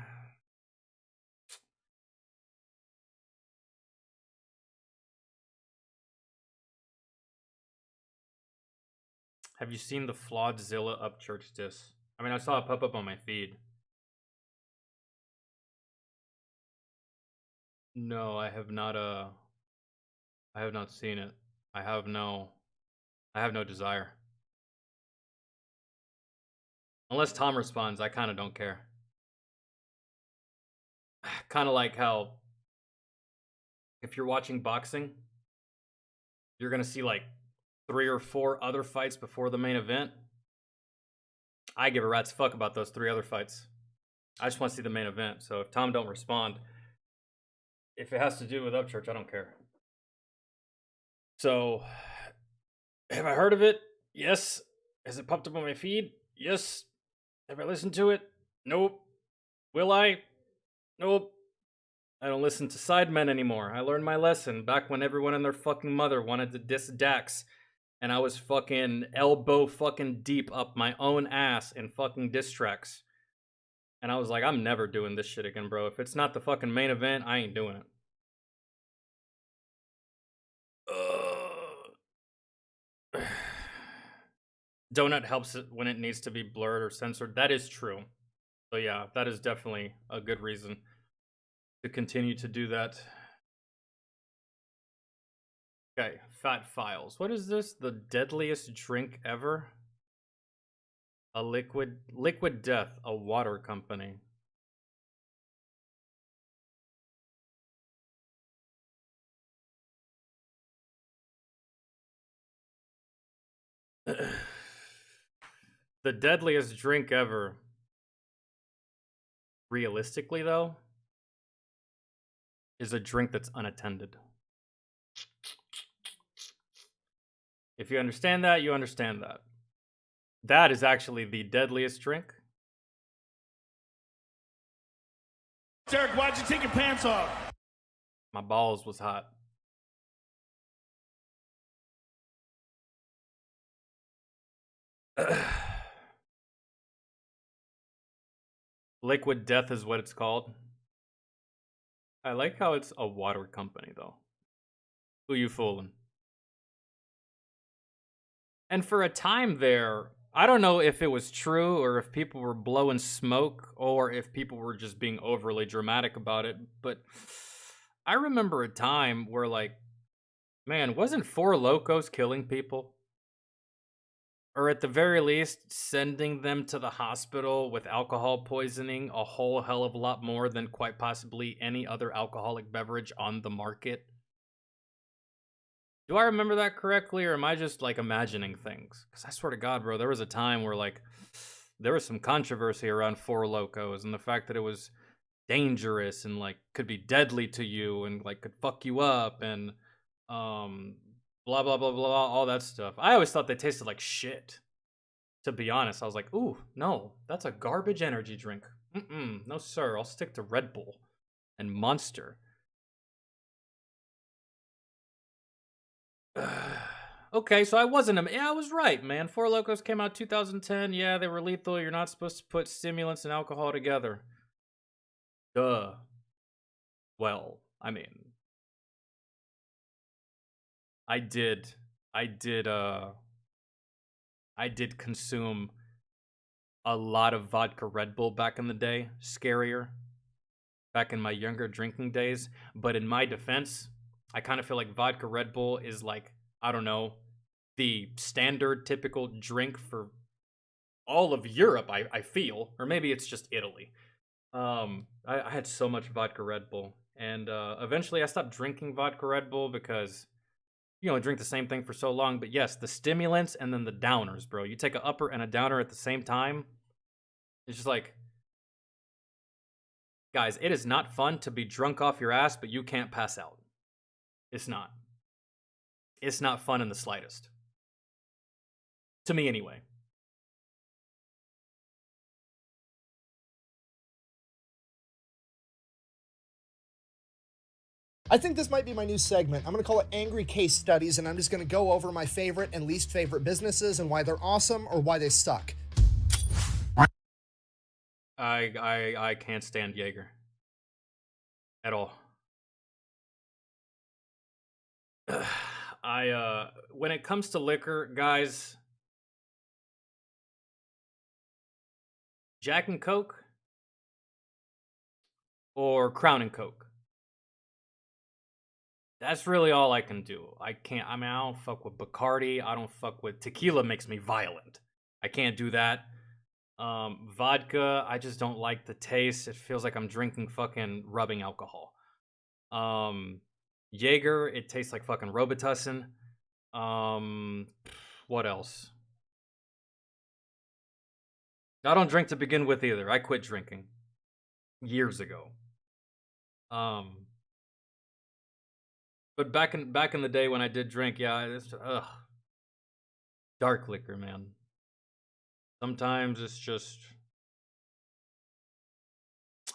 Have you seen the Flawedzilla Upchurch diss? I mean, I saw it pop up on my feed. No, I have not seen it. I have no desire. Unless Tom responds, I kind of don't care. Kind of like how if you're watching boxing, you're going to see like 3 or 4 other fights before the main event. I give a rat's fuck about those 3 other fights. I just want to see the main event. So if Tom don't respond, if it has to do with Upchurch, I don't care. So, have I heard of it? Yes. Has it popped up on my feed? Yes. Have I listened to it? Nope. Will I? Nope. I don't listen to Sidemen anymore. I learned my lesson back when everyone and their fucking mother wanted to diss Dax. And I was fucking elbow fucking deep up my own ass in fucking diss tracks. And I was like, I'm never doing this shit again, bro. If it's not the fucking main event, I ain't doing it. Donut helps it when it needs to be blurred or censored. That is true. So yeah, that is definitely a good reason to continue to do that. Okay, Fat Files. What is this? The deadliest drink ever? A liquid death, a water company. The deadliest drink ever. Realistically, though, is a drink that's unattended. If you understand that, you understand that. That is actually the deadliest drink. Derek, why'd you take your pants off? My balls was hot. Liquid Death is what it's called. I like how it's a water company, though. Who you fooling? And for a time there, I don't know if it was true or if people were blowing smoke or if people were just being overly dramatic about it, but I remember a time where, like, man, wasn't Four Locos killing people? Or at the very least, sending them to the hospital with alcohol poisoning a whole hell of a lot more than quite possibly any other alcoholic beverage on the market. Do I remember that correctly, or am I just, like, imagining things? Because I swear to God, bro, there was a time where, like, there was some controversy around Four Locos and the fact that it was dangerous and, like, could be deadly to you and, like, could fuck you up and, blah, blah, blah, blah, all that stuff. I always thought they tasted like shit. To be honest, I was like, ooh, no, that's a garbage energy drink. No, sir, I'll stick to Red Bull and Monster. Okay, so I wasn't, yeah, I was right, man. Four Locos came out 2010. Yeah, they were lethal. You're not supposed to put stimulants and alcohol together. Duh. Well, I mean, I did consume a lot of vodka Red Bull back in the day. Scarier. Back in my younger drinking days. But in my defense, I kind of feel like vodka Red Bull is like, I don't know, the standard typical drink for all of Europe, I feel. Or maybe it's just Italy. I had so much vodka Red Bull. And eventually I stopped drinking vodka Red Bull because you only drink the same thing for so long. But yes, the stimulants and then the downers, bro. You take an upper and a downer at the same time. It's just like, guys, it is not fun to be drunk off your ass, but you can't pass out. It's not. It's not fun in the slightest. To me, anyway. I think this might be my new segment. I'm going to call it Angry Case Studies, and I'm just going to go over my favorite and least favorite businesses and why they're awesome or why they suck. I can't stand Jaeger at all. When it comes to liquor, guys, Jack and Coke or Crown and Coke. That's really all I can do. I don't fuck with Bacardi. I don't fuck with tequila. Makes me violent. I can't do that. Vodka, I just don't like the taste. It feels like I'm drinking fucking rubbing alcohol. Jaeger, it tastes like fucking Robitussin. What else? I don't drink to begin with either. I quit drinking years ago. But back in the day when I did drink, yeah, it's dark liquor, man. Sometimes it's just.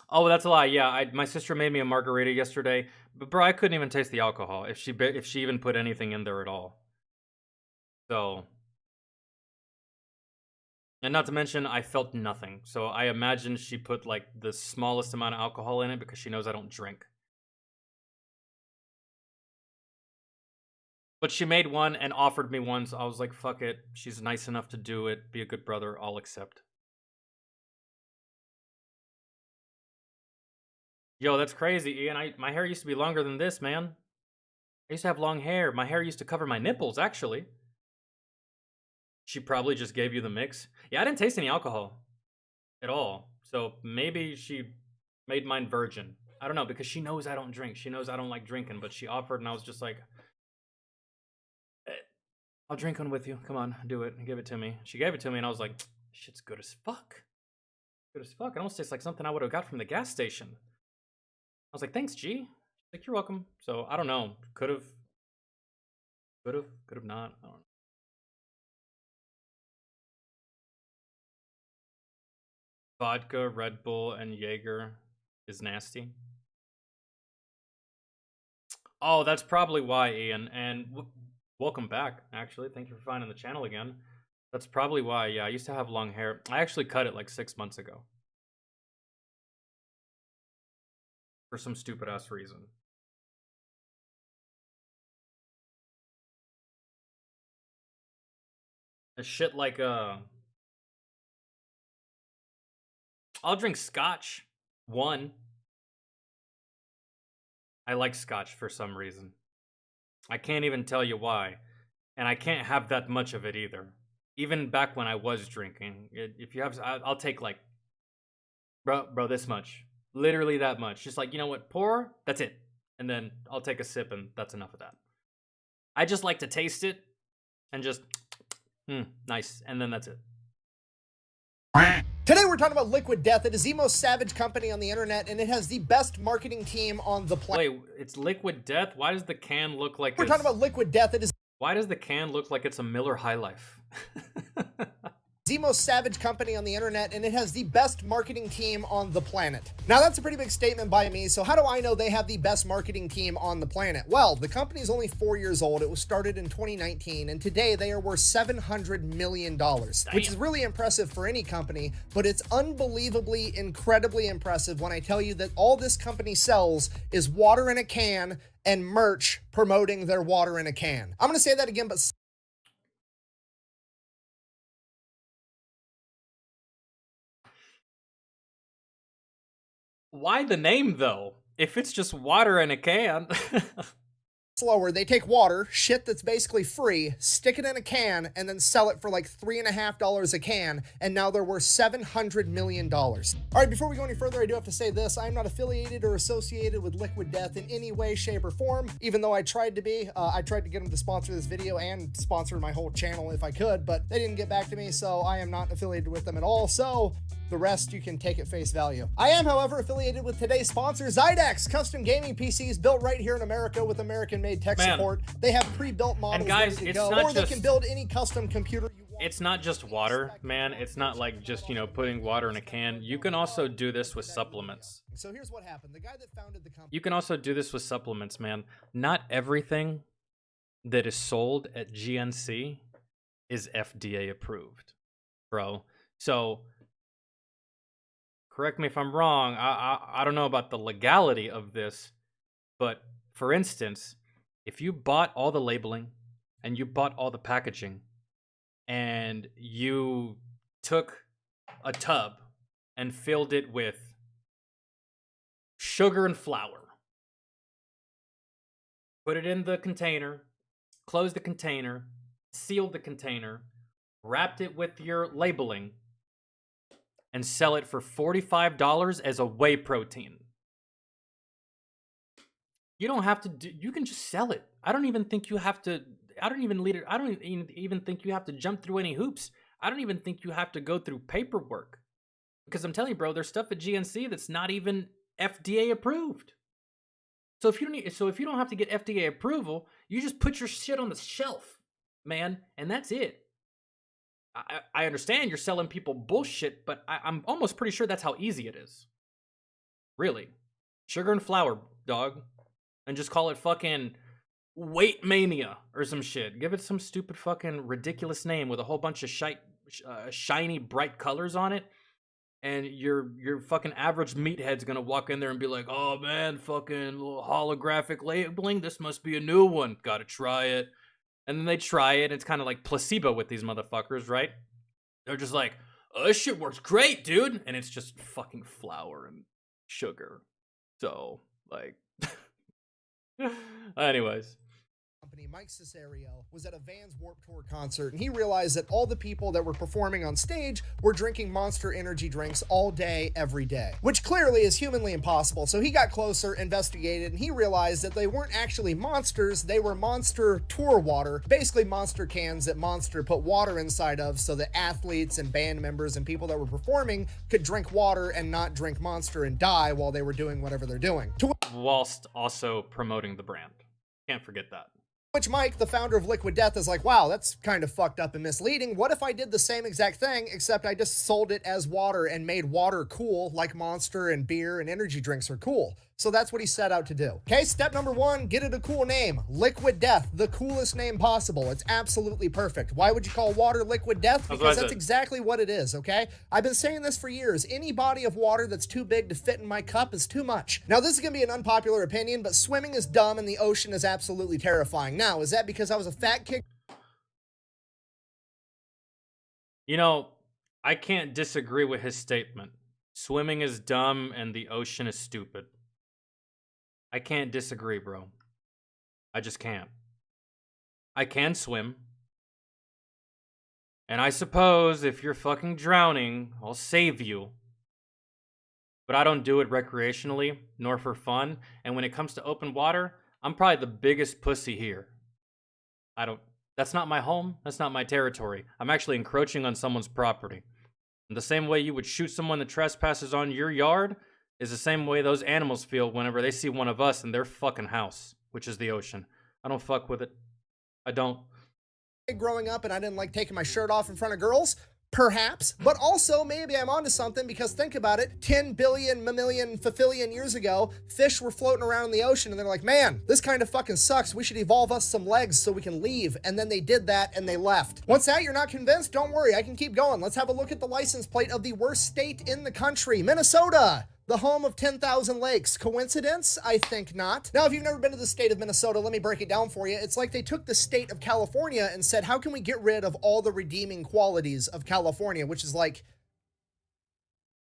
Oh, that's a lie. Yeah, my sister made me a margarita yesterday, but bro, I couldn't even taste the alcohol if she even put anything in there at all. So, and not to mention, I felt nothing. So I imagine she put like the smallest amount of alcohol in it because she knows I don't drink. But she made one and offered me one, so I was like, fuck it. She's nice enough to do it. Be a good brother. I'll accept. Yo, that's crazy, Ian. My hair used to be longer than this, man. I used to have long hair. My hair used to cover my nipples, actually. She probably just gave you the mix. Yeah, I didn't taste any alcohol at all. So maybe she made mine virgin. I don't know, because she knows I don't drink. She knows I don't like drinking, but she offered and I was just like, I'll drink one with you. Come on, do it. Give it to me. She gave it to me and I was like, shit's good as fuck. Good as fuck. It almost tastes like something I would have got from the gas station. I was like, thanks, G. She's like, you're welcome. So I don't know. Could have not. I don't know. Vodka, Red Bull, and Jaeger is nasty. Oh, that's probably why, Ian. And welcome back, actually. Thank you for finding the channel again. That's probably why, yeah. I used to have long hair. I actually cut it like 6 months ago. For some stupid-ass reason. A shit like, I'll drink scotch. One. I like scotch for some reason. I can't even tell you why. And I can't have that much of it either. Even back when I was drinking. If you have, I'll take like, bro, this much. Literally that much. Just like, you know what, pour, that's it. And then I'll take a sip and that's enough of that. I just like to taste it and just, nice. And then that's it. Today we're talking about Liquid Death. It is the most savage company on the internet, and it has the best marketing team on the planet. Wait, it's Liquid Death? Why does the can look like We're talking about Liquid Death. It is. Why does the can look like it's a Miller High Life? The most savage company on the internet, and it has the best marketing team on the planet. Now that's a pretty big statement by me, so how do I know they have the best marketing team on the planet? Well, the company is only 4 years old. It was started in 2019, and today they are worth $700 million, which is really impressive for any company, but it's unbelievably, incredibly impressive when I tell you that all this company sells is water in a can and merch promoting their water in a can. I'm gonna say that again, but why the name, though? If it's just water in a can. slower. They take water, shit that's basically free, stick it in a can, and then sell it for like $3.50 a can, and now they're worth $700 million. All right, before we go any further, I do have to say this. I am not affiliated or associated with Liquid Death in any way, shape, or form, even though I tried to be. I tried to get them to sponsor this video and sponsor my whole channel if I could, but they didn't get back to me, so I am not affiliated with them at all, so the rest you can take at face value. I am, however, affiliated with today's sponsor, Zydex, custom gaming PCs built right here in America with American-made tech support. They have pre-built models guys, ready to go, or they can build any custom computer you want. It's not just water, man. It's not like just, you know, putting water in a can. You can also do this with supplements. So here's what happened. The guy that founded the company... You can also do this with supplements, man. Not everything that is sold at GNC is FDA approved, bro. So... correct me if I'm wrong. I don't know about the legality of this, but for instance, if you bought all the labeling and you bought all the packaging and you took a tub and filled it with sugar and flour, put it in the container, closed the container, sealed the container, wrapped it with your labeling, and sell it for $45 as a whey protein. You don't have to do, you can just sell it. I don't even think you have to, I don't even think you have to jump through any hoops. I don't even think you have to go through paperwork. Because I'm telling you, bro, there's stuff at GNC that's not even FDA approved. So if you don't have to get FDA approval, you just put your shit on the shelf, man, and that's it. I understand you're selling people bullshit, but I'm almost pretty sure that's how easy it is. Really. Sugar and flour, dog. And just call it fucking Weight Mania or some shit. Give it some stupid fucking ridiculous name with a whole bunch of shiny, bright colors on it. And your fucking average meathead's gonna walk in there and be like, oh man, fucking little holographic labeling. This must be a new one. Gotta try it. And then they try it. And it's kind of like placebo with these motherfuckers, right? They're just like, oh, this shit works great, dude. And it's just fucking flour and sugar. So, like... Anyways. Mike Cesario was at a Vans Warped Tour concert, and he realized that all the people that were performing on stage were drinking Monster energy drinks all day, every day, which clearly is humanly impossible. So he got closer, investigated, and he realized that they weren't actually monsters, they were Monster tour water, basically Monster cans that Monster put water inside of so that athletes and band members and people that were performing could drink water and not drink Monster and die while they were doing whatever they're doing. Whilst also promoting the brand. Can't forget that. Which Mike, the founder of Liquid Death, is like, wow, that's kind of fucked up and misleading. What if I did the same exact thing, except I just sold it as water and made water cool, like Monster and beer and energy drinks are cool? So that's what he set out to do. Okay, step number one, get it a cool name. Liquid Death, the coolest name possible. It's absolutely perfect. Why would you call water Liquid Death? Because that's exactly what it is, okay? I've been saying this for years. Any body of water that's too big to fit in my cup is too much. Now, this is gonna be an unpopular opinion, but swimming is dumb and the ocean is absolutely terrifying. Now, is that because I was a fat kid? You know, I can't disagree with his statement. Swimming is dumb and the ocean is stupid. I can't disagree, bro. I just can't. I can swim. And I suppose if you're fucking drowning, I'll save you. But I don't do it recreationally, nor for fun. And when it comes to open water, I'm probably the biggest pussy here. That's not my home. That's not my territory. I'm actually encroaching on someone's property. In the same way you would shoot someone that trespasses on your yard, is the same way those animals feel whenever they see one of us in their fucking house, which is the ocean. I don't fuck with it. I don't. Growing up and I didn't like taking my shirt off in front of girls? Perhaps, but also maybe I'm onto something because think about it, 10 billion, mammalian, fafillion years ago, fish were floating around in the ocean and they're like, man, this kind of fucking sucks. We should evolve us some legs so we can leave. And then they did that and they left. Once that you're not convinced, don't worry, I can keep going. Let's have a look at the license plate of the worst state in the country, Minnesota. The home of 10,000 lakes. Coincidence? I think not. Now, if you've never been to the state of Minnesota, let me break it down for you. It's like they took the state of California and said, how can we get rid of all the redeeming qualities of California, which is like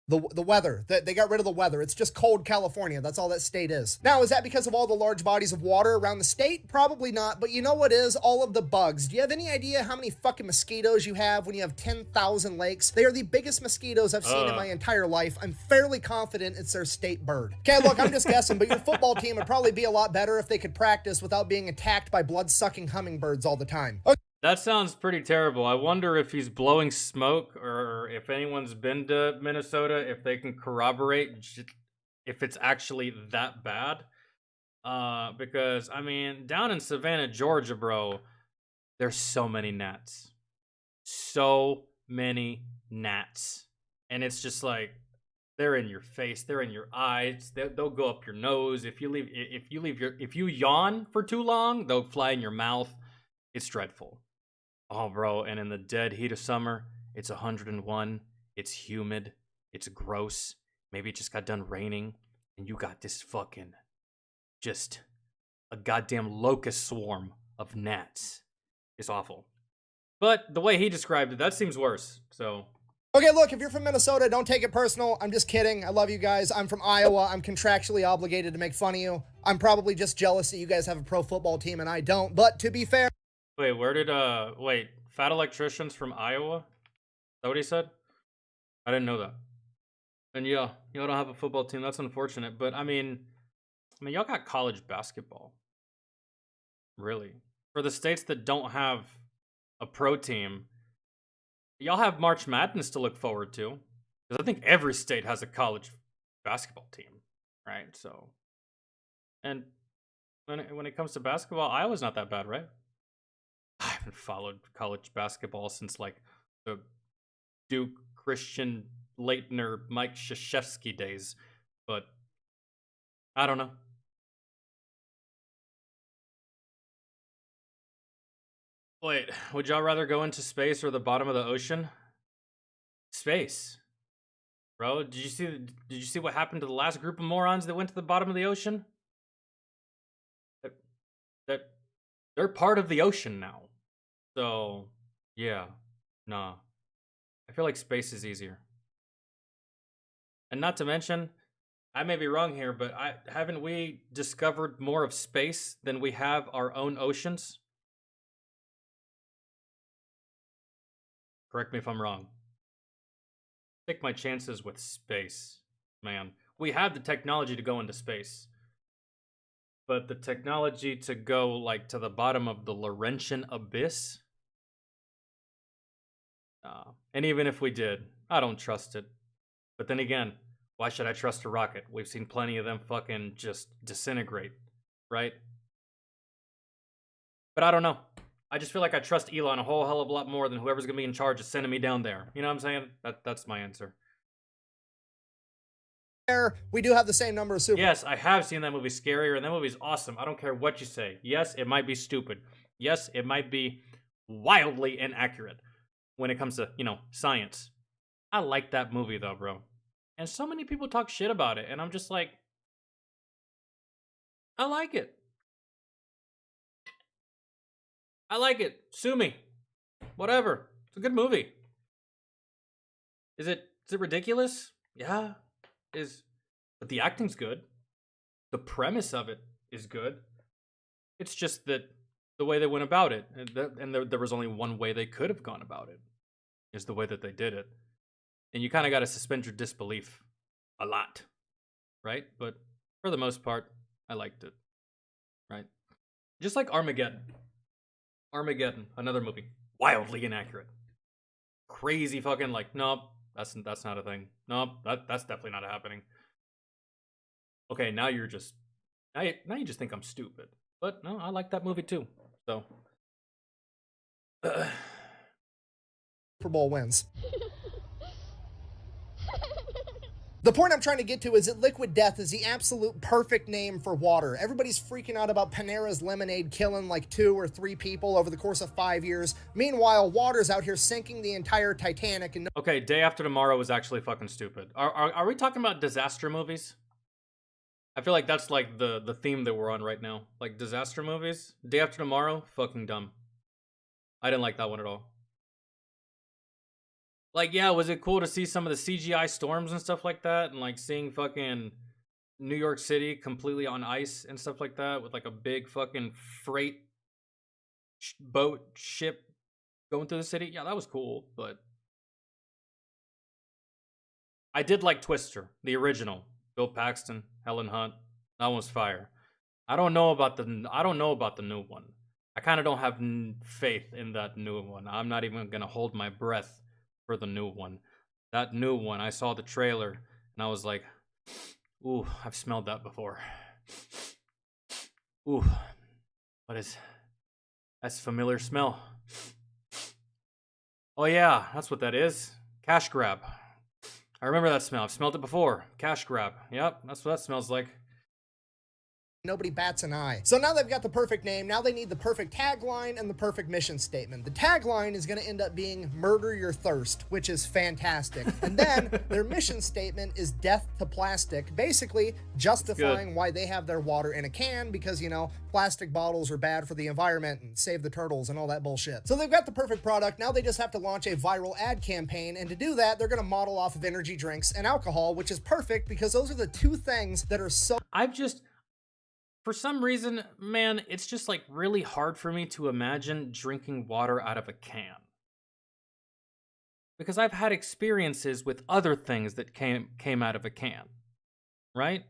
the weather. They got rid of the weather. It's just cold California. That's all that state is. Now, is that because of all the large bodies of water around the state? Probably not, but you know what is? All of the bugs. Do you have any idea how many fucking mosquitoes you have when you have 10,000 lakes? They are the biggest mosquitoes I've seen in my entire life. I'm fairly confident it's their state bird. Okay, look, I'm just guessing, but your football team would probably be a lot better if they could practice without being attacked by blood-sucking hummingbirds all the time. Okay. That sounds pretty terrible. I wonder if he's blowing smoke or if anyone's been to Minnesota, if they can corroborate if it's actually that bad. Because, I mean, down in Savannah, Georgia, bro, there's so many gnats. So many gnats. And it's just like, they're in your face, they're in your eyes, they'll go up your nose. If you yawn for too long, they'll fly in your mouth. It's dreadful. Oh, bro, and in the dead heat of summer, it's 101, it's humid, it's gross, Maybe it just got done raining and you got this fucking just a goddamn locust swarm of gnats. It's awful. But the way he described it, that seems worse. So Okay, look, if you're from Minnesota, don't take it personal. I'm just kidding. I love you guys. I'm from Iowa. I'm contractually obligated to make fun of you. I'm probably just jealous that you guys have a pro football team and I don't. But to be fair... Wait, where did, Fat Electrician's from Iowa? Is that what he said? I didn't know that. And yeah, y'all don't have a football team. That's unfortunate. But I mean, y'all got college basketball. Really. For the states that don't have a pro team, y'all have March Madness to look forward to. Because I think every state has a college basketball team, right? So, and when it comes to basketball, Iowa's not that bad, right? I haven't followed college basketball since like the Duke, Christian Leitner, Mike Krzyzewski days, but I don't know. Wait, would y'all rather go into space or the bottom of the ocean? Space. Bro, did you see what happened to the last group of morons that went to the bottom of the ocean? They're part of the ocean now. So, yeah. Nah. I feel like space is easier. And not to mention, I may be wrong here, but haven't we discovered more of space than we have our own oceans? Correct me if I'm wrong. Take my chances with space, man. We have the technology to go into space. But the technology to go, like, to the bottom of the Laurentian abyss? And even if we did, I don't trust it. But then again, why should I trust a rocket? We've seen plenty of them fucking just disintegrate, right? But I don't know. I just feel like I trust Elon a whole hell of a lot more than whoever's gonna be in charge of sending me down there. You know what I'm saying? That's my answer. We do have the same number of super... Yes, I have seen that movie, Scarier, and that movie's awesome. I don't care what you say. Yes, it might be stupid. Yes, it might be wildly inaccurate when it comes to, science. I like that movie, though, bro. And so many people talk shit about it, and I'm just like, I like it. I like it. Sue me. Whatever. It's a good movie. Is it ridiculous? Yeah. But the acting's good. The premise of it is good. It's just that the way they went about it, and there was only one way they could have gone about it, is the way that they did it. And you kind of got to suspend your disbelief a lot, right? But for the most part, I liked it, right? Just like Armageddon. Armageddon, another movie, wildly inaccurate. Crazy fucking nope, that's not a thing. Nope, that's definitely not happening. Okay, now you just think I'm stupid. But no, I like that movie too. So Super Bowl wins. The point I'm trying to get to is that Liquid Death is the absolute perfect name for water. Everybody's freaking out about Panera's lemonade killing like 2 or 3 people over the course of 5 years. Meanwhile, water's out here sinking the entire Titanic. And okay, Day After Tomorrow was actually fucking stupid. Are we talking about disaster movies? I feel like that's like the theme that we're on right now. Like disaster movies. Day After Tomorrow, fucking dumb. I didn't like that one at all. Like, yeah, was it cool to see some of the CGI storms and stuff like that? And, like, seeing fucking New York City completely on ice and stuff like that with, like, a big fucking freight ship going through the city? Yeah, that was cool, but... I did like Twister, the original. Bill Paxton, Helen Hunt. That one was fire. I don't know about the new one. I kind of don't have faith in that new one. I'm not even going to hold my breath for the new one. That new one, I saw the trailer and I was like, ooh, I've smelled that before. Ooh, that's a familiar smell. Oh yeah, that's what that is. Cash grab. I remember that smell. I've smelled it before. Cash grab. Yep, that's what that smells like. nobody bats an eye. So now they've got the perfect name, now they need the perfect tagline and the perfect mission statement. The tagline is going to end up being "Murder Your Thirst," which is fantastic. And then their mission statement is "Death to Plastic," basically justifying why they have their water in a can because, you know, plastic bottles are bad for the environment and save the turtles and all that bullshit. So they've got the perfect product, now they just have to launch a viral ad campaign, and to do that, they're going to model off of energy drinks and alcohol, which is perfect because those are the two things that are so... For some reason, man, it's just like really hard for me to imagine drinking water out of a can. Because I've had experiences with other things that came out of a can, right?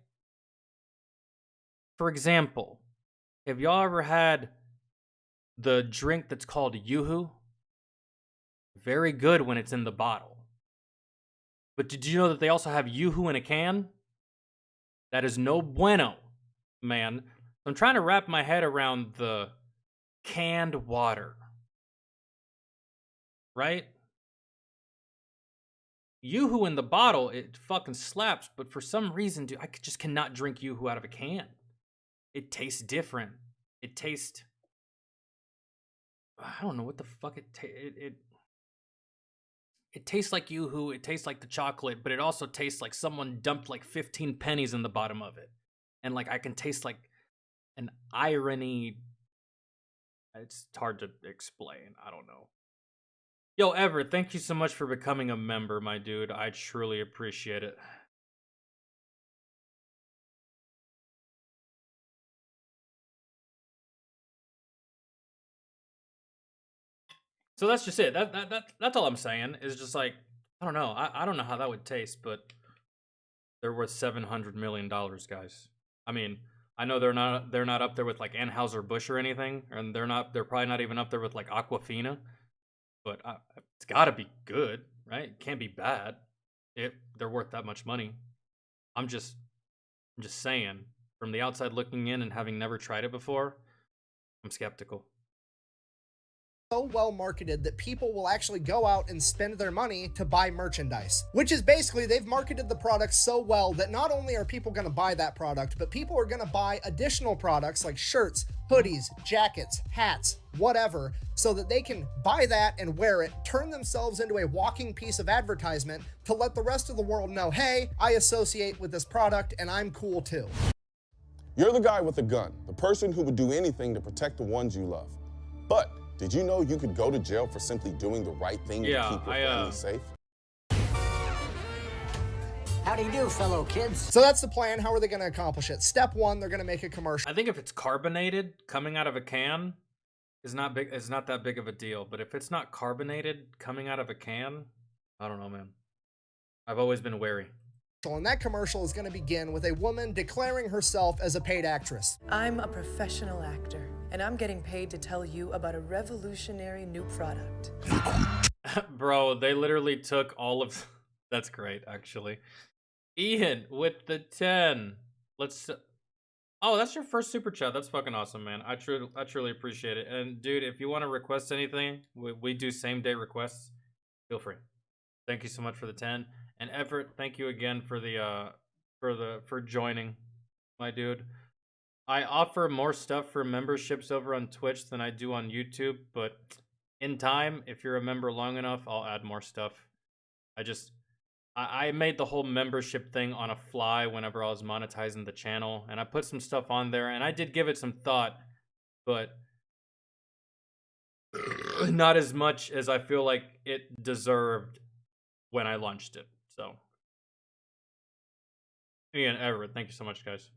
For example, have y'all ever had the drink that's called Yoo-Hoo? Very good when it's in the bottle. But did you know that they also have Yoo-Hoo in a can? That is no bueno, man. I'm trying to wrap my head around the canned water. Right? Yoo-Hoo in the bottle, it fucking slaps, but for some reason, dude, I just cannot drink Yoo-Hoo out of a can. It tastes different. It tastes... I don't know what the fuck it tastes like Yoo-Hoo, it tastes like the chocolate, but it also tastes like someone dumped like 15 pennies in the bottom of it. And like I can taste like an irony. It's hard to explain. I don't know. Yo, Everett, thank you so much for becoming a member, my dude. I truly appreciate it. So that's just it. That's all I'm saying. Is just like, I don't know. I don't know how that would taste, but they're worth $700 million, guys. I mean, I know they're not up there with like Anheuser-Busch or anything, and they're probably not even up there with like Aquafina, but it's got to be good, right? It can't be bad. They're worth that much money. I'm just saying, from the outside looking in and having never tried it before, I'm skeptical. So well marketed that people will actually go out and spend their money to buy merchandise, which is basically they've marketed the product so well that not only are people going to buy that product, but people are going to buy additional products like shirts, hoodies, jackets, hats, whatever, so that they can buy that and wear it, turn themselves into a walking piece of advertisement to let the rest of the world know, hey, I associate with this product and I'm cool too. You're the guy with the gun, the person who would do anything to protect the ones you love. But did you know you could go to jail for simply doing the right thing to keep your family safe? How do you do, fellow kids? So that's the plan. How are they going to accomplish it? Step one, they're going to make a commercial. I think if it's carbonated, coming out of a can is not that big of a deal. But if it's not carbonated, coming out of a can, I don't know, man. I've always been wary. And that commercial is going to begin with a woman declaring herself as a paid actress. I'm a professional actor, and I'm getting paid to tell you about a revolutionary new product. Bro, they literally took all of... That's great, actually. Ian with the 10. Let's... Oh, that's your first super chat. That's fucking awesome, man. I truly appreciate it. And dude, if you want to request anything, we do same day requests. Feel free. Thank you so much for the 10. And Everett, thank you again for joining, my dude. I offer more stuff for memberships over on Twitch than I do on YouTube, but in time, if you're a member long enough, I'll add more stuff. I made the whole membership thing on a fly whenever I was monetizing the channel, and I put some stuff on there, and I did give it some thought, but not as much as I feel like it deserved when I launched it. So, again, Everett, thank you so much, guys.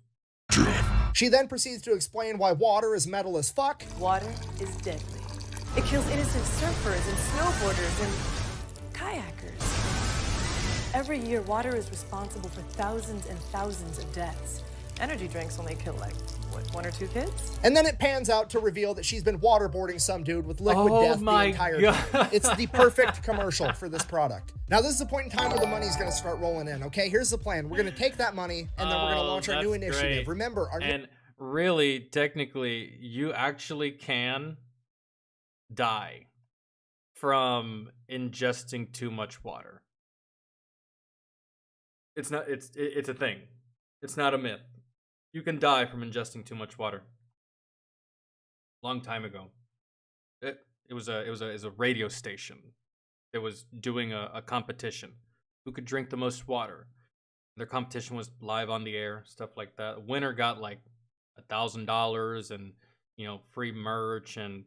She then proceeds to explain why water is metal as fuck. Water is deadly. It kills innocent surfers and snowboarders and kayakers. Every year, water is responsible for thousands and thousands of deaths. Energy drinks only kill, like, what, 1 or 2 kids? And then it pans out to reveal that she's been waterboarding some dude with liquid death the entire time. It's the perfect commercial for this product. Now, this is the point in time where the money's going to start rolling in, okay? Here's the plan. We're going to take that money, and then we're going to launch our new initiative. Great. Remember, our... And really, technically, you actually can die from ingesting too much water. It's a thing. It's not a myth. You can die from ingesting too much water. Long time ago. It was a radio station. It was doing a competition. Who could drink the most water? Their competition was live on the air, stuff like that. Winner got like $1,000 and, you know, free merch, and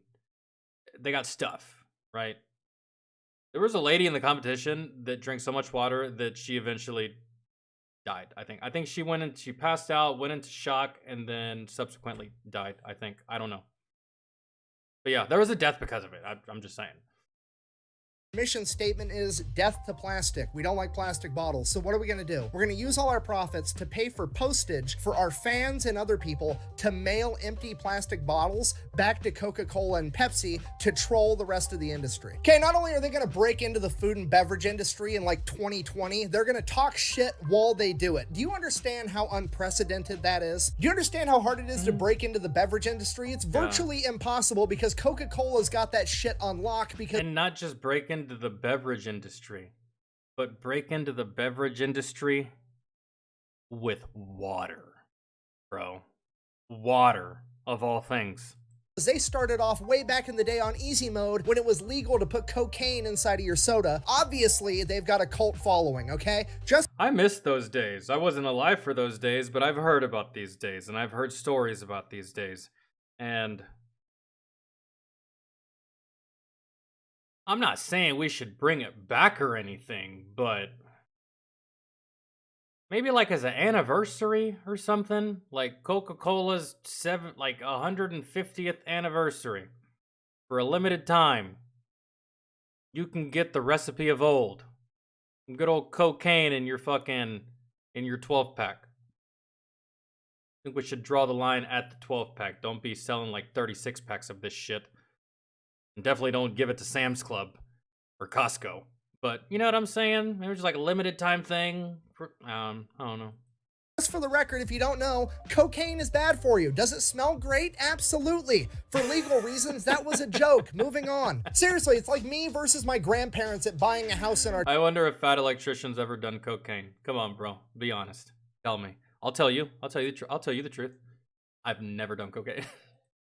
they got stuff, right? There was a lady in the competition that drank so much water that she eventually died. I think she passed out, went into shock, and then subsequently died. I don't know. But yeah, there was a death because of it. I'm just saying. Mission statement is death to plastic. We don't like plastic bottles. So what are we going to do? We're going to use all our profits to pay for postage for our fans and other people to mail empty plastic bottles back to Coca-Cola and Pepsi to troll the rest of the industry. Okay, not only are they going to break into the food and beverage industry in like 2020, they're going to talk shit while they do it. Do you understand how unprecedented that is? Do you understand how hard it is to break into the beverage industry? It's virtually impossible because Coca-Cola's got that shit on lock. And not just break into the beverage industry, but break into the beverage industry with water, bro. Water, of all things. They started off way back in the day on easy mode when it was legal to put cocaine inside of your soda. Obviously, they've got a cult following, okay? I miss those days. I wasn't alive for those days, but I've heard about these days, and I've heard stories about these days. And I'm not saying we should bring it back or anything, but maybe like as an anniversary or something, like Coca-Cola's 150th anniversary. For a limited time, you can get the recipe of old. Some good old cocaine in your 12-pack. I think we should draw the line at the 12-pack. Don't be selling like 36-packs of this shit. And definitely don't give it to Sam's Club or Costco. But you know what I'm saying? Maybe just like a limited time thing. I don't know. Just for the record, if you don't know, cocaine is bad for you. Does it smell great? Absolutely. For legal reasons, that was a joke. Moving on. Seriously, it's like me versus my grandparents at buying a house in our... I wonder if Fat Electrician's ever done cocaine. Come on, bro. Be honest. Tell me. I'll tell you the truth. I've never done cocaine.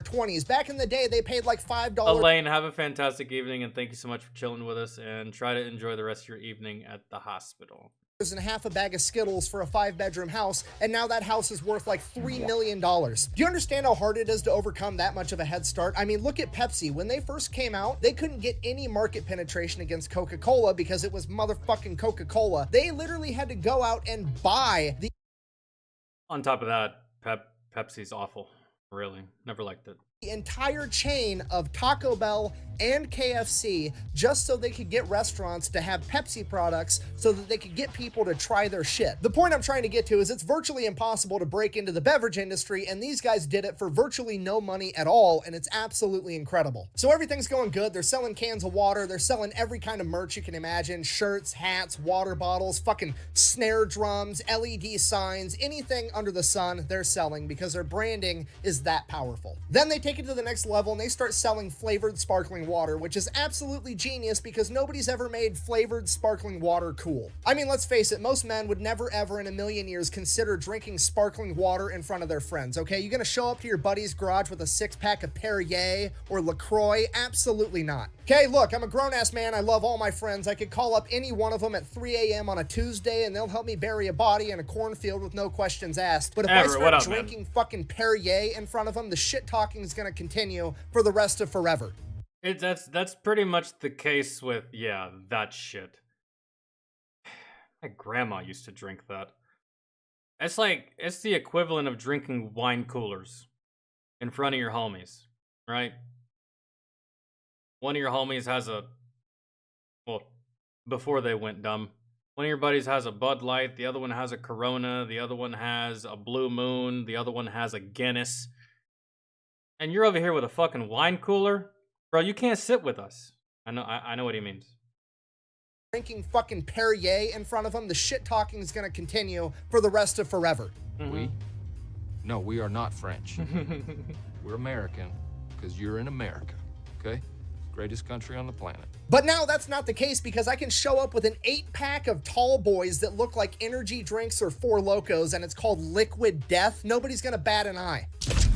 20s. Back in the day, they paid like $5. Elaine, have a fantastic evening, and thank you so much for chilling with us, and try to enjoy the rest of your evening at the hospital. And half a bag of Skittles for a 5-bedroom house, and now that house is worth like $3 million. Do you understand how hard it is to overcome that much of a head start? I mean, look at Pepsi. When they first came out, they couldn't get any market penetration against Coca-Cola because it was motherfucking Coca-Cola. They literally had to go out and buy the... On top of that, Pepsi's awful. Really, never liked it. The entire chain of Taco Bell and KFC just so they could get restaurants to have Pepsi products so that they could get people to try their shit. The point I'm trying to get to is it's virtually impossible to break into the beverage industry, and these guys did it for virtually no money at all, and it's absolutely incredible. So everything's going good. They're selling cans of water. They're selling every kind of merch you can imagine. Shirts, hats, water bottles, fucking snare drums, LED signs, anything under the sun they're selling because their branding is that powerful. Then they take it to the next level and they start selling flavored sparkling water, which is absolutely genius because nobody's ever made flavored sparkling water cool. I mean, let's face it, most men would never ever in a million years consider drinking sparkling water in front of their friends, okay? You gonna show up to your buddy's garage with a 6-pack of Perrier or LaCroix? Absolutely not. Okay, look, I'm a grown-ass man. I love all my friends. I could call up any one of them at 3 a.m. on a Tuesday and they'll help me bury a body in a cornfield with no questions asked. But if I start drinking fucking Perrier in front of them, the shit talking is gonna continue for the rest of forever. That's pretty much the case with, yeah, that shit. My grandma used to drink that. It's the equivalent of drinking wine coolers in front of your homies, right? One of your homies has before they went dumb, one of your buddies has a Bud Light, the other one has a Corona, the other one has a Blue Moon, the other one has a Guinness. And you're over here with a fucking wine cooler? Bro, you can't sit with us. I know what he means. Drinking fucking Perrier in front of them, the shit talking is gonna continue for the rest of forever. No, we are not French. We're American, because you're in America, okay? Greatest country on the planet. But now that's not the case because I can show up with an 8-pack of Tall Boys that look like energy drinks or Four Locos, and it's called Liquid Death. Nobody's gonna bat an eye.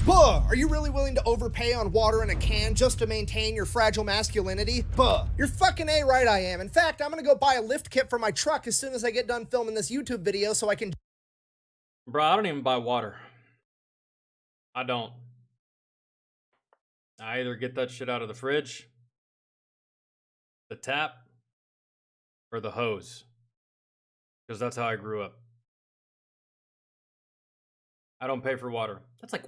Buh! Are you really willing to overpay on water in a can just to maintain your fragile masculinity? Buh! You're fucking A-right I am. In fact, I'm gonna go buy a lift kit for my truck as soon as I get done filming this YouTube video so I can... Bro, I don't even buy water. I don't. I either get that shit out of the fridge, the tap, or the hose. Because that's how I grew up. I don't pay for water. That's like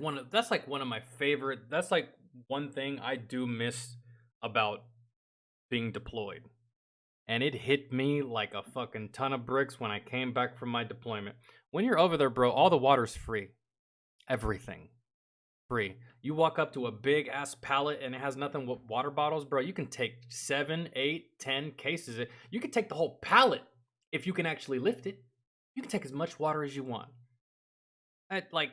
one of my favorite. That's like one thing I do miss about being deployed. And it hit me like a fucking ton of bricks when I came back from my deployment. When you're over there, bro, all the water's free. Everything. Free. You walk up to a big ass pallet and it has nothing but water bottles, bro. You can take 7, 8, 10 cases. You can take the whole pallet if you can actually lift it. You can take as much water as you want. I, like,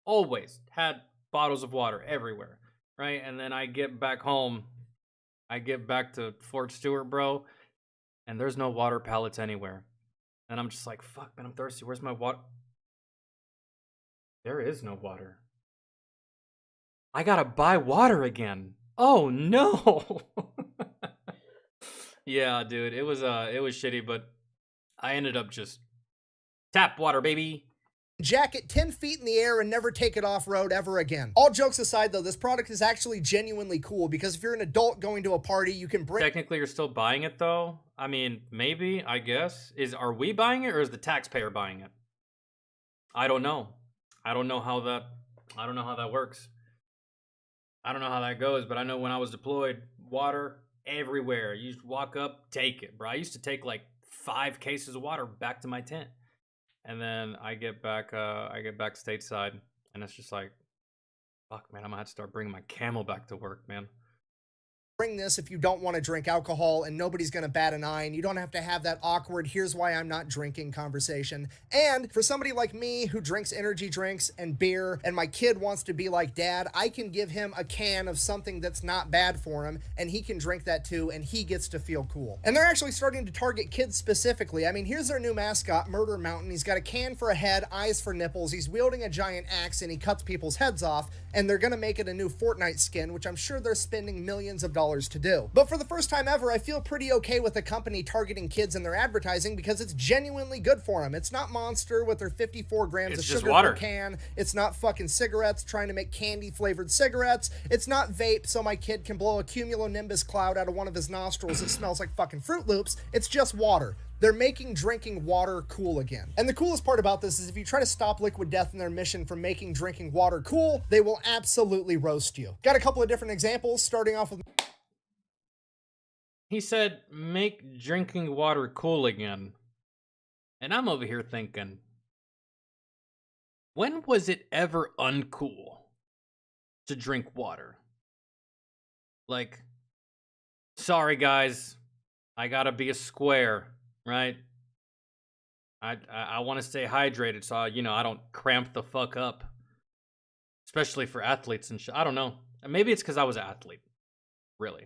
always had bottles of water everywhere, right? And then I get back home, I get back to Fort Stewart, bro, and there's no water pallets anywhere. And I'm just like, fuck, man, I'm thirsty. Where's my water? There is no water. I gotta buy water again. Oh, no. Yeah, dude, it was shitty, but I ended up just tap water, baby. Jacket 10 feet in the air and never take it off-road ever again. All jokes aside, though, this product is actually genuinely cool because if you're an adult going to a party, you can bring... Technically, you're still buying it, though. I mean, maybe, I guess. Are we buying it or is the taxpayer buying it? I don't know. I don't know how that works. I don't know how that goes, but I know when I was deployed, water everywhere. You just walk up, take it, bro. I used to take like 5 cases of water back to my tent. And then I get back stateside, and it's just like, fuck, man, I'm gonna have to start bringing my camel back to work, man. Bring this if you don't want to drink alcohol and nobody's going to bat an eye and you don't have to have that awkward here's why I'm not drinking conversation. And for somebody like me who drinks energy drinks and beer and my kid wants to be like dad, I can give him a can of something that's not bad for him and he can drink that too and he gets to feel cool. And they're actually starting to target kids specifically. I mean, here's their new mascot, Murder Mountain. He's got a can for a head, eyes for nipples. He's wielding a giant axe and he cuts people's heads off, and they're going to make it a new Fortnite skin, which I'm sure they're spending millions of dollars to do. But for the first time ever, I feel pretty okay with the company targeting kids in their advertising because it's genuinely good for them. It's not Monster with their 54 grams of sugar per can. It's not fucking cigarettes trying to make candy flavored cigarettes. It's not vape so my kid can blow a cumulonimbus cloud out of one of his nostrils that smells like fucking Fruit Loops. It's just water. They're making drinking water cool again. And the coolest part about this is if you try to stop Liquid Death in their mission from making drinking water cool, they will absolutely roast you. Got a couple of different examples, starting off with... He said, make drinking water cool again. And I'm over here thinking, when was it ever uncool to drink water? Like, sorry guys, I gotta be a square, right? I want to stay hydrated so I don't cramp the fuck up. Especially for athletes and shit. I don't know. Maybe it's because I was an athlete. Really.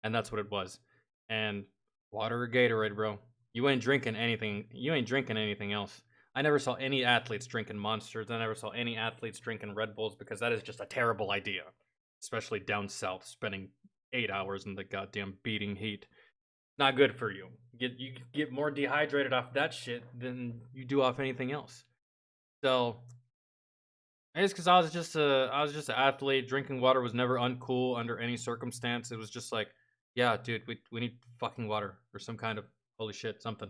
And that's what it was. And water or Gatorade, bro. You ain't drinking anything. You ain't drinking anything else. I never saw any athletes drinking Monsters. I never saw any athletes drinking Red Bulls because that is just a terrible idea. Especially down south, spending 8 hours in the goddamn beating heat. Not good for you. You get more dehydrated off that shit than you do off anything else. So it's because I was just an athlete. Drinking water was never uncool under any circumstance. It was just like, yeah, dude, we need fucking water or some kind of holy shit something.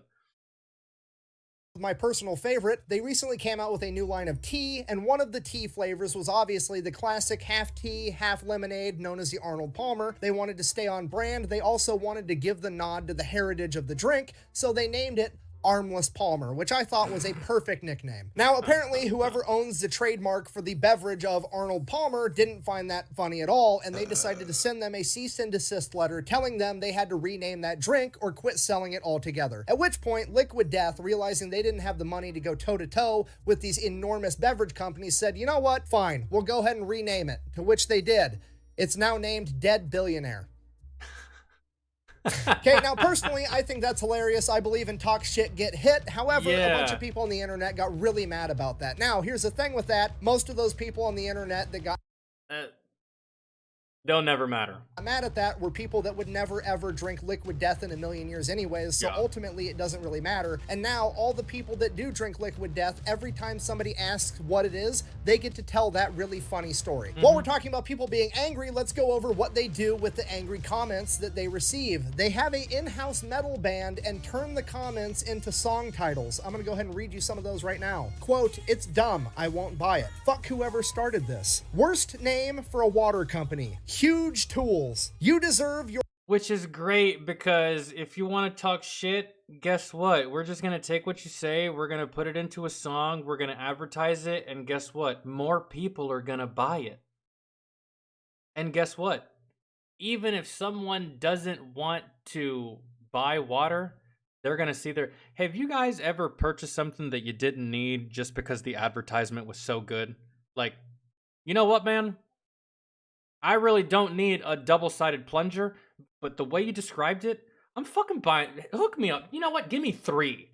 My personal favorite, they recently came out with a new line of tea, and one of the tea flavors was obviously the classic half tea, half lemonade known as the Arnold Palmer. They wanted to stay on brand. They also wanted to give the nod to the heritage of the drink, so they named it Armless Palmer, which I thought was a perfect nickname. Now, apparently, whoever owns the trademark for the beverage of Arnold Palmer didn't find that funny at all, and they decided to send them a cease and desist letter telling them they had to rename that drink or quit selling it altogether. At which point, Liquid Death, realizing they didn't have the money to go toe-to-toe with these enormous beverage companies, said, you know what? Fine, we'll go ahead and rename it, to which they did. It's now named Dead Billionaire. Okay, now personally, I think that's hilarious. I believe in talk shit, get hit. However, a bunch Yeah. of people on the internet got really mad about that. Now, here's the thing with that. Most of those people on the internet that got They'll never matter. mad at that were people that would never ever drink Liquid Death in a million years anyways, so Yeah. ultimately it doesn't really matter. And now all the people that do drink Liquid Death, every time somebody asks what it is, they get to tell that really funny story. While we're talking about people being angry, let's go over what they do with the angry comments that they receive. They have a in-house metal band and turn the comments into song titles. I'm gonna go ahead and read you some of those right now. Quote, "It's dumb, I won't buy it. Fuck whoever started this. Worst name for a water company. Huge tools. You deserve your..." Which is great, because if you want to talk shit, guess what? We're just going to take what you say, we're going to put it into a song, we're going to advertise it, and guess what? More people are going to buy it. And guess what? Even if someone doesn't want to buy water, they're going to see their... Have you guys ever purchased something that you didn't need just because the advertisement was so good? Like, you know what, man? I really don't need a double-sided plunger, but the way you described it, I'm fucking buying. Hook me up. You know what? Give me 3,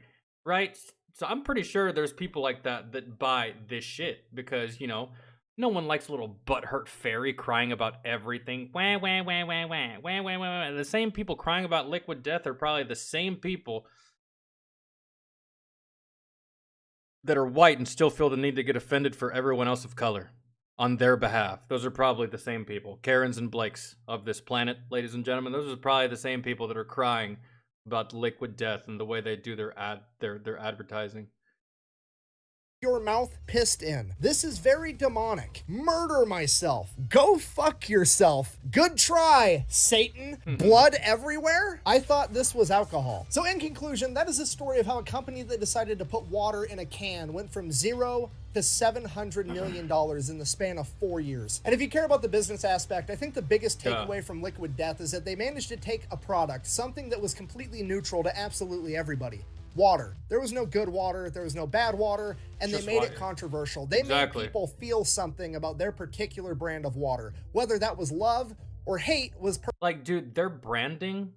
right? So I'm pretty sure there's people like that that buy this shit because, you know, no one likes a little butthurt fairy crying about everything. Wah, wah, wah, wah, wah, wah, wah, wah. The same people crying about Liquid Death are probably the same people that are white and still feel the need to get offended for everyone else of color on their behalf. Those are probably the same people. Karens and Blakes of this planet, ladies and gentlemen. Those are probably the same people that are crying about Liquid Death and the way they do their advertising. Your mouth pissed in. This is very demonic. Murder myself. Go fuck yourself. Good try, Satan. Blood everywhere? I thought this was alcohol. So in conclusion, that is a story of how a company that decided to put water in a can went from 0 to $700 million in the span of 4 years. And if you care about the business aspect, I think the biggest takeaway from Liquid Death is that they managed to take a product, something that was completely neutral to absolutely everybody. Water. There was no good water, there was no bad water, and they made it controversial. They made people feel something about their particular brand of water. Whether that was love or hate was... Like, dude, their branding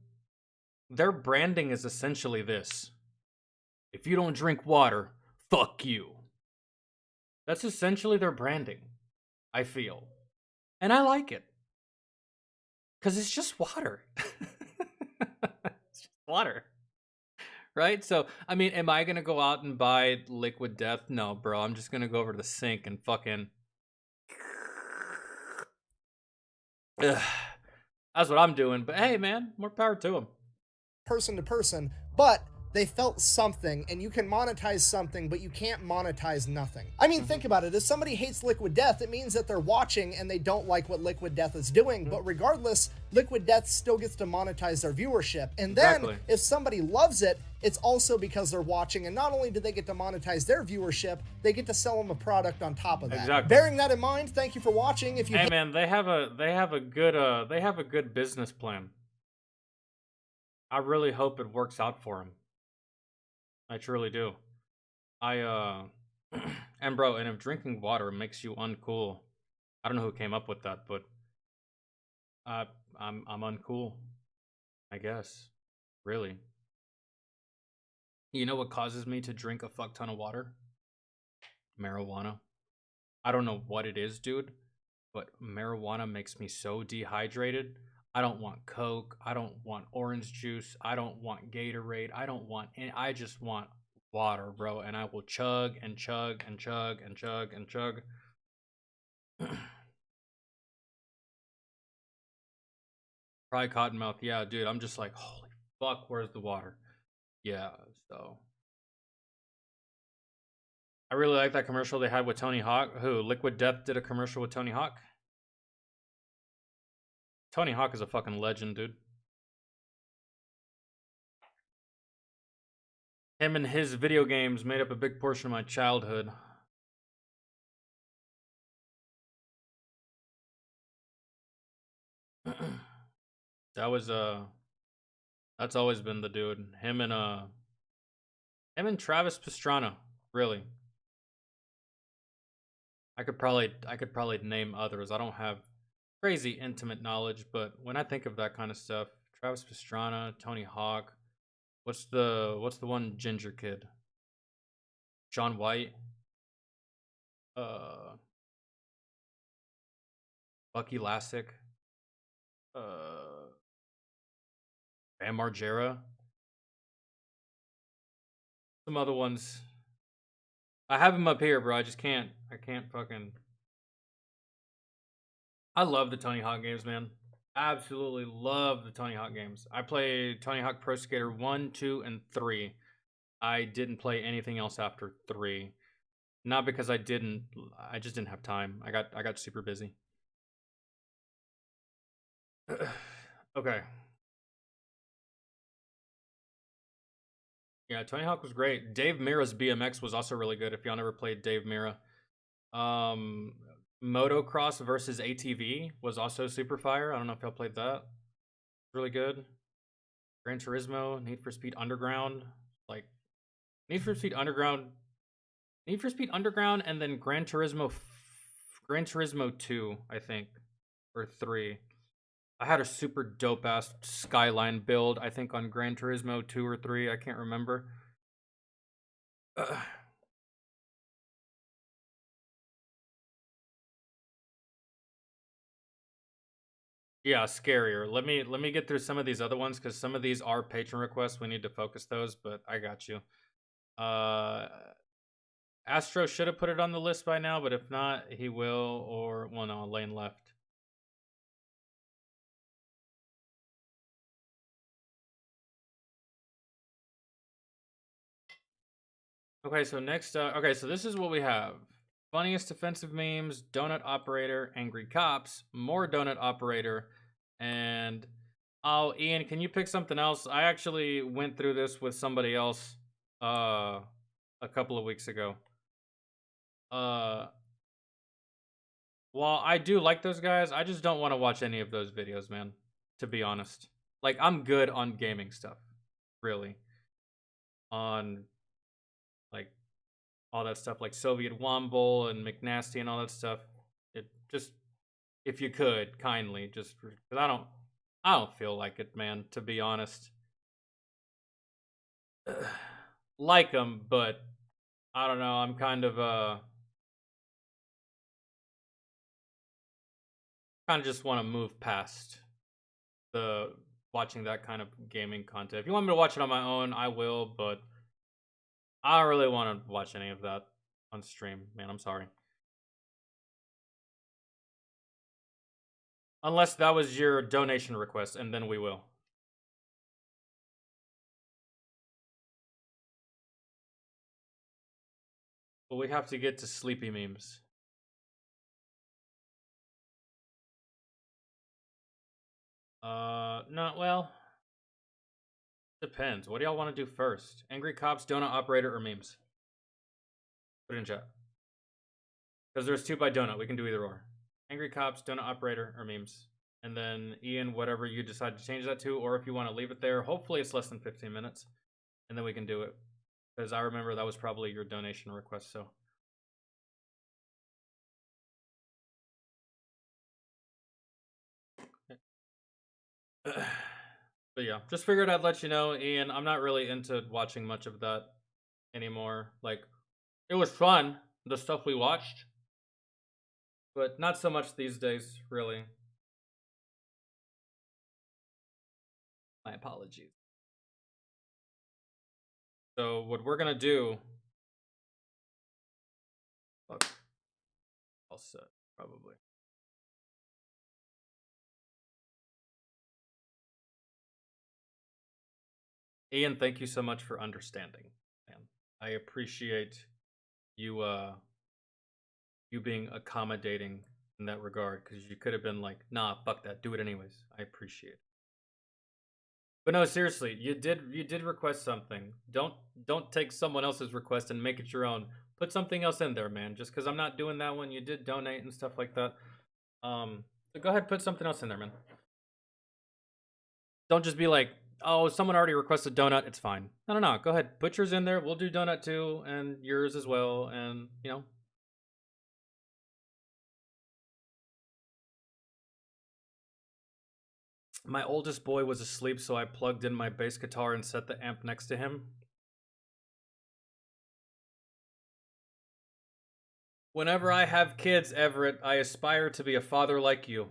is essentially this. If you don't drink water, fuck you. That's essentially their branding, I feel. And I like it. Because it's just water. It's just water. Right? So, I mean, am I going to go out and buy Liquid Death? No, bro. I'm just going to go over to the sink and fucking... Ugh. That's what I'm doing. But hey, man, more power to them. Person to person, but they felt something, and you can monetize something, but you can't monetize nothing. I mean, think about it. If somebody hates Liquid Death, it means that they're watching and they don't like what Liquid Death is doing, but regardless, Liquid Death still gets to monetize their viewership. And then, if somebody loves it, it's also because they're watching, and not only do they get to monetize their viewership, they get to sell them a product on top of that. Bearing that in mind, thank you for watching. If you Hey man, they have a good business plan. I really hope it works out for them. I truly do. And bro, and if drinking water makes you uncool, I don't know who came up with that, but I'm uncool, I guess. Really. You know what causes me to drink a fuck ton of water? Marijuana. I don't know what it is, dude, but marijuana makes me so dehydrated. I don't want Coke. I don't want orange juice. I don't want Gatorade. I don't want any. I just want water, bro. And I will chug and chug and chug and chug and chug. Probably Cottonmouth. Yeah, dude. I'm just like, holy fuck, where's the water? Yeah, so. I really like that commercial they had with Tony Hawk. Who? Liquid Death did a commercial with Tony Hawk. Tony Hawk is a fucking legend, dude. Him and his video games made up a big portion of my childhood. That was that's always been the dude. Him and Travis Pastrana, really. I could probably name others. I don't have crazy intimate knowledge, but when I think of that kind of stuff, Travis Pastrana, Tony Hawk. What's the one ginger kid? John White. Bucky Lasek. Bam Margera. Some other ones. I have them up here, bro. I can't fucking. I love the Tony Hawk games, man. Absolutely love the Tony Hawk games. I play Tony Hawk Pro Skater 1, 2, and 3. I didn't play anything else after 3. Not because I just didn't have time. I got super busy. Okay. Yeah, Tony Hawk was great. Dave Mirra's BMX was also really good if y'all never played Dave Mirra. Motocross versus ATV was also super fire. I don't know if y'all played that. Really good. Gran Turismo, Need for Speed Underground. Like, Need for Speed Underground, and then Gran Turismo 2, I think, or 3. I had a super dope ass Skyline build, I think, on Gran Turismo 2 or 3. I can't remember. Yeah, scarier. Let me get through some of these other ones because some of these are patron requests. We need to focus those, but I got you. Astro should have put it on the list by now, but if not, he will. Or well, no, Lane left. Okay, so next, okay, so this is what we have. Funniest offensive memes, Donut Operator, Angry Cops, more Donut Operator, and, oh, Ian, can you pick something else? I actually went through this with somebody else, a couple of weeks ago. While I do like those guys, I just don't want to watch any of those videos, man, to be honest. Like, I'm good on gaming stuff, really. On like all that stuff, like Soviet Womble and McNasty and all that stuff. It just, if you could kindly, just because I don't feel like it, man. To be honest, like them, but I don't know. I'm kind of just want to move past the watching that kind of gaming content. If you want me to watch it on my own, I will, but I don't really want to watch any of that on stream, man. I'm sorry. Unless that was your donation request, and then we will. But we have to get to sleepy memes. No, well, depends. What do y'all want to do first? Angry Cops, Donut Operator, or memes? Put it in chat. Because there's 2 by Donut. We can do either or. Angry Cops, Donut Operator, or memes. And then Ian, whatever you decide to change that to, or if you want to leave it there. Hopefully it's less than 15 minutes. And then we can do it. Because I remember that was probably your donation request, so. But yeah, just figured I'd let you know, Ian. I'm not really into watching much of that anymore. Like, it was fun, the stuff we watched, but not so much these days, really. My apologies. So what we're gonna do, fuck, all set, probably. Ian, thank you so much for understanding, man. I appreciate you you being accommodating in that regard, because you could have been like, nah, fuck that, do it anyways. I appreciate it. But no, seriously, you did request something. Don't take someone else's request and make it your own. Put something else in there, man. Just because I'm not doing that one, you did donate and stuff like that. So go ahead, put something else in there, man. Don't just be like, oh, someone already requested donut, it's fine. No. Go ahead, put yours in there. We'll do donut too, and yours as well, and you know. My oldest boy was asleep, so I plugged in my bass guitar and set the amp next to him. Whenever I have kids, Everett, I aspire to be a father like you.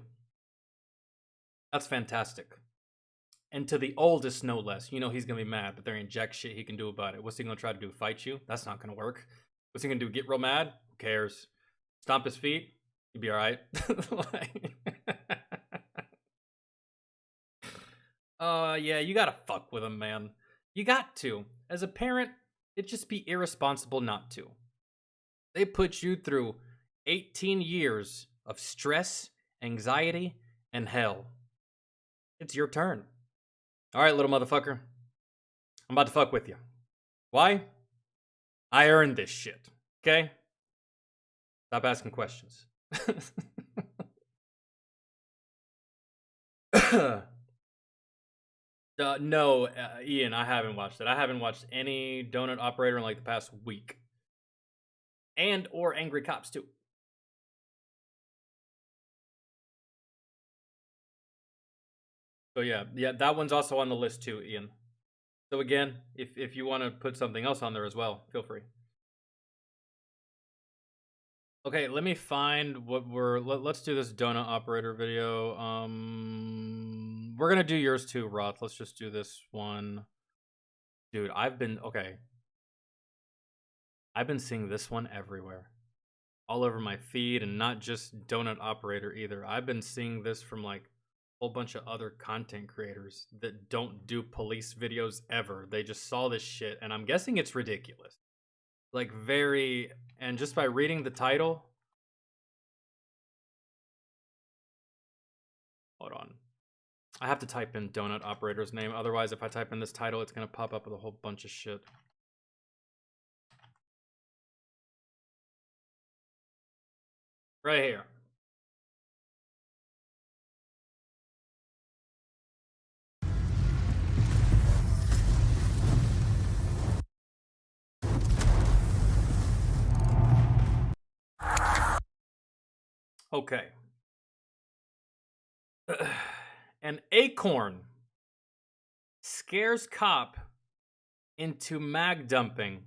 That's fantastic. And to the oldest, no less. You know he's gonna be mad, but there ain't jack shit he can do about it. What's he gonna try to do? Fight you? That's not gonna work. What's he gonna do? Get real mad? Who cares? Stomp his feet? He'd be alright. Yeah, you gotta fuck with him, man. You got to. As a parent, it'd just be irresponsible not to. They put you through 18 years of stress, anxiety, and hell. It's your turn. Alright, little motherfucker. I'm about to fuck with you. Why? I earned this shit. Okay? Stop asking questions. No, Ian, I haven't watched it. I haven't watched any Donut Operator in like the past week. And or Angry Cops too. So yeah, that one's also on the list too, Ian. So again, if you want to put something else on there as well, feel free. Okay, let me find what let's do this Donut Operator video. We're gonna do yours too, Roth. Let's just do this one. Dude, I've been seeing this one everywhere. All over my feed, and not just Donut Operator either. I've been seeing this from like a whole bunch of other content creators that don't do police videos ever. They just saw this shit, and I'm guessing it's ridiculous. Like and just by reading the title. Hold on. I have to type in Donut Operator's name. Otherwise, if I type in this title, it's going to pop up with a whole bunch of shit. Right here. Okay. An acorn scares cop into mag dumping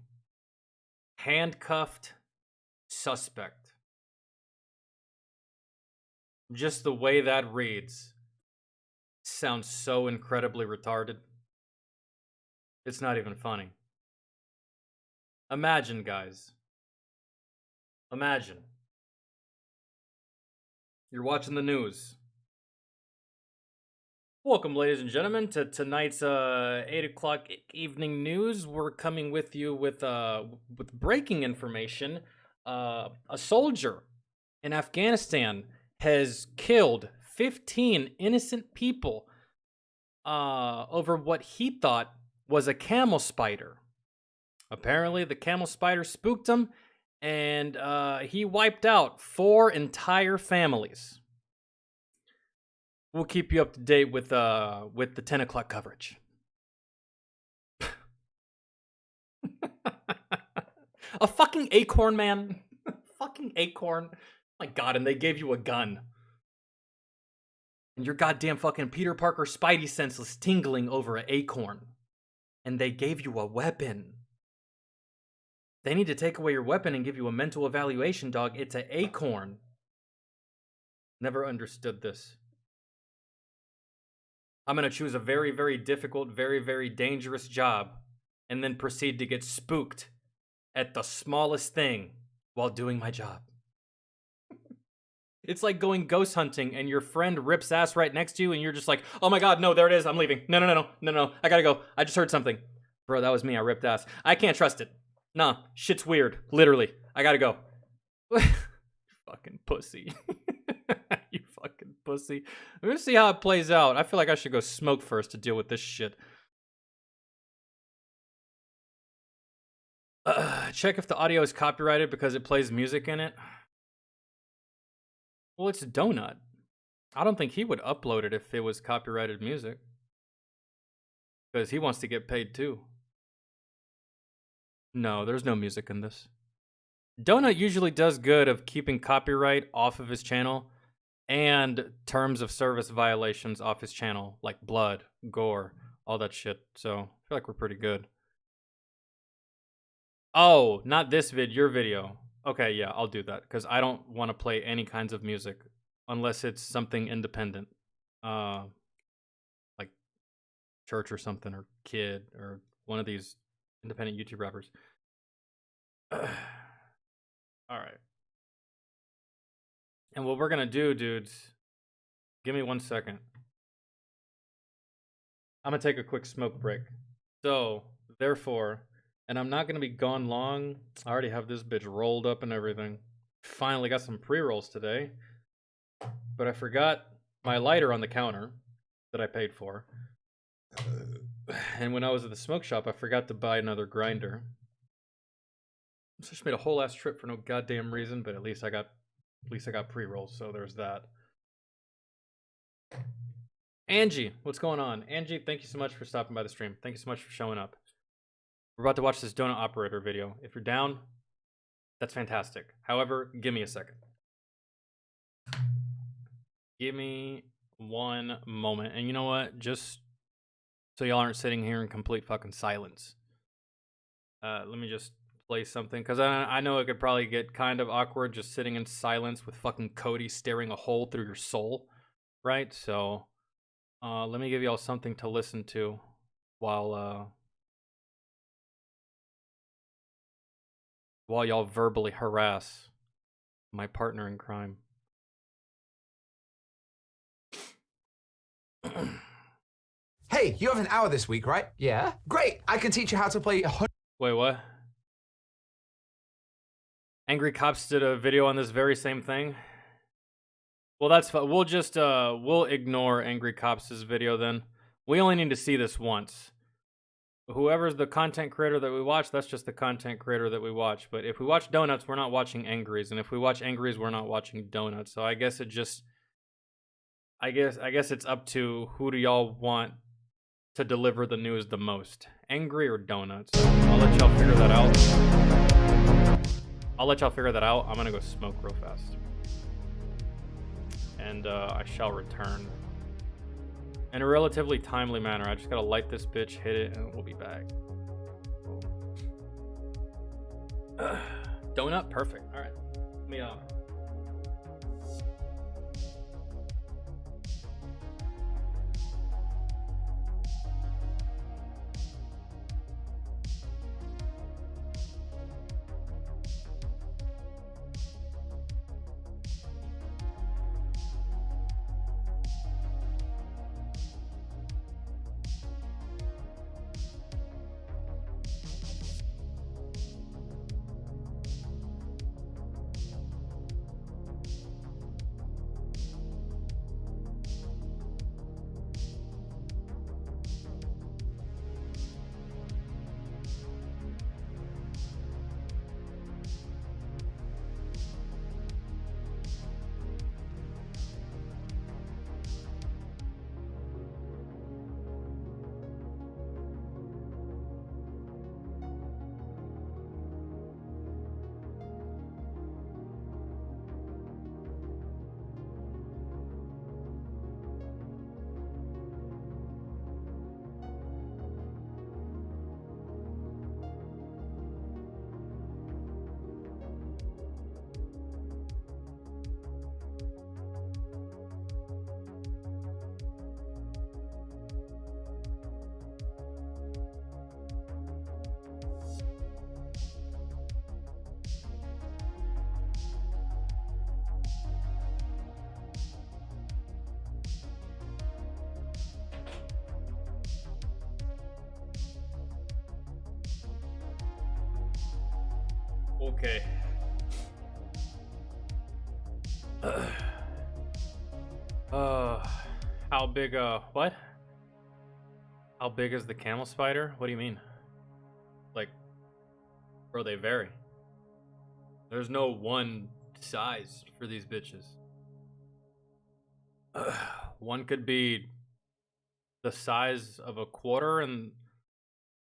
handcuffed suspect. Just the way that reads sounds so incredibly retarded. It's not even funny. Imagine, guys. Imagine. You're watching the news. Welcome, ladies and gentlemen, to tonight's 8 o'clock evening news. We're coming with you with breaking information. A soldier in Afghanistan has killed 15 innocent people over what he thought was a camel spider. Apparently, the camel spider spooked him, and he wiped out 4 entire families. We'll keep you up to date with the 10 o'clock coverage. A fucking acorn, man. Fucking acorn. Oh my God, and they gave you a gun. And your goddamn fucking Peter Parker Spidey senseless tingling over an acorn. And they gave you a weapon. They need to take away your weapon and give you a mental evaluation, dog. It's an acorn. Never understood this. I'm going to choose a very, very difficult, very, very dangerous job and then proceed to get spooked at the smallest thing while doing my job. It's like going ghost hunting and your friend rips ass right next to you and you're just like, oh my God, no, there it is. I'm leaving. No, I gotta go. I just heard something. Bro, that was me. I ripped ass. I can't trust it. Nah, shit's weird. Literally. I gotta go. Fucking pussy. You fucking pussy. We're gonna see how it plays out. I feel like I should go smoke first to deal with this shit. Check if the audio is copyrighted because it plays music in it. Well, it's Donut. I don't think he would upload it if it was copyrighted music. Because he wants to get paid too. No, there's no music in this. Donut usually does good of keeping copyright off of his channel and terms of service violations off his channel, like blood, gore, all that shit. So I feel like we're pretty good. Oh, not this vid, your video. Okay, yeah, I'll do that because I don't want to play any kinds of music unless it's something independent, like Church or something, or Kid, or one of these independent YouTube rappers. All right. And what we're gonna do, dudes, give me 1 second. I'm gonna take a quick smoke break. So, therefore, and I'm not gonna be gone long. I already have this bitch rolled up and everything. Finally got some pre-rolls today. But I forgot my lighter on the counter that I paid for. And when I was at the smoke shop, I forgot to buy another grinder. So I just made a whole ass trip for no goddamn reason, but at least I got pre-rolls, so there's that. Angie, what's going on? Angie, thank you so much for stopping by the stream. Thank you so much for showing up. We're about to watch this donut operator video. If you're down, that's fantastic. However, give me a second. Give me one moment. And you know what? Just so y'all aren't sitting here in complete fucking silence. Let me just play something, because I know it could probably get kind of awkward just sitting in silence with fucking Cody staring a hole through your soul, right? So let me give y'all something to listen to while y'all verbally harass my partner in crime. Hey, you have an hour this week, right? Yeah. Great, I can teach you how to play... Wait, what? Angry Cops did a video on this very same thing? Well, that's fine. We'll just, we'll ignore Angry Cops' video then. We only need to see this once. Whoever's the content creator that we watch, that's just the content creator that we watch. But if we watch Donuts, we're not watching Angries. And if we watch Angries, we're not watching Donuts. So I guess it just... I guess it's up to who do y'all want to deliver the news the most. Angry or Donuts? I'll let y'all figure that out. I'm gonna go smoke real fast. And I shall return in a relatively timely manner. I just gotta light this bitch, hit it, and we'll be back. Donut? Perfect. Alright. Let me Okay. How big, what? How big is the camel spider? What do you mean? Like, bro, they vary. There's no one size for these bitches. One could be the size of a quarter, and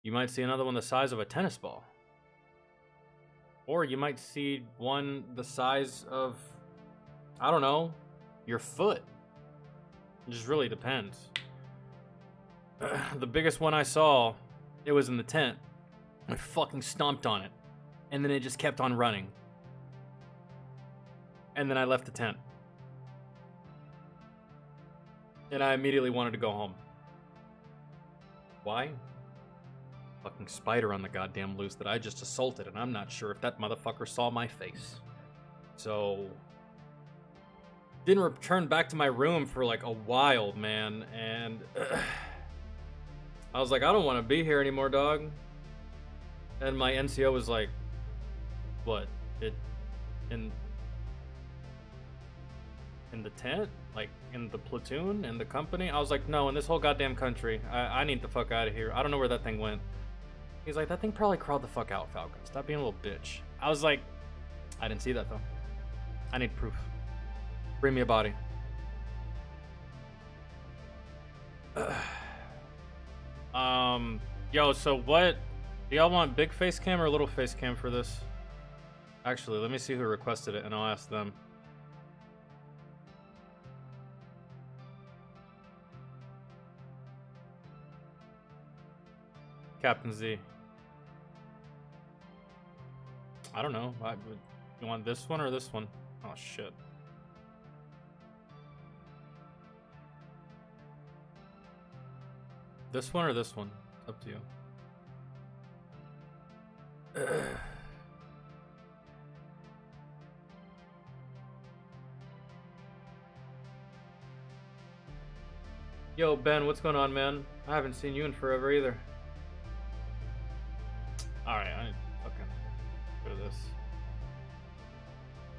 you might see another one the size of a tennis ball. Or you might see one the size of, I don't know, your foot. It just really depends. The biggest one I saw, it was in the tent. I fucking stomped on it. And then it just kept on running. And then I left the tent. And I immediately wanted to go home. Why? Fucking spider on the goddamn loose that I just assaulted, and I'm not sure if that motherfucker saw my face. So... didn't return back to my room for like a while, man, and... I was like, I don't want to be here anymore, dog. And my NCO was like, what? In the tent? Like, in the platoon? In the company? I was like, no, in this whole goddamn country. I need the fuck out of here. I don't know where that thing went. He's like, that thing probably crawled the fuck out, Falcon. Stop being a little bitch. I was like, I didn't see that, though. I need proof. Bring me a body. Yo, so what? Do y'all want big face cam or little face cam for this? Actually, let me see who requested it, and I'll ask them. Captain Z. I don't know. You want this one or this one? Oh, shit. This one or this one? It's up to you. Yo, Ben, what's going on, man? I haven't seen you in forever either. Alright, I need to fucking go to this.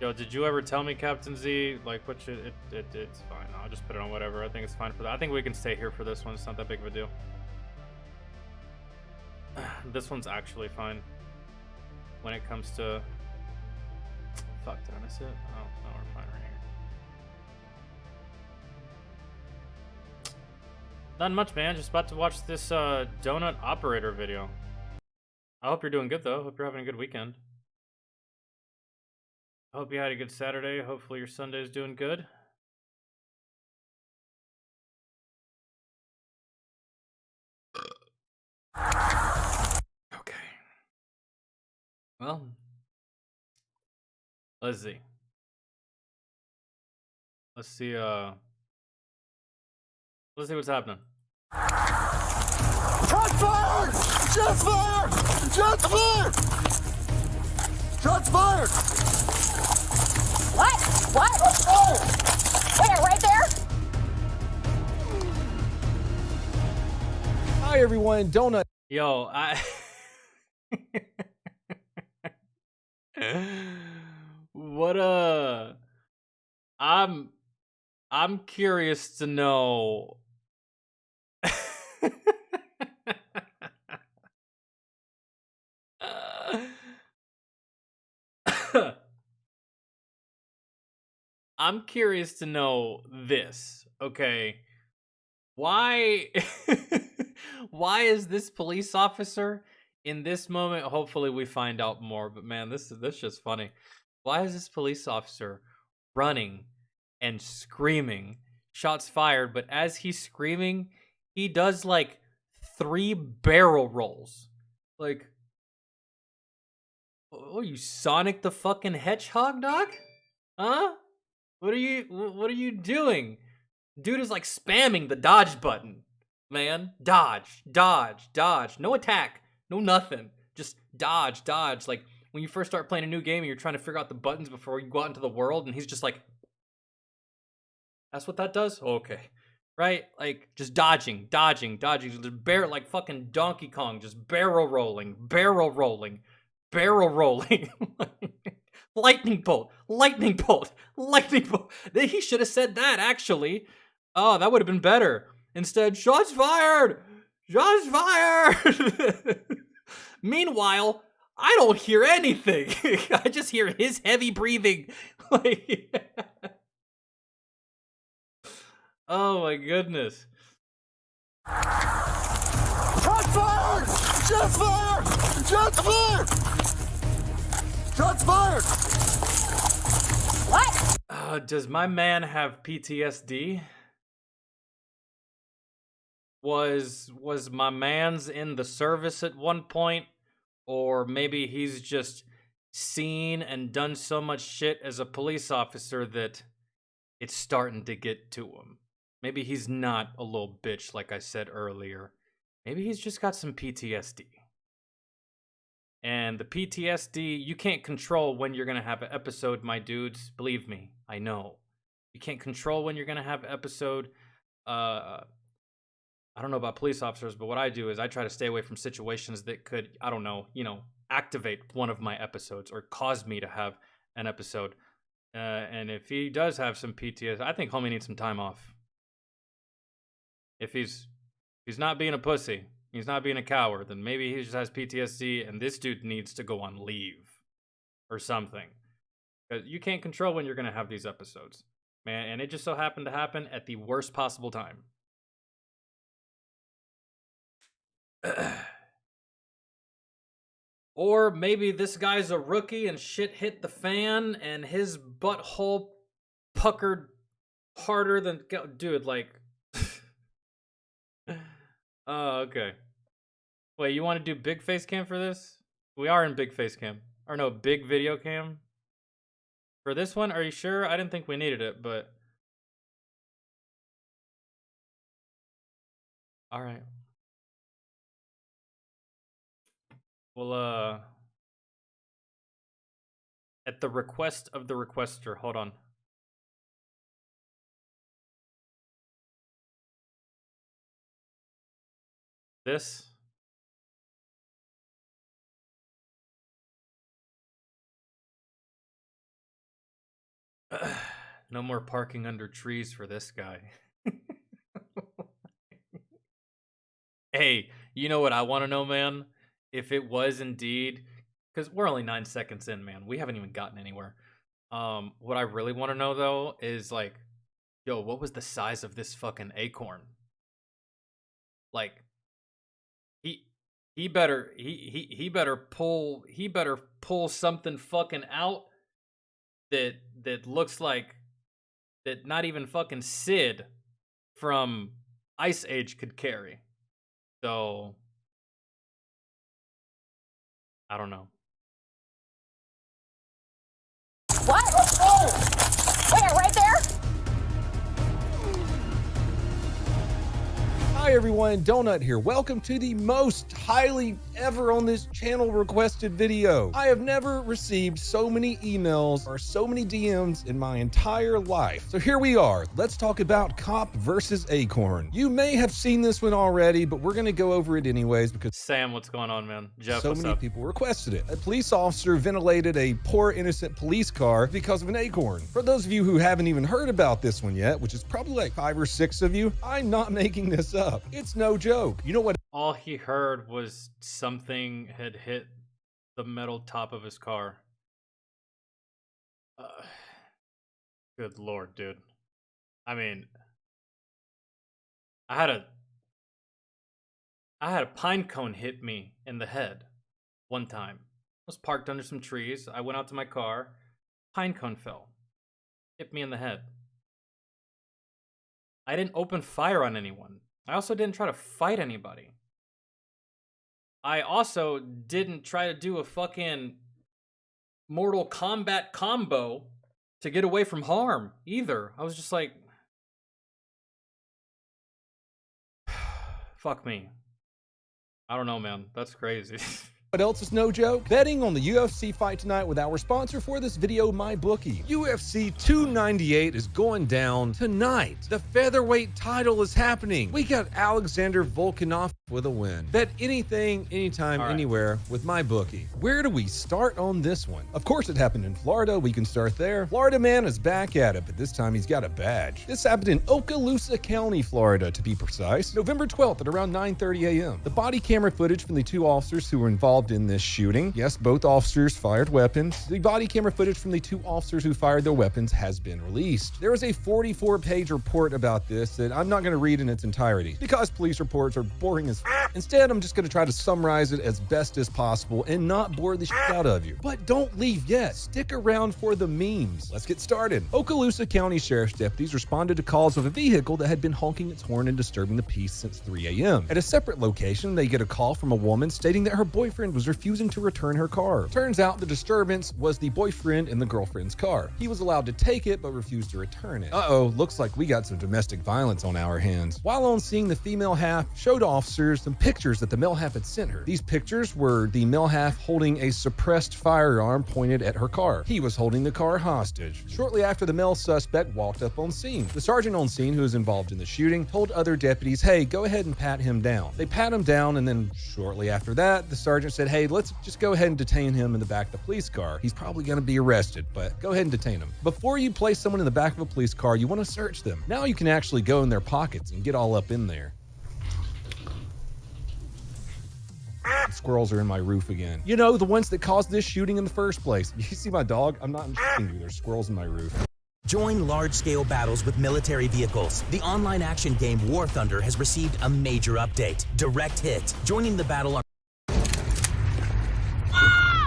Yo, did you ever tell me, Captain Z, like, what should it's fine. I'll just put it on whatever. I think it's fine for that. I think we can stay here for this one. It's not that big of a deal. This one's actually fine. When it comes to... Fuck, did I miss it? Oh, no, we're fine right here. Not much, man. Just about to watch this donut operator video. I hope you're doing good, though. Hope you're having a good weekend. I hope you had a good Saturday. Hopefully your Sunday's doing good. Okay. Well, let's see. Let's see what's happening. Shots fired! Shots fired! Shots fired! Shots fired! What? What? Oh! Where? Right there? Hi everyone, Donut. Yo, what I'm curious to know. I'm curious to know this, okay? Why is this police officer in this moment? Hopefully we find out more, but man, this is just funny. Why is this police officer running and screaming? Shots fired, but as he's screaming, he does like 3 barrel rolls. Like, oh, you Sonic the fucking Hedgehog, dog? Huh? What are you doing? Dude is like spamming the dodge button, man. Dodge, dodge, dodge. No attack, no nothing. Just dodge, dodge. Like when you first start playing a new game and you're trying to figure out the buttons before you go out into the world, and he's just like, that's what that does? Okay. Right? Like just dodging, dodging, dodging. Just like fucking Donkey Kong, just barrel rolling, barrel rolling, barrel rolling. Lightning bolt, lightning bolt, lightning bolt. He should have said that, actually. Oh, that would have been better. Instead, shots fired! Shots fired! Meanwhile, I don't hear anything. I just hear his heavy breathing. Like, oh my goodness. Shots fired! Shots fired! Shots fired! Shots fired! What? Does my man have PTSD? Was my man's in the service at one point? Or maybe he's just seen and done so much shit as a police officer that it's starting to get to him. Maybe he's not a little bitch like I said earlier. Maybe he's just got some PTSD. And the PTSD, you can't control when you're gonna have an episode, my dudes. Believe me, I know. You can't control when you're gonna have an episode. I don't know about police officers, but what I do is I try to stay away from situations that could, I don't know, activate one of my episodes or cause me to have an episode. And if he does have some PTSD, I think homie needs some time off. If he's not being a pussy, he's not being a coward, then maybe he just has PTSD and this dude needs to go on leave or something. Because you can't control when you're going to have these episodes, man. And it just so happened to happen at the worst possible time. Or maybe this guy's a rookie and shit hit the fan and his butthole puckered harder than... Dude, like... Oh, okay. Wait, you want to do big face cam for this? We are in big face cam. Or no, big video cam. For this one, are you sure? I didn't think we needed it, but... Alright. Well, at the request of the requester, hold on. This? No more parking under trees for this guy. Hey, you know what I want to know, man? If it was indeed, because we're only 9 seconds in, man. We haven't even gotten anywhere. What I really want to know, though, is like, yo, what was the size of this fucking acorn? Like, he better pull something fucking out that looks like that not even fucking Sid from Ice Age could carry. So I don't know. What? Oh! Where? Right there? Hi everyone, Donut here. Welcome to the most highly ever on this channel requested video. I have never received so many emails or so many DMs in my entire life. So here we are. Let's talk about Cop versus Acorn. You may have seen this one already, but we're gonna go over it anyways because Sam, what's going on, man? Jeff, so many people requested it. A police officer ventilated a poor innocent police car because of an acorn. For those of you who haven't even heard about this one yet, which is probably like 5 or 6 of you, I'm not making this up. It's no joke. You know what? All he heard was something had hit the metal top of his car. Good Lord, dude. I mean, I had a pine cone hit me in the head one time. I was parked under some trees. I went out to my car. Pine cone fell. Hit me in the head. I didn't open fire on anyone. I also didn't try to fight anybody. I also didn't try to do a fucking Mortal Kombat combo to get away from harm either. I was just like, fuck me. I don't know, man. That's crazy. What else is no joke? Betting on the UFC fight tonight with our sponsor for this video, MyBookie. UFC 298 is going down tonight. The featherweight title is happening. We got Alexander Volkanov with a win. Bet anything, anytime, anywhere with MyBookie. Where do we start on this one? Of course, it happened in Florida. We can start there. Florida man is back at it, but this time he's got a badge. This happened in Okaloosa County, Florida, to be precise. November 12th at around 9:30 a.m. The body camera footage from the 2 officers who were involved involved in this shooting. Yes, both officers fired weapons. The body camera footage from the 2 officers who fired their weapons has been released. There is a 44-page report about this that I'm not going to read in its entirety because police reports are boring as f. Instead, I'm just going to try to summarize it as best as possible and not bore the shit out of you. But don't leave yet. Stick around for the memes. Let's get started. Okaloosa County Sheriff's deputies responded to calls of a vehicle that had been honking its horn and disturbing the peace since 3 a.m. At a separate location, they get a call from a woman stating that her boyfriend was refusing to return her car. Turns out the disturbance was the boyfriend in the girlfriend's car. He was allowed to take it but refused to return it. Uh-oh, looks like we got some domestic violence on our hands. While on scene, the female half showed officers some pictures that the male half had sent her. These pictures were the male half holding a suppressed firearm pointed at her car. He was holding the car hostage. Shortly after, the male suspect walked up on scene. The sergeant on scene, who was involved in the shooting, told other deputies, hey, go ahead and pat him down. They pat him down, and then shortly after that, the sergeant said, hey, let's just go ahead and detain him in the back of the police car. He's probably going to be arrested, but go ahead and detain him. Before you place someone in the back of a police car, you want to search them. Now you can actually go in their pockets and get all up in there. Squirrels are in my roof again. You know, the ones that caused this shooting in the first place. You see my dog? I'm not shitting you. There's squirrels in my roof. Join large-scale battles with military vehicles. The online action game War Thunder has received a major update. Direct Hit. Joining the battle are...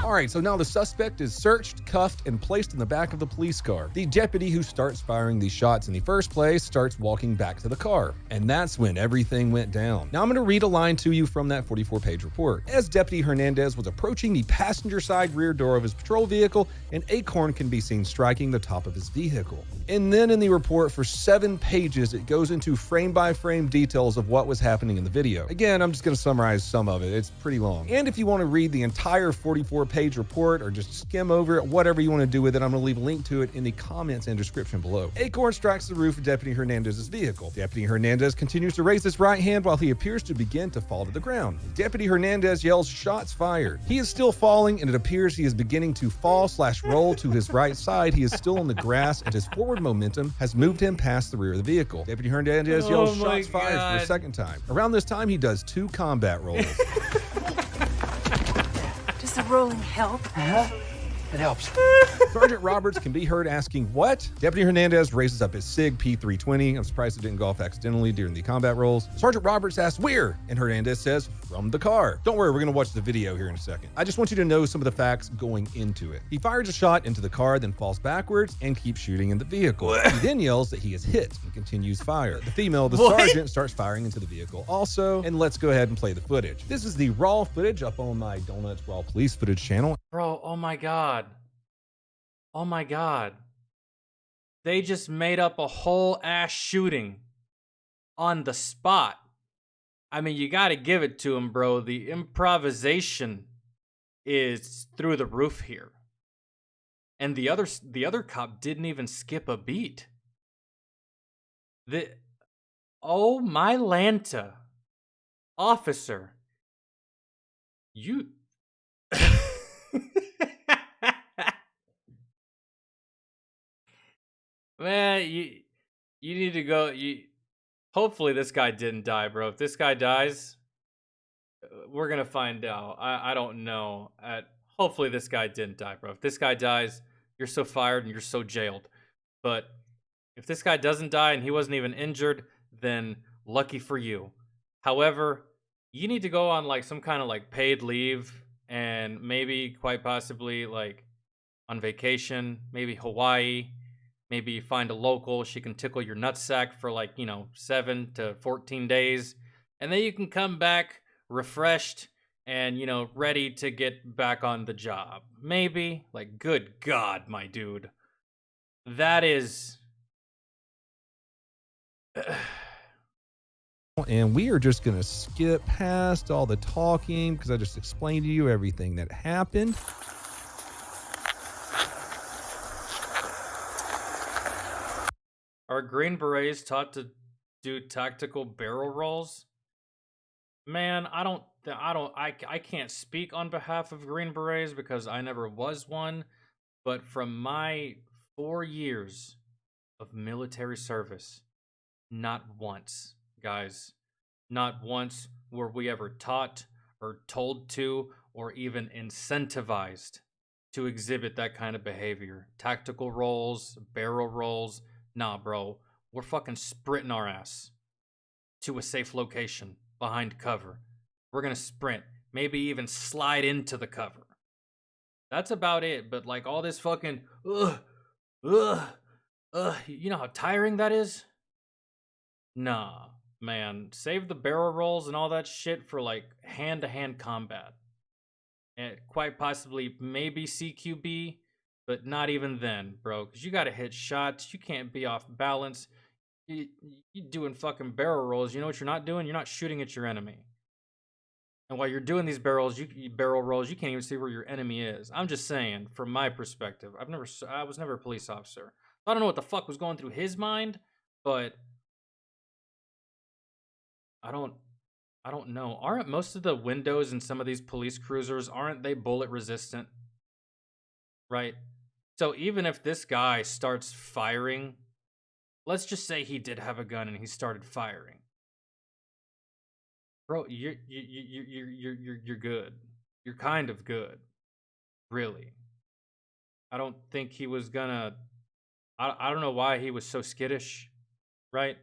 All right, so now the suspect is searched, cuffed, and placed in the back of the police car. The deputy who starts firing these shots in the first place starts walking back to the car. And that's when everything went down. Now I'm going to read a line to you from that 44-page report. As Deputy Hernandez was approaching the passenger side rear door of his patrol vehicle, an acorn can be seen striking the top of his vehicle. And then in the report for 7 pages, it goes into frame-by-frame details of what was happening in the video. Again, I'm just going to summarize some of it. It's pretty long. And if you want to read the entire 44-page report or just skim over it, whatever you want to do with it, I'm going to leave a link to it in the comments and description below. Acorn strikes the roof of Deputy Hernandez's vehicle. Deputy Hernandez continues to raise his right hand while he appears to begin to fall to the ground. Deputy Hernandez yells, shots fired. He is still falling, and it appears he is beginning to fall/roll to his right side. He is still on the grass, and his forward momentum has moved him past the rear of the vehicle. Deputy Hernandez yells, shots fired for a second time. Around this time, he does 2 combat rolls. Does the rolling help? It helps. Sergeant Roberts can be heard asking, what? Deputy Hernandez raises up his SIG P320. I'm surprised it didn't go off accidentally during the combat rolls. Sergeant Roberts asks, where? And Hernandez says, from the car. Don't worry, we're going to watch the video here in a second. I just want you to know some of the facts going into it. He fires a shot into the car, then falls backwards and keeps shooting in the vehicle. He then yells that he is hit and continues fire. The female, the sergeant, starts firing into the vehicle also, and let's go ahead and play the footage. This is the raw footage up on my Donuts Raw Police footage channel. Bro, oh my god. Oh my god. They just made up a whole ass shooting on the spot. I mean, you gotta give it to him, bro. The improvisation is through the roof here. And the other cop didn't even skip a beat. Oh my Lanta. Officer. You... Man, you need to go. Hopefully this guy didn't die, bro. If this guy dies, we're gonna find out. I don't know. Hopefully this guy didn't die, bro. If this guy dies, you're so fired and you're so jailed. But if this guy doesn't die and he wasn't even injured, then lucky for you. However, you need to go on like some kind of like paid leave and maybe quite possibly like on vacation, maybe Hawaii. Maybe you find a local, she can tickle your nutsack for like, 7 to 14 days. And then you can come back refreshed and, ready to get back on the job. Maybe. Like, good God, my dude. That is... And we are just going to skip past all the talking because I just explained to you everything that happened. Are Green Berets taught to do tactical barrel rolls? Man, I can't speak on behalf of Green Berets because I never was one, but from my 4 years of military service, not once, guys, not once were we ever taught or told to or even incentivized to exhibit that kind of behavior. Tactical rolls, barrel rolls. Nah, bro. We're fucking sprinting our ass to a safe location behind cover. We're gonna sprint. Maybe even slide into the cover. That's about it. But like all this fucking, you know how tiring that is? Nah, man. Save the barrel rolls and all that shit for like hand-to-hand combat. And quite possibly maybe CQB, but not even then, bro. Because you gotta hit shots. You can't be off balance. You doing fucking barrel rolls. You know what you're not doing? You're not shooting at your enemy. And while you're doing these barrel rolls, you can't even see where your enemy is. I'm just saying, from my perspective, I was never a police officer. I don't know what the fuck was going through his mind, but I don't know. Aren't most of the windows in some of these police cruisers, aren't they bullet resistant? Right? So even if this guy starts firing, let's just say he did have a gun and he started firing. Bro, you're good. You're kind of good. Really. I don't think he was gonna I don't know why he was so skittish, right?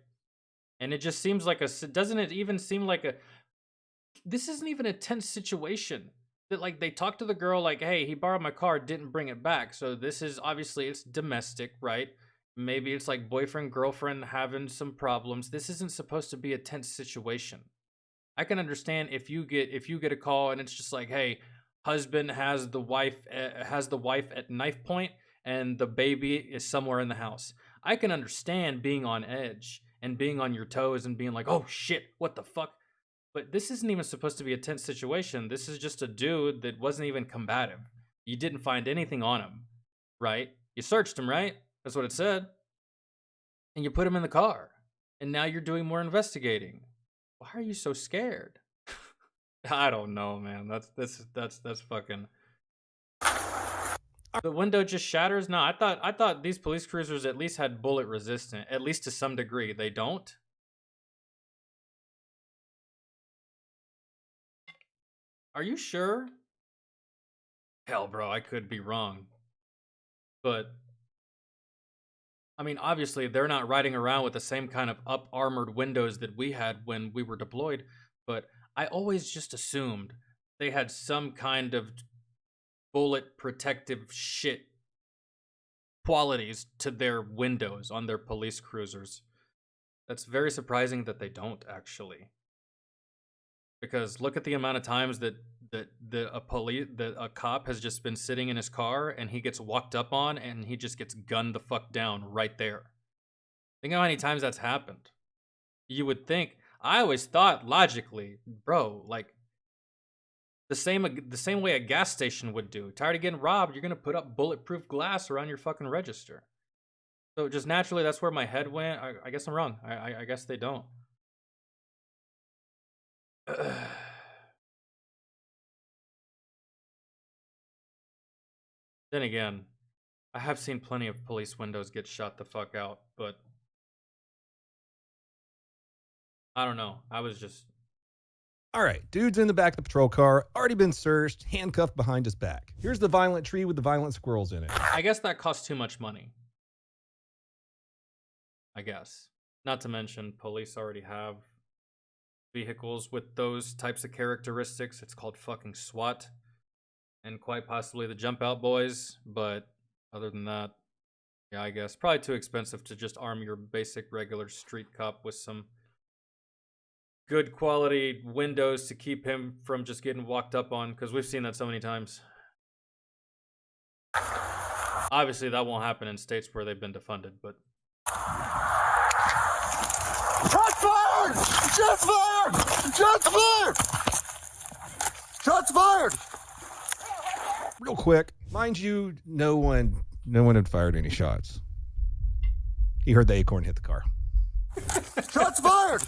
And it just seems like doesn't it even seem like this isn't even a tense situation. That like they talked to the girl like, hey, he borrowed my car, didn't bring it back. So this is obviously it's domestic, right? Maybe it's like boyfriend, girlfriend having some problems. This isn't supposed to be a tense situation. I can understand if you get a call and it's just like, hey, husband has the wife at knife point and the baby is somewhere in the house. I can understand being on edge and being on your toes and being like, oh shit, what the fuck? But this isn't even supposed to be a tense situation. This is just a dude that wasn't even combative. You didn't find anything on him, right? You searched him, right? That's what it said. And you put him in the car. And now you're doing more investigating. Why are you so scared? I don't know, man. That's fucking. The window just shatters? No, I thought these police cruisers at least had bullet resistant, at least to some degree. They don't? Are you sure? Hell, bro, I could be wrong. But I mean, obviously, they're not riding around with the same kind of up-armored windows that we had when we were deployed, but I always just assumed they had some kind of bullet protective shit qualities to their windows on their police cruisers. That's very surprising that they don't, actually. Because look at the amount of times that a cop has just been sitting in his car and he gets walked up on and he just gets gunned the fuck down right there. Think how many times that's happened. You would think. I always thought logically, bro, like the same way a gas station would do. Tired of getting robbed, you're gonna put up bulletproof glass around your fucking register. So just naturally, that's where my head went. I guess I'm wrong. I guess they don't. Then again, I have seen plenty of police windows get shot the fuck out, but I don't know. I was just... All right, dude's in the back of the patrol car, already been searched, handcuffed behind his back. Here's the violent tree with the violent squirrels in it. I guess that costs too much money. I guess. Not to mention, police already have vehicles with those types of characteristics. It's called fucking SWAT. And quite possibly the Jump Out Boys. But other than that, yeah, I guess. Probably too expensive to just arm your basic regular street cop with some good quality windows to keep him from just getting walked up on. Because we've seen that so many times. Obviously, that won't happen in states where they've been defunded, but... Shots fired! Shots fired! Shots fired! Shots fired! Real quick, mind you, no one had fired any shots. He heard the acorn hit the car. Shots fired!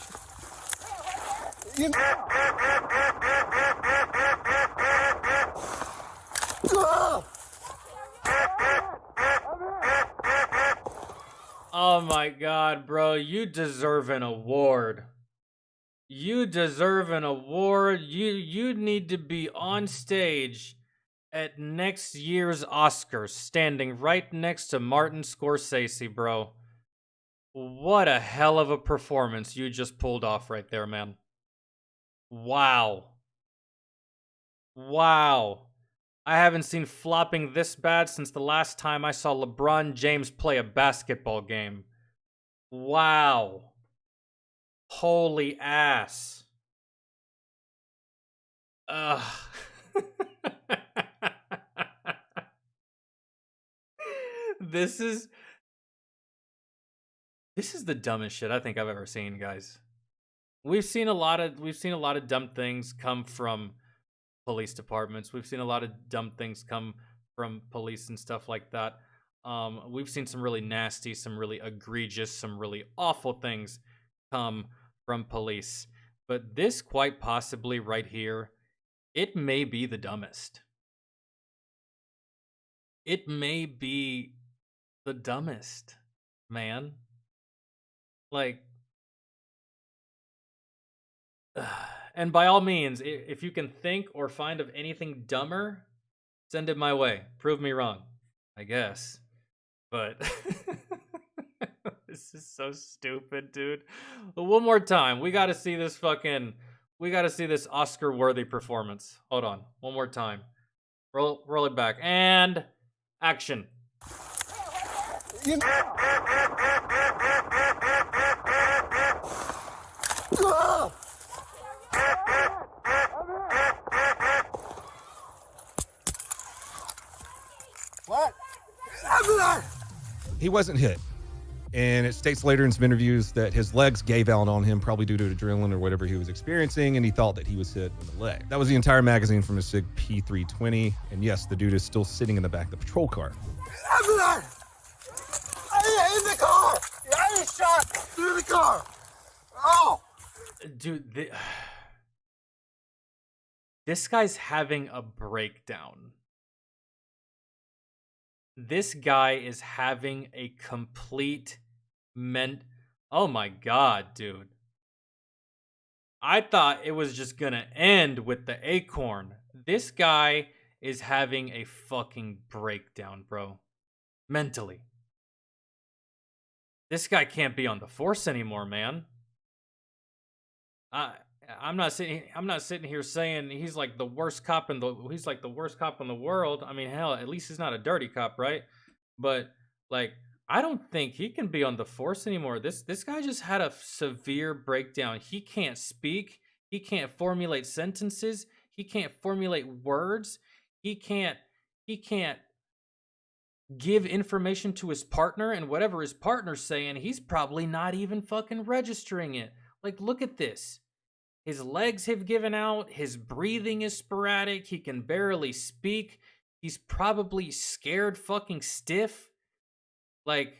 Oh my god, bro, you deserve an award. You deserve an award. You need to be on stage at next year's Oscars, standing right next to Martin Scorsese, bro. What a hell of a performance you just pulled off right there, man. Wow. Wow. I haven't seen flopping this bad since the last time I saw LeBron James play a basketball game. Wow. Holy ass. Ugh. This is the dumbest shit I think I've ever seen, guys. We've seen a lot of dumb things come from police departments. We've seen a lot of dumb things come from police and stuff like that. We've seen some really nasty, some really egregious, some really awful things come from police. But this quite possibly right here, it may be the dumbest. It may be the dumbest, man. Like, and by all means, if you can think or find of anything dumber, send it my way. Prove me wrong, I guess. But this is so stupid, dude. But one more time, we got to see this Oscar-worthy performance. Hold on, one more time. Roll it back and action. What? He wasn't hit. And it states later in some interviews that his legs gave out on him, probably due to adrenaline or whatever he was experiencing, and he thought that he was hit in the leg. That was the entire magazine from a SIG P320. And yes, the dude is still sitting in the back of the patrol car. In the car! I was shot through the car! Oh! Dude, this guy's having a breakdown. This guy is having a complete oh my god, dude. I thought it was just gonna end with the acorn. This guy is having a fucking breakdown, bro. Mentally. This guy can't be on the force anymore, man. I'm not sitting here saying he's like the worst cop in the world. I mean, hell, at least he's not a dirty cop, right? But like, I don't think he can be on the force anymore. This guy just had a severe breakdown. He can't speak. He can't formulate sentences. He can't formulate words. He can't give information to his partner, and whatever his partner's saying, he's probably not even fucking registering it. Like, look at this. His legs have given out. His breathing is sporadic. He can barely speak. He's probably scared fucking stiff. Like,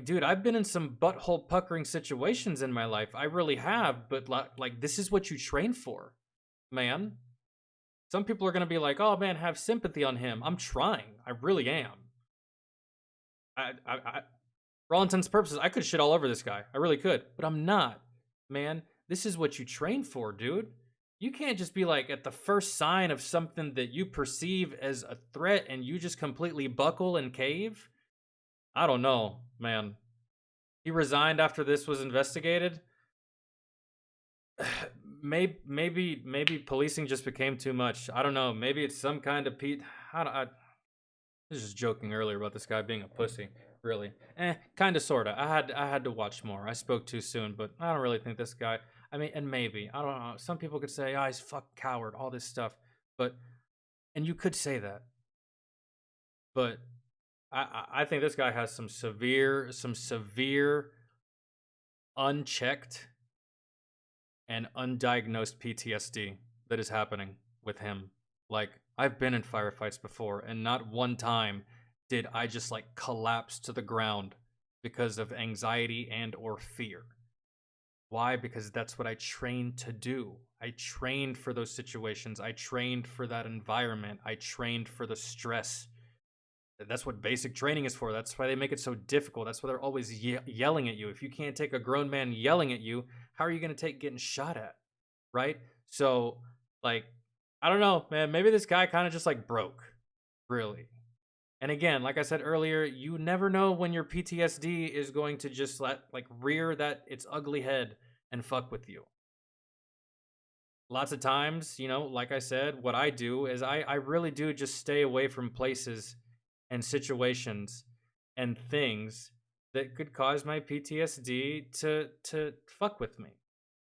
dude, I've been in some butthole puckering situations in my life. I really have, but like, this is what you train for, man. Some people are going to be like, oh man, have sympathy on him. I'm trying. I really am. For all intents and purposes, I could shit all over this guy. I really could, but I'm not, man. This is what you train for, dude. You can't just be like, at the first sign of something that you perceive as a threat and you just completely buckle and cave. I don't know, man. He resigned after this was investigated. Maybe policing just became too much. I don't know. Maybe it's some kind of I was just joking earlier about this guy being a pussy. Really, kind of, sorta. I had to watch more. I spoke too soon, but I don't really think this guy. I mean, and maybe I don't know. Some people could say, "Oh, he's a fucking coward," all this stuff, and you could say that, but I think this guy has some severe, unchecked and undiagnosed PTSD that is happening with him. Like, I've been in firefights before, and not one time did I just like collapse to the ground because of anxiety and or fear. Why? Because that's what I trained to do. I trained for those situations. I trained for that environment. I trained for the stress That's what basic training is for. That's why they make it so difficult. That's why they're always yelling at you. If you can't take a grown man yelling at you, how are you going to take getting shot at? Right? So, like, I don't know, man. Maybe this guy kind of just like broke. Really. And again, like I said earlier, you never know when your PTSD is going to just rear that its ugly head and fuck with you. Lots of times, you know, like I said, what I do is I really do just stay away from places and situations and things that could cause my PTSD to fuck with me.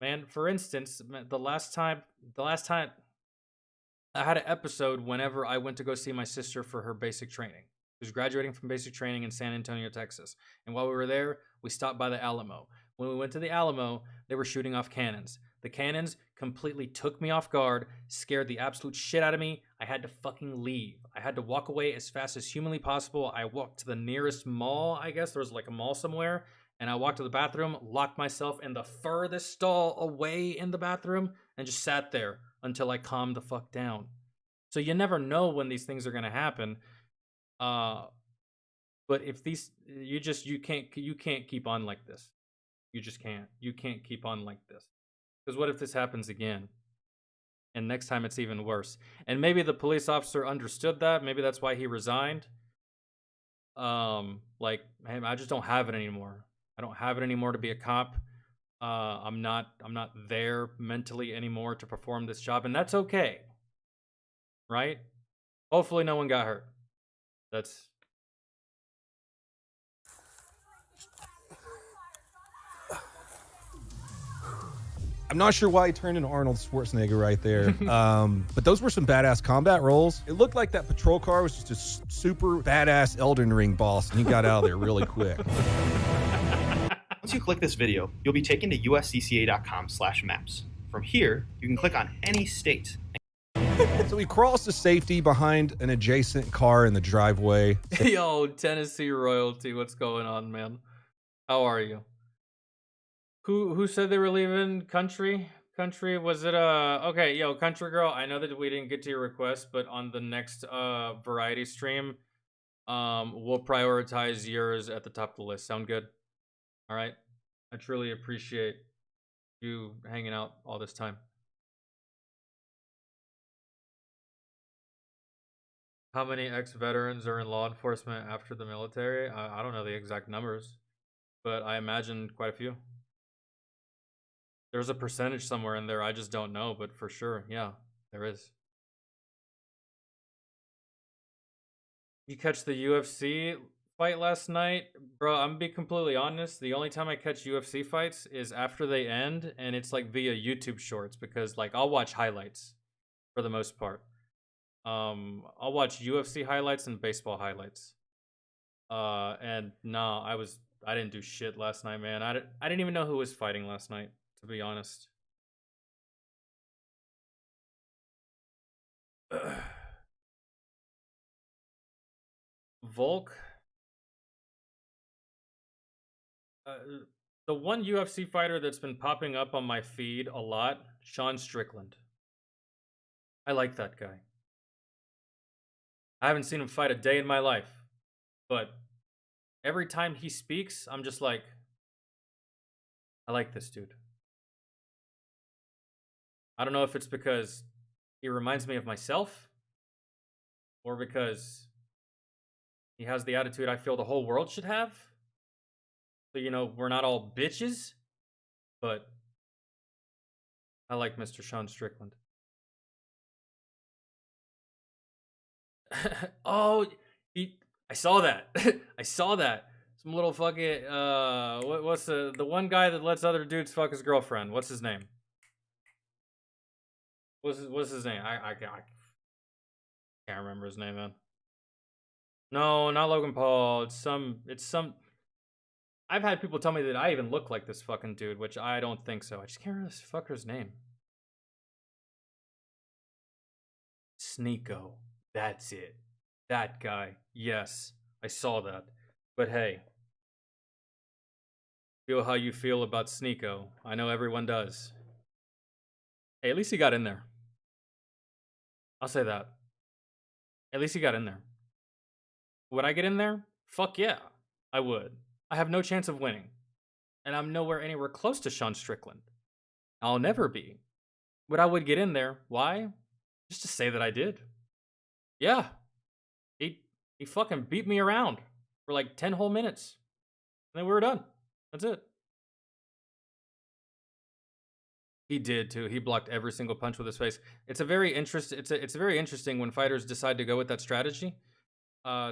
Man, for instance, the last time I had an episode whenever I went to go see my sister for her basic training. She was graduating from basic training in San Antonio, Texas. And while we were there, we stopped by the Alamo. When we went to the Alamo, they were shooting off cannons. The cannons completely took me off guard, scared the absolute shit out of me. I had to fucking leave. I had to walk away as fast as humanly possible. I walked to the nearest mall, I guess. There was like a mall somewhere. And I walked to the bathroom, locked myself in the furthest stall away in the bathroom, and just sat there until I calmed the fuck down. So you never know when these things are gonna happen. But if these, you can't keep on like this. You just can't. You can't keep on like this. Because what if this happens again? And next time it's even worse. And maybe the police officer understood that. Maybe that's why he resigned. Like, hey, I just don't have it anymore. I don't have it anymore to be a cop. I'm not there mentally anymore to perform this job, and that's okay. Right? Hopefully no one got hurt. That's I'm not sure why he turned into Arnold Schwarzenegger right there. But those were some badass combat roles. It looked like that patrol car was just a super badass Elden Ring boss, and he got out of there really quick. Once you click this video, you'll be taken to uscca.com/maps. From here, you can click on any state. So he crawls to safety behind an adjacent car in the driveway. Yo, Tennessee royalty, what's going on, man? How are you? Who said they were leaving country? Country, was it okay, yo, country girl, I know that we didn't get to your request, but on the next variety stream, we'll prioritize yours at the top of the list. Sound good? All right. I truly appreciate you hanging out all this time. How many ex-veterans are in law enforcement after the military? I don't know the exact numbers, but I imagine quite a few. There's a percentage somewhere in there, I just don't know, but for sure, yeah, there is. You catch the UFC fight last night? Bro, I'm gonna be completely honest, the only time I catch UFC fights is after they end, and it's like via YouTube shorts, because like I'll watch highlights for the most part. I'll watch UFC highlights and baseball highlights. And nah, I didn't do shit last night, man. I didn't even know who was fighting last night, to be honest. Volk. The one UFC fighter that's been popping up on my feed a lot, Sean Strickland. I like that guy. I haven't seen him fight a day in my life, but every time he speaks, I'm just like, I like this dude. I don't know if it's because he reminds me of myself, or because he has the attitude I feel the whole world should have. So, you know, we're not all bitches, but I like Mr. Sean Strickland. Oh, I saw that. I saw that. Some little fucking what's the one guy that lets other dudes fuck his girlfriend? What's his name? What's his name? I can't remember his name, man. No, not Logan Paul. It's some I've had people tell me that I even look like this fucking dude, which I don't think so. I just can't remember this fucker's name. Sneeko. That's it. That guy. Yes, I saw that. But hey, feel how you feel about Sneeko. I know everyone does. Hey, at least he got in there. I'll say that. At least he got in there. Would I get in there? Fuck yeah, I would. I have no chance of winning. And I'm nowhere anywhere close to Sean Strickland. I'll never be. But I would get in there. Why? Just to say that I did. Yeah. He fucking beat me around for like 10 whole minutes. And then we were done. That's it. He did too. He blocked every single punch with his face. It's very interesting when fighters decide to go with that strategy.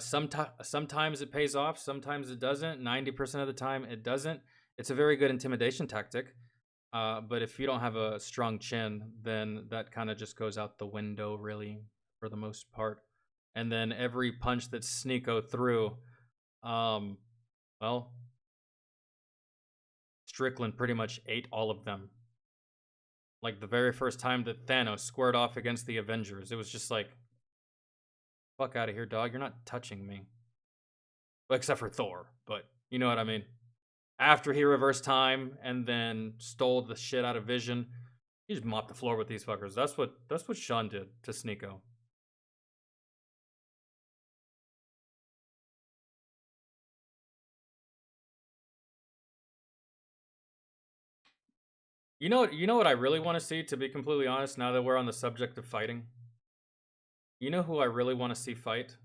Sometimes it pays off, sometimes it doesn't. 90% of the time it doesn't. It's a very good intimidation tactic. But if you don't have a strong chin, then that kind of just goes out the window, really, for the most part. And then every punch that Sneako threw, well, Strickland pretty much ate all of them. Like the very first time that Thanos squared off against the Avengers, it was just like, fuck out of here, dog. You're not touching me. Well, except for Thor, but you know what I mean. After he reversed time and then stole the shit out of Vision, he just mopped the floor with these fuckers. That's what Sean did to Sneako. You know what I really want to see, to be completely honest, now that we're on the subject of fighting? You know who I really want to see fight?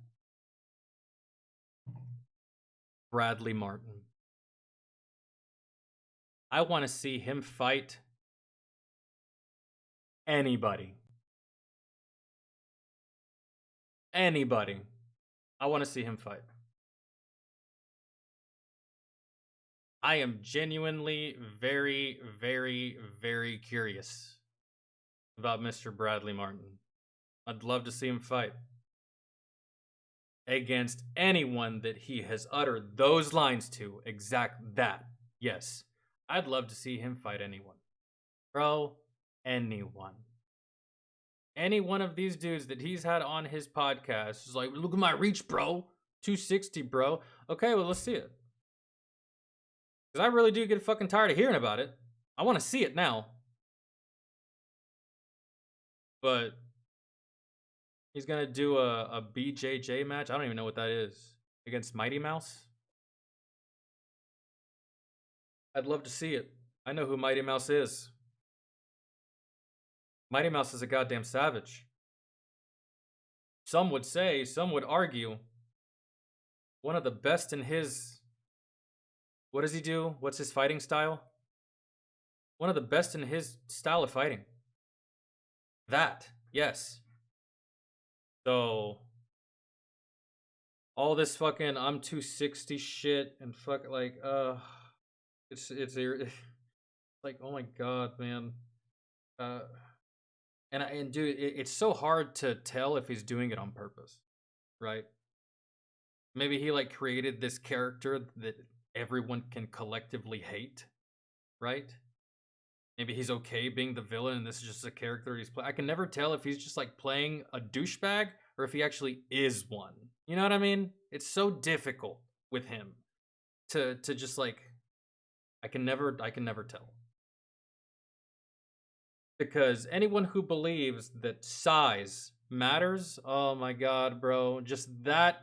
Bradley Martin. I want to see him fight anybody. Anybody. I want to see him fight. I am genuinely very, very, very curious about Mr. Bradley Martin. I'd love to see him fight against anyone that he has uttered those lines to. Exact that. Yes. I'd love to see him fight anyone. Bro, anyone. Any one of these dudes that he's had on his podcast is like, look at my reach, bro. 260, bro. Okay, well, let's see it. Because I really do get fucking tired of hearing about it. I want to see it now. But he's going to do a BJJ match. I don't even know what that is. Against Mighty Mouse? I'd love to see it. I know who Mighty Mouse is. Mighty Mouse is a goddamn savage. Some would say, some would argue, one of the best in his... What does he do? What's his fighting style? One of the best in his style of fighting. That, yes. So, all this fucking I'm 260 shit and fuck like, it's like, oh my god, man. And dude, it's so hard to tell if he's doing it on purpose, right? Maybe he like created this character that everyone can collectively hate, right? Maybe he's okay being the villain and this is just a character he's playing. I can never tell if he's just like playing a douchebag or if he actually is one. You know what I mean? It's so difficult with him to just like, I can never tell. Because anyone who believes that size matters, oh my god, bro, just that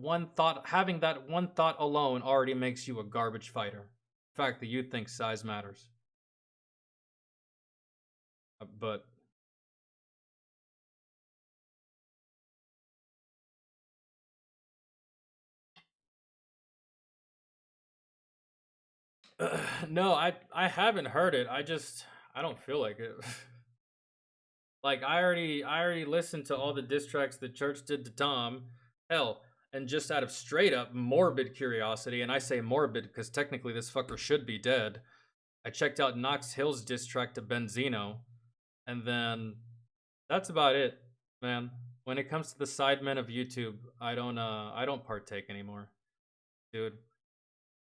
one thought, having that one thought alone already makes you a garbage fighter. The fact that you think size matters. But no, I haven't heard it. I don't feel like it. Like I already listened to all the diss tracks that Church did to Tom. Hell, and just out of straight up morbid curiosity, and I say morbid because technically this fucker should be dead, I checked out Knox Hill's diss track to Benzino, and then that's about it, man. When it comes to the sidemen of YouTube, I don't partake anymore, dude.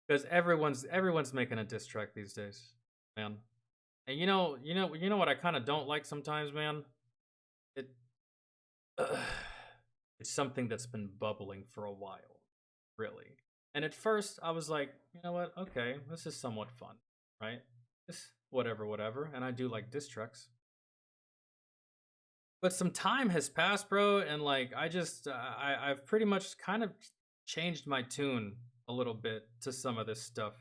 Because everyone's making a diss track these days, man. And you know what I kind of don't like sometimes, man? It's something that's been bubbling for a while, really. And at first, I was like, you know what? Okay, this is somewhat fun, right? This whatever. And I do like diss tracks. But some time has passed, bro, and like I've pretty much kind of changed my tune a little bit to some of this stuff.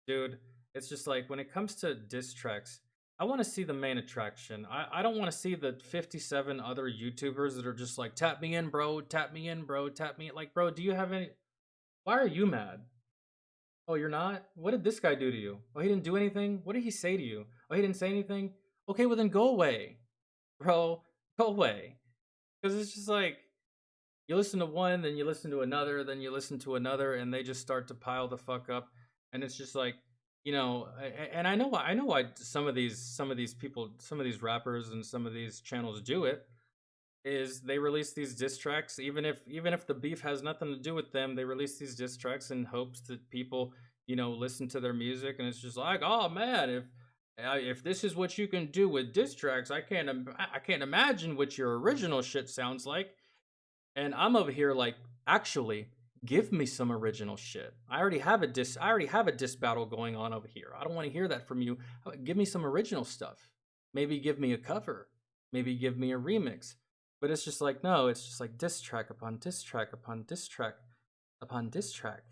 Dude, it's just like when it comes to diss tracks, I want to see the main attraction. I don't want to see the 57 other YouTubers that are just like, tap me in, bro, tap me in, bro, tap me in. Like, bro, do you have any... Why are you mad? Oh, you're not? What did this guy do to you? Oh, he didn't do anything? What did he say to you? Oh, he didn't say anything? Okay, well then go away. Bro, go away. Because it's just like, you listen to one, then you listen to another, then you listen to another, and they just start to pile the fuck up. And it's just like, you know, and I know why some of these people, some of these rappers and some of these channels do it, is they release these diss tracks, even if the beef has nothing to do with them, they release these diss tracks in hopes that people, you know, listen to their music, and it's just like, oh man, if this is what you can do with diss tracks, I can't imagine what your original shit sounds like. And I'm over here like, actually, give me some original shit. I already have a diss battle going on over here. I don't want to hear that from you. Give me some original stuff. Maybe give me a cover. Maybe give me a remix. But it's just like, no, it's just like diss track upon diss track upon diss track upon diss track.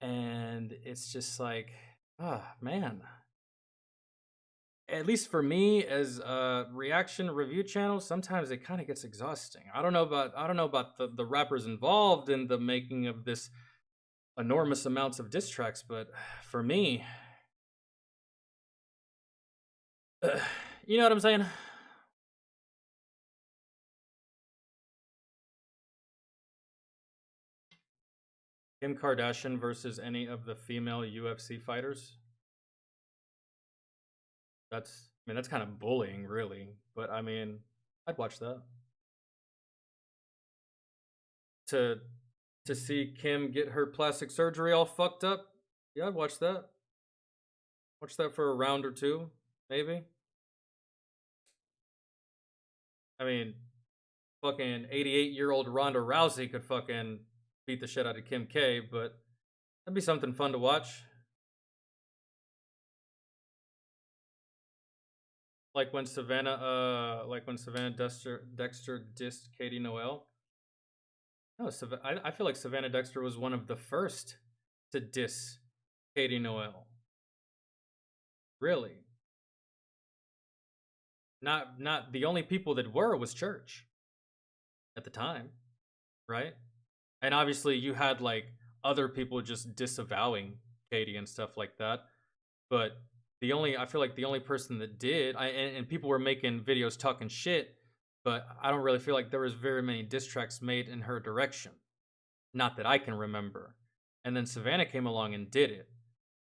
And it's just like, man. At least for me, as a reaction review channel, sometimes it kind of gets exhausting. I don't know about the rappers involved in the making of this enormous amounts of diss tracks, but for me, you know what I'm saying? Kim Kardashian versus any of the female UFC fighters. That's kind of bullying, really. But I mean, I'd watch that. To see Kim get her plastic surgery all fucked up, yeah, I'd watch that. Watch that for a round or two, maybe. I mean, fucking 88-year-old Ronda Rousey could fucking beat the shit out of Kim K, but that'd be something fun to watch. Like when Savannah Dexter dissed Katie Noel. No, I feel like Savannah Dexter was one of the first to diss Katie Noel. Really. Not the only people that was Church at the time, right? And obviously you had like other people just disavowing Katie and stuff like that. But I feel like the only person that did, and people were making videos talking shit, but I don't really feel like there was very many diss tracks made in her direction. Not that I can remember. And then Savannah came along and did it.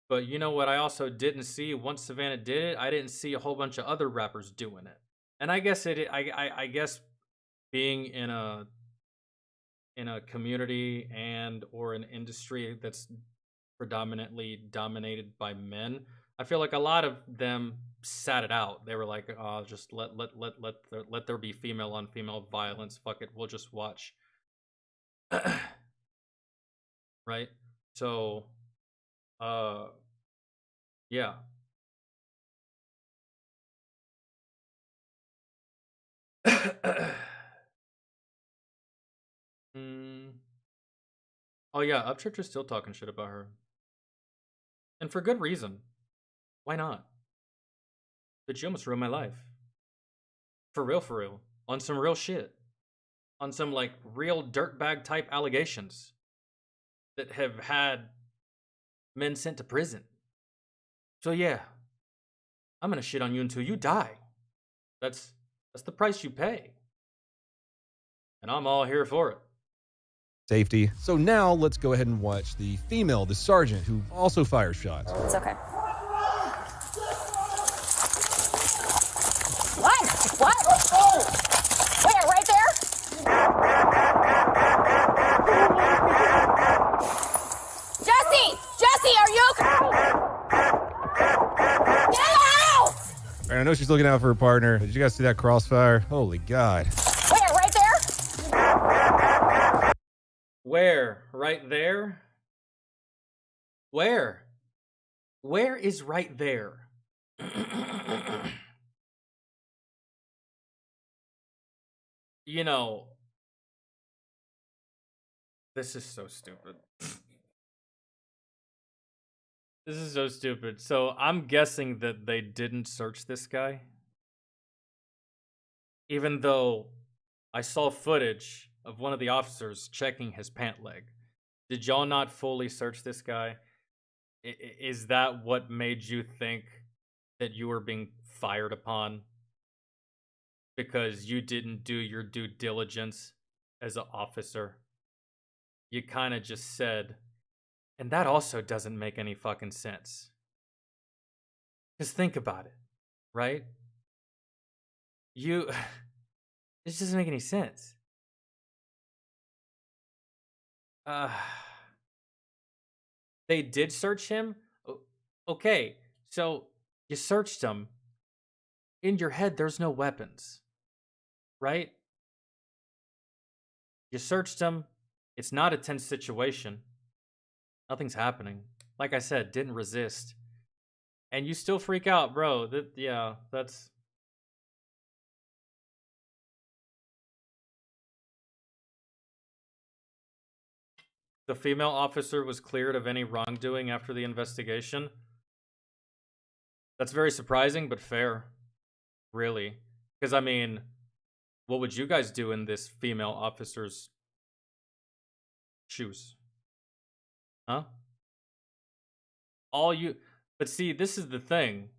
But you know what I also didn't see once Savannah did it? I didn't see a whole bunch of other rappers doing it. And I guess I guess being in a community and or an industry that's predominantly dominated by men, I feel like a lot of them sat it out. They were like, "Oh, just let there be female on female violence. Fuck it, we'll just watch." Right? So, yeah. Oh yeah, Upchurch is still talking shit about her, and for good reason. Why not? But she almost ruined my life. For real. On some real shit. On some, like, real dirtbag type allegations that have had men sent to prison. So yeah, I'm gonna shit on you until you die. That's the price you pay. And I'm all here for it. Safety. So now let's go ahead and watch the sergeant, who also fires shots. It's okay. What? Oh! Where? Right there? Jesse, are you okay? Get out! All right, I know she's looking out for her partner. Did you guys see that crossfire? Holy God. Where? Right there? Where? Right there? Where? Where is right there? You know, This is so stupid. This is so stupid. So I'm guessing that they didn't search this guy. Even though I saw footage of one of the officers checking his pant leg. Did y'all not fully search this guy? Is that what made you think that you were being fired upon? Because you didn't do your due diligence as an officer? You kind of just said, and that also doesn't make any fucking sense. Just think about it, right? This doesn't make any sense. They did search him? Okay, so you searched him. In your head, there's no weapons, right? You searched him. It's not a tense situation. Nothing's happening. Like I said, didn't resist. And you still freak out, bro. That's... The female officer was cleared of any wrongdoing after the investigation. That's very surprising, but fair. Really. Because, I mean, what would you guys do in this female officer's shoes? Huh? But see, this is the thing.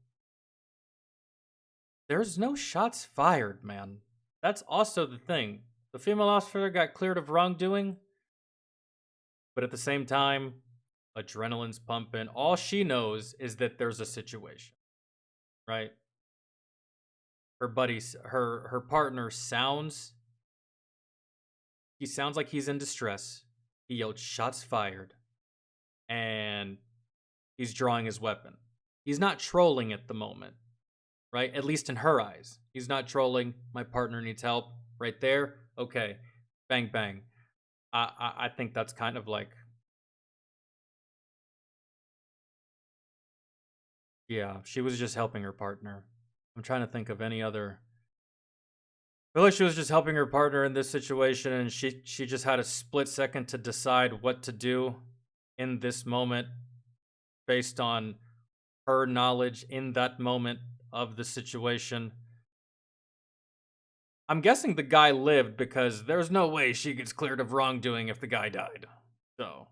There's no shots fired, man. That's also the thing. The female officer got cleared of wrongdoing, but at the same time, adrenaline's pumping. All she knows is that there's a situation, right? Her partner sounds like he's in distress. He yelled shots fired, and he's drawing his weapon. He's not trolling at the moment, right? At least in her eyes. He's not trolling. My partner needs help. Right there. Okay. Bang, bang. I think that's kind of like... Yeah, she was just helping her partner. I'm trying to think of any other... I feel like she was just helping her partner in this situation, and she just had a split second to decide what to do in this moment based on her knowledge in that moment of the situation. I'm guessing the guy lived because there's no way she gets cleared of wrongdoing if the guy died. So.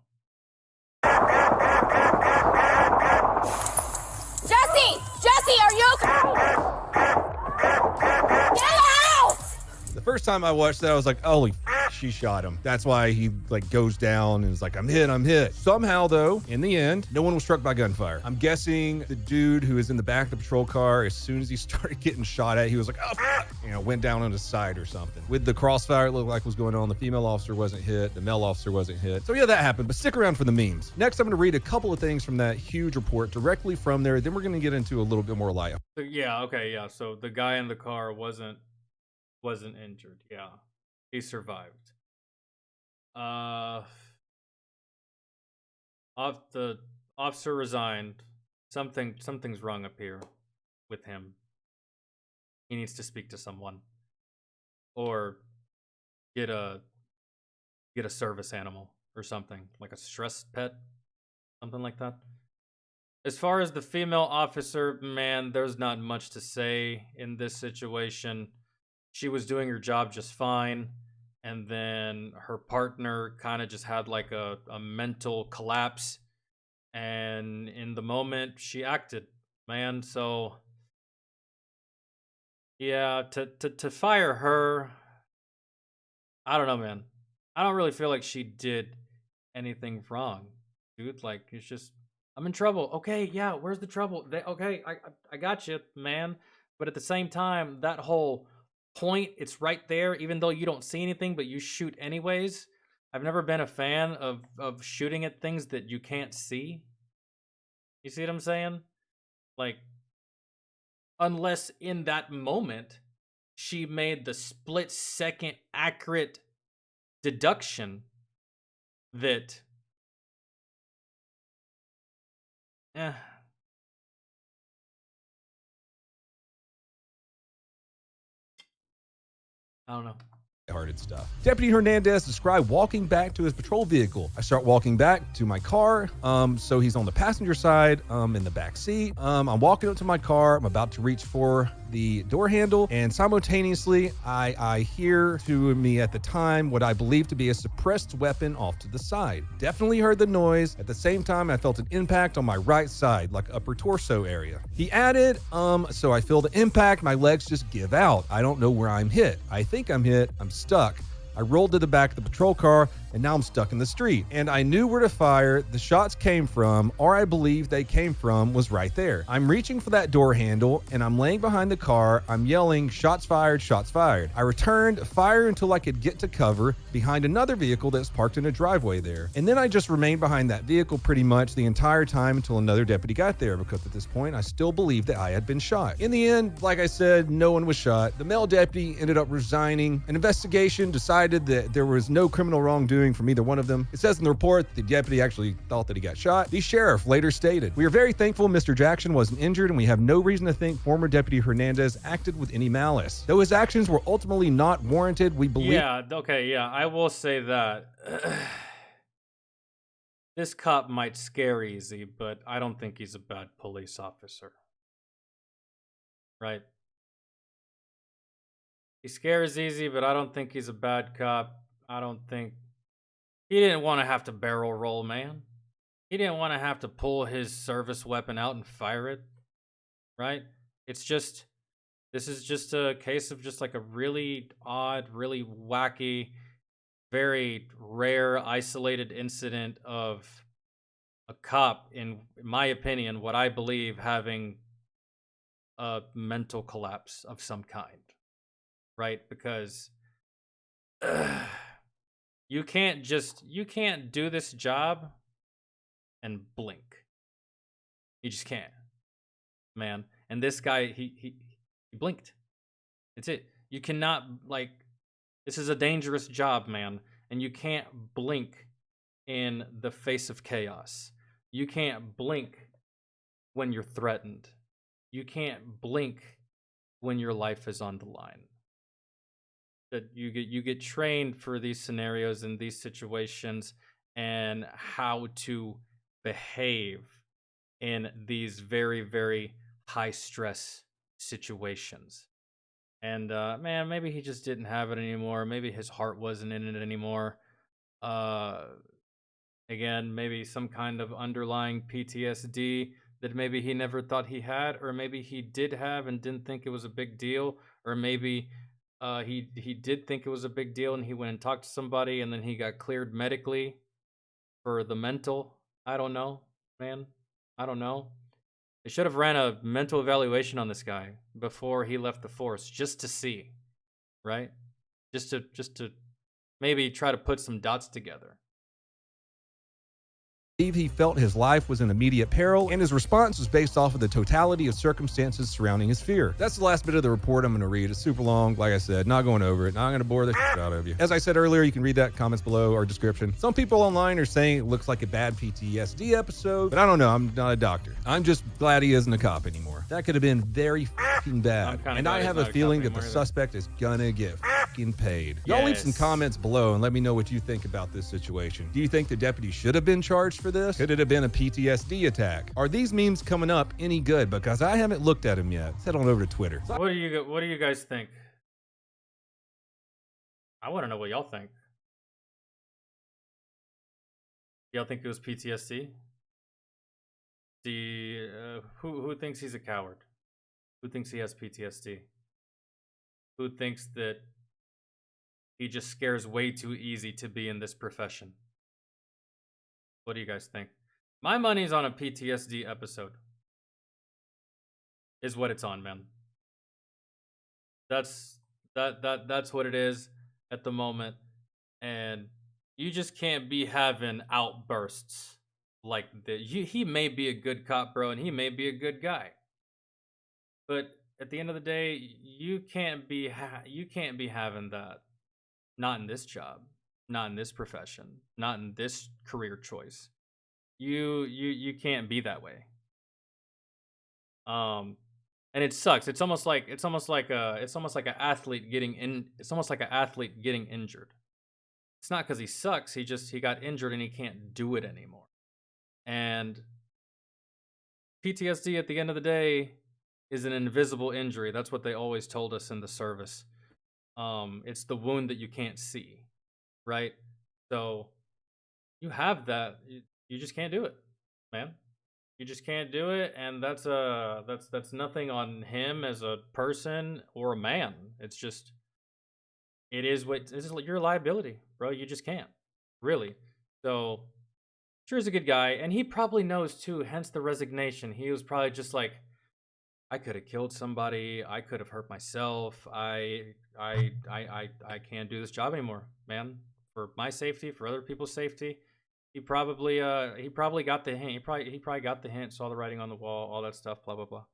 Jesse, are you okay? Get out! The first time I watched that, I was like, holy she shot him. That's why he like goes down and is like, I'm hit. Somehow though, in the end, no one was struck by gunfire. I'm guessing the dude who was in the back of the patrol car, as soon as he started getting shot at, he was like, oh, went down on his side or something. With the crossfire, it looked like was going on. The female officer wasn't hit. The male officer wasn't hit. So yeah, that happened, but stick around for the memes. Next, I'm going to read a couple of things from that huge report directly from there. Then we're going to get into a little bit more light. Yeah, okay, yeah. So the guy in the car wasn't injured. Yeah. He survived. The officer resigned. Something's wrong up here with him. He needs to speak to someone. Or get a service animal or something. Like a stress pet. Something like that. As far as the female officer, man, there's not much to say in this situation. She was doing her job just fine, and then her partner kind of just had like a mental collapse, and in the moment she acted, man. So yeah, to fire her, I don't know, man. I don't really feel like she did anything wrong, dude. Like, it's just, I'm in trouble. Okay, yeah, where's the trouble? Okay, I got you, man. But at the same time, that whole point, it's right there, even though you don't see anything, but you shoot anyways. I've never been a fan of shooting at things that you can't see. You see what I'm saying? Like, unless in that moment she made the split-second accurate deduction that I don't know. hearted stuff. Deputy Hernandez described walking back to his patrol vehicle. I start walking back to my car. So he's on the passenger side, in the back seat. I'm walking up to my car. I'm about to reach for the door handle, and simultaneously I hear to me at the time what I believe to be a suppressed weapon off to the side. Definitely heard the noise. At the same time, I felt an impact on my right side, like upper torso area. He added, so I feel the impact, my legs just give out. I don't know where I'm hit. I think I'm hit, I'm stuck. I rolled to the back of the patrol car, and now I'm stuck in the street. And I knew where to fire. The shots came from, or I believe they came from, was right there. I'm reaching for that door handle, and I'm laying behind the car. I'm yelling, shots fired, shots fired. I returned fire until I could get to cover behind another vehicle that's parked in a driveway there. And then I just remained behind that vehicle pretty much the entire time until another deputy got there, because at this point, I still believed that I had been shot. In the end, like I said, no one was shot. The male deputy ended up resigning. An investigation decided that there was no criminal wrongdoing from either one of them. It says in the report the deputy actually thought that he got shot. The sheriff later stated, "We are very thankful Mr. Jackson wasn't injured, and we have no reason to think former Deputy Hernandez acted with any malice. Though his actions were ultimately not warranted, we believe..." Yeah, okay, yeah, I will say that. This cop might scare easy, but I don't think he's a bad police officer. Right? He scares easy, but I don't think he's a bad cop. I don't think... He didn't want to have to barrel roll, man. He didn't want to have to pull his service weapon out and fire it. Right? It's just... This is just a case of just like a really odd, really wacky, very rare, isolated incident of a cop, in my opinion, what I believe having a mental collapse of some kind. Right? Because you can't do this job and blink. You just can't, man. And this guy, he blinked. That's it. You cannot, like, this is a dangerous job, man. And you can't blink in the face of chaos. You can't blink when you're threatened. You can't blink when your life is on the line. That you get trained for these scenarios and these situations and how to behave in these very, very high stress situations. And man, maybe he just didn't have it anymore. Maybe his heart wasn't in it anymore. Again, maybe some kind of underlying PTSD that maybe he never thought he had, or maybe he did have and didn't think it was a big deal, or maybe he did think it was a big deal and he went and talked to somebody and then he got cleared medically for the mental. I don't know, man. I don't know. They should have ran a mental evaluation on this guy before he left the force, just to see, right? Just to maybe try to put some dots together. He felt his life was in immediate peril, and his response was based off of the totality of circumstances surrounding his fear. That's the last bit of the report I'm going to read. It's super long, like I said, not going over it, not going to bore the shit out of you. As I said earlier, you can read that, comments below or description. Some people online are saying it looks like a bad PTSD episode, but I don't know, I'm not a doctor. I'm just glad he isn't a cop anymore. That could have been very fucking bad, and I have a feeling that the suspect is gonna get fucking paid. Y'all leave some comments below and let me know what you think about this situation. Do you think the deputy should have been charged for this? Could it have been a PTSD attack? Are these memes coming up any good? Because I haven't looked at them yet. Head on over to Twitter. What do you guys think? I want to know what y'all think. Y'all think it was PTSD? Who thinks he's a coward? Who thinks he has PTSD? Who thinks that he just scares way too easy to be in this profession? What do you guys think? My money's on a PTSD episode. Is what it's on, man. That's what it is at the moment. And you just can't be having outbursts like that. He may be a good cop, bro, and he may be a good guy. But at the end of the day, you can't be having that. Not in this job. Not in this profession, not in this career choice. You can't be that way. And it sucks. It's almost like an athlete getting injured. It's not because he sucks. He got injured and he can't do it anymore. And PTSD at the end of the day is an invisible injury. That's what they always told us in the service. It's the wound that you can't see, right? So you have that. You just can't do it, man. You just can't do it, and that's nothing on him as a person or a man. It's just, it is your liability, bro. You just can't, really. So, sure, he's a good guy, and he probably knows too. Hence the resignation. He was probably just like, I could have killed somebody. I could have hurt myself. I can't do this job anymore, man. For my safety, for other people's safety. He probably got the hint. He probably got the hint, saw the writing on the wall, all that stuff, blah blah blah.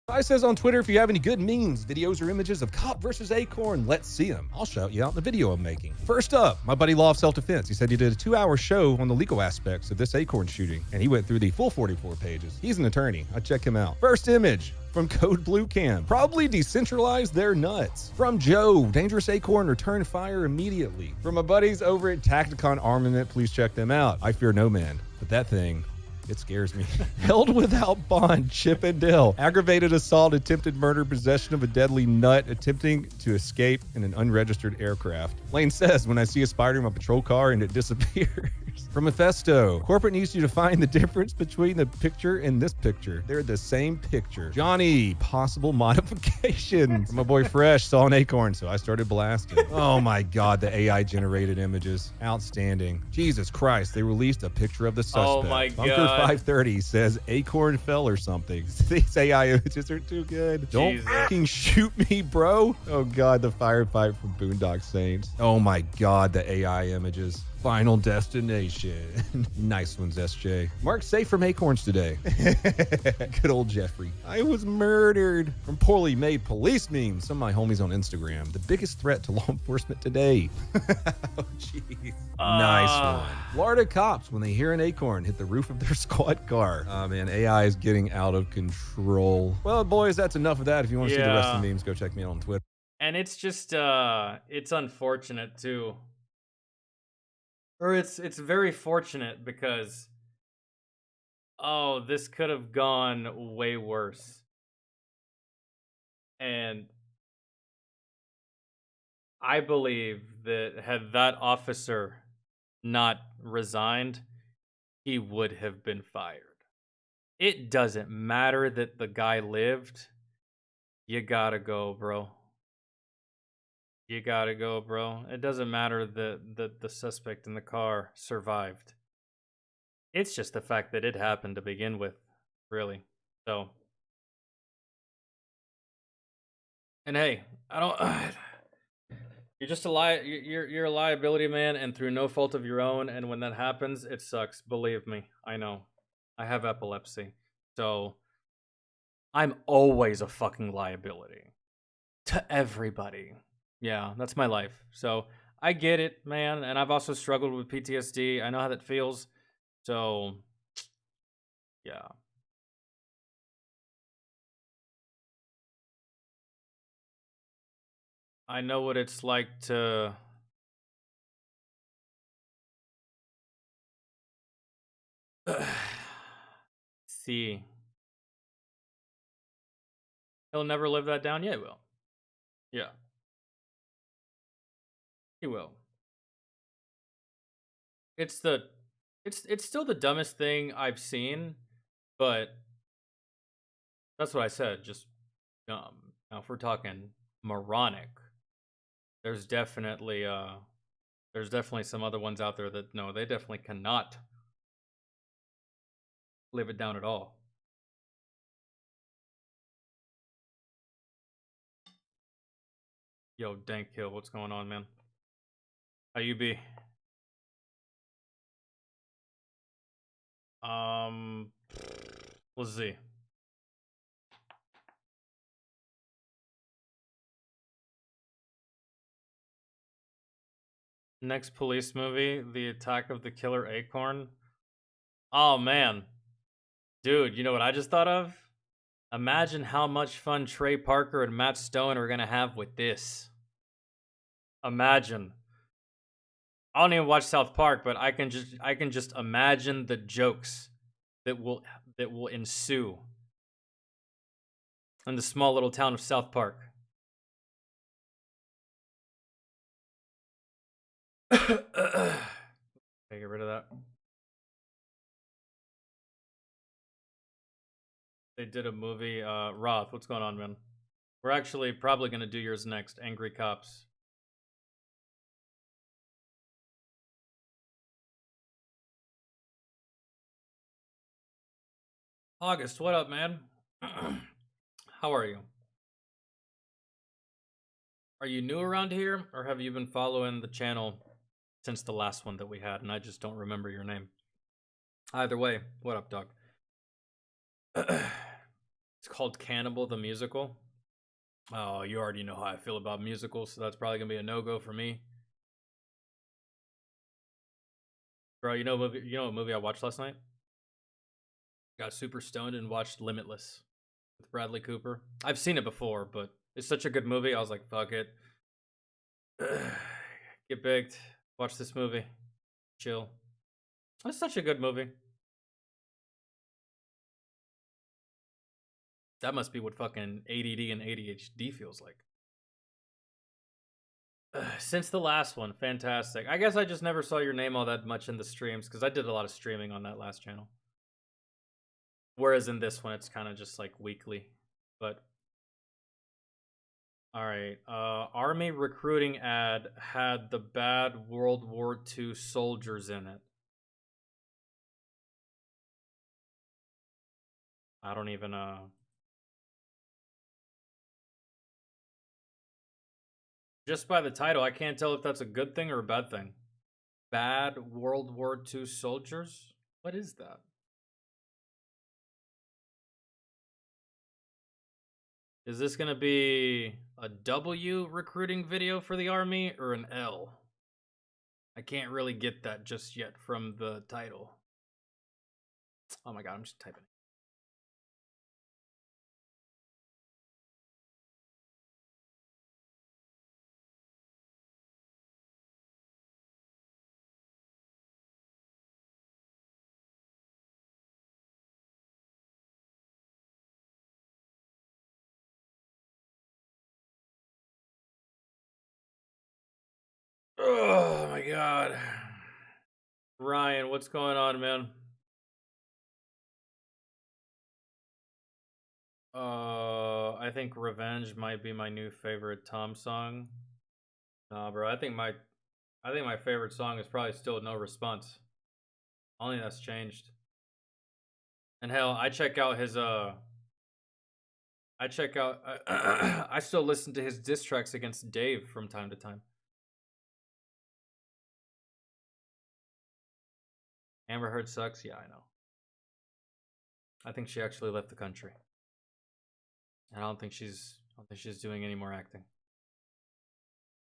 Sai says on Twitter, if you have any good memes, videos, or images of Cop versus Acorn, let's see them. I'll shout you out in the video I'm making. First up, my buddy Law of Self-Defense. He said he did a 2-hour show on the legal aspects of this Acorn shooting, and he went through the full 44 pages. He's an attorney. I'd check him out. First image from Code Blue Cam. Probably decentralize their nuts. From Joe, Dangerous Acorn, return fire immediately. From my buddies over at Tacticon Armament, please check them out. I fear no man, but that thing, it scares me. Held without bond, Chip and Dale. Aggravated assault, attempted murder, possession of a deadly nut, attempting to escape in an unregistered aircraft. Lane says, when I see a spider in my patrol car and it disappears. From Mephisto, corporate needs you to find the difference between the picture and this picture. They're the same picture. Johnny, possible modification. From my boy Fresh, saw an acorn, so I started blasting. Oh my God, the AI generated images. Outstanding. Jesus Christ, they released a picture of the suspect. Oh my God. Bunker 530 says acorn fell or something. These AI images are too good. Don't fucking shoot me, bro. Oh God, the firefight from Boondock Saints. Oh my God, the AI images. Final destination. Nice ones, SJ. Mark safe from acorns today. Good old Jeffrey. I was murdered. From poorly made police memes. Some of my homies on Instagram. The biggest threat to law enforcement today. Oh, jeez. Nice one. Florida cops, when they hear an acorn hit the roof of their squad car. Oh, man, AI is getting out of control. Well, boys, that's enough of that. If you want to see the rest of the memes, go check me out on Twitter. And it's just, it's unfortunate, too. Or it's very fortunate because, oh, this could have gone way worse. And I believe that had that officer not resigned, he would have been fired. It doesn't matter that the guy lived. You gotta go, bro. You gotta go, bro. It doesn't matter that the suspect in the car survived. It's just the fact that it happened to begin with, really. So, and hey, I don't. You're just you're a liability, man, and through no fault of your own. And when that happens, it sucks. Believe me, I know. I have epilepsy, so I'm always a fucking liability to everybody. Yeah, that's my life. So I get it, man. And I've also struggled with PTSD. I know how that feels. So, yeah. I know what it's like to see. He'll never live that down. Yeah, he will. Yeah. He will. It's still the dumbest thing I've seen, but that's what I said, just dumb. Now if we're talking moronic, there's definitely some other ones out there that no, they definitely cannot live it down at all. Yo, Dank Hill, what's going on, man? How you be? Let's see. Next police movie, The Attack of the Killer Acorn. Oh man. Dude, you know what I just thought of? Imagine how much fun Trey Parker and Matt Stone are gonna have with this. Imagine. I don't even watch South Park, but I can just imagine the jokes that will ensue in the small little town of South Park. Okay, get rid of that. They did a movie, Roth, what's going on, man? We're actually probably gonna do yours next, Angry Cops. August, what up, man? How are you? Are you new around here, or have you been following the channel since the last one that we had, and I just don't remember your name? Either way, what up, dog? It's called Cannibal the Musical. Oh, you already know how I feel about musicals, so that's probably gonna be a no-go for me. Bro, you know what movie I watched last night? Got super stoned and watched Limitless with Bradley Cooper. I've seen it before, but it's such a good movie. I was like, fuck it. Get baked. Watch this movie. Chill. It's such a good movie. That must be what fucking ADD and ADHD feels like. Since the last one, fantastic. I guess I just never saw your name all that much in the streams because I did a lot of streaming on that last channel. Whereas in this one, it's kind of just like weekly. But all right, Army recruiting ad had the bad World War II soldiers in it. I don't even just by the title, I can't tell if that's a good thing or a bad thing. Bad World War II soldiers? What is that? Is this gonna be a W recruiting video for the Army or an L? I can't really get that just yet from the title. Oh my god, I'm just typing. Oh my god. Ryan, what's going on, man? I think Revenge might be my new favorite Tom song. Nah, bro, I think my favorite song is probably still No Response. Only that's changed. And hell, I check out his I still listen to his diss tracks against Dave from time to time. Amber Heard sucks? Yeah, I know. I think she actually left the country. And I don't think she's doing any more acting.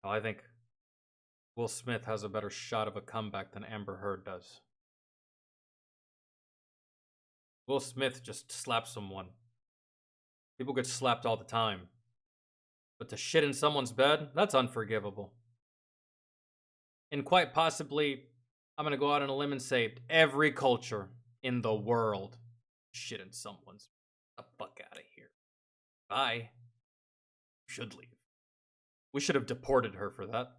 Oh, I think Will Smith has a better shot of a comeback than Amber Heard does. Will Smith just slapped someone. People get slapped all the time. But to shit in someone's bed, that's unforgivable. And quite possibly, I'm gonna go out on a limb and say every culture in the world shit in someone's. Get the fuck out of here. Bye. You should leave. We should have deported her for that.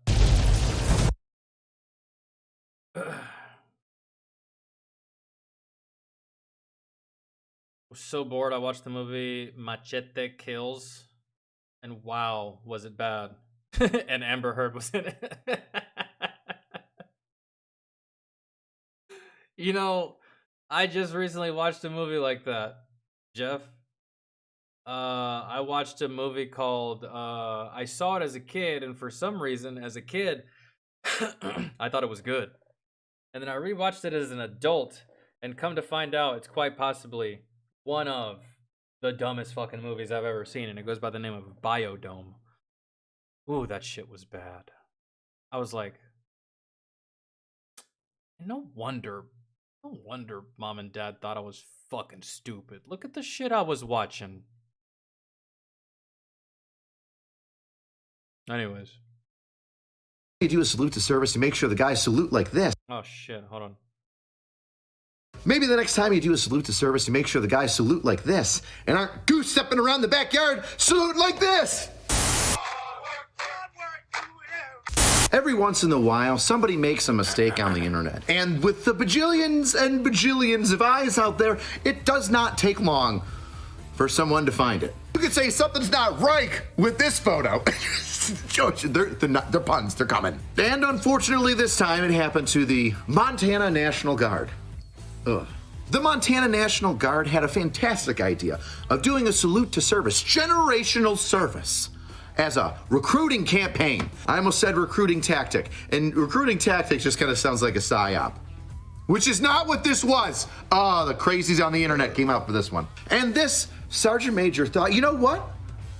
Was so bored. I watched the movie Machete Kills, and wow, was it bad. And Amber Heard was in it. You know, I just recently watched a movie like that, Jeff. I watched a movie called, I saw it as a kid, and for some reason, as a kid, I thought it was good. And then I rewatched it as an adult, and come to find out, it's quite possibly one of the dumbest fucking movies I've ever seen, and it goes by the name of Biodome. Ooh, that shit was bad. I was like, no wonder No wonder mom and dad thought I was fucking stupid. Look at the shit I was watching. Anyways. You do a salute to service, you make sure the guys salute like this. Oh shit, hold on. Maybe the next time you do a salute to service, you make sure the guys salute like this and aren't goose stepping around the backyard salute like this. Every once in a while, somebody makes a mistake on the internet. And with the bajillions and bajillions of eyes out there, it does not take long for someone to find it. You could say something's not right with this photo. They're puns, they're coming. And unfortunately this time it happened to the Montana National Guard. Ugh. The Montana National Guard had a fantastic idea of doing a salute to service, generational service, as a recruiting campaign. I almost said recruiting tactic, and recruiting tactic just kind of sounds like a psyop, which is not what this was. Oh, the crazies on the internet came out for this one. And this Sergeant Major thought, you know what?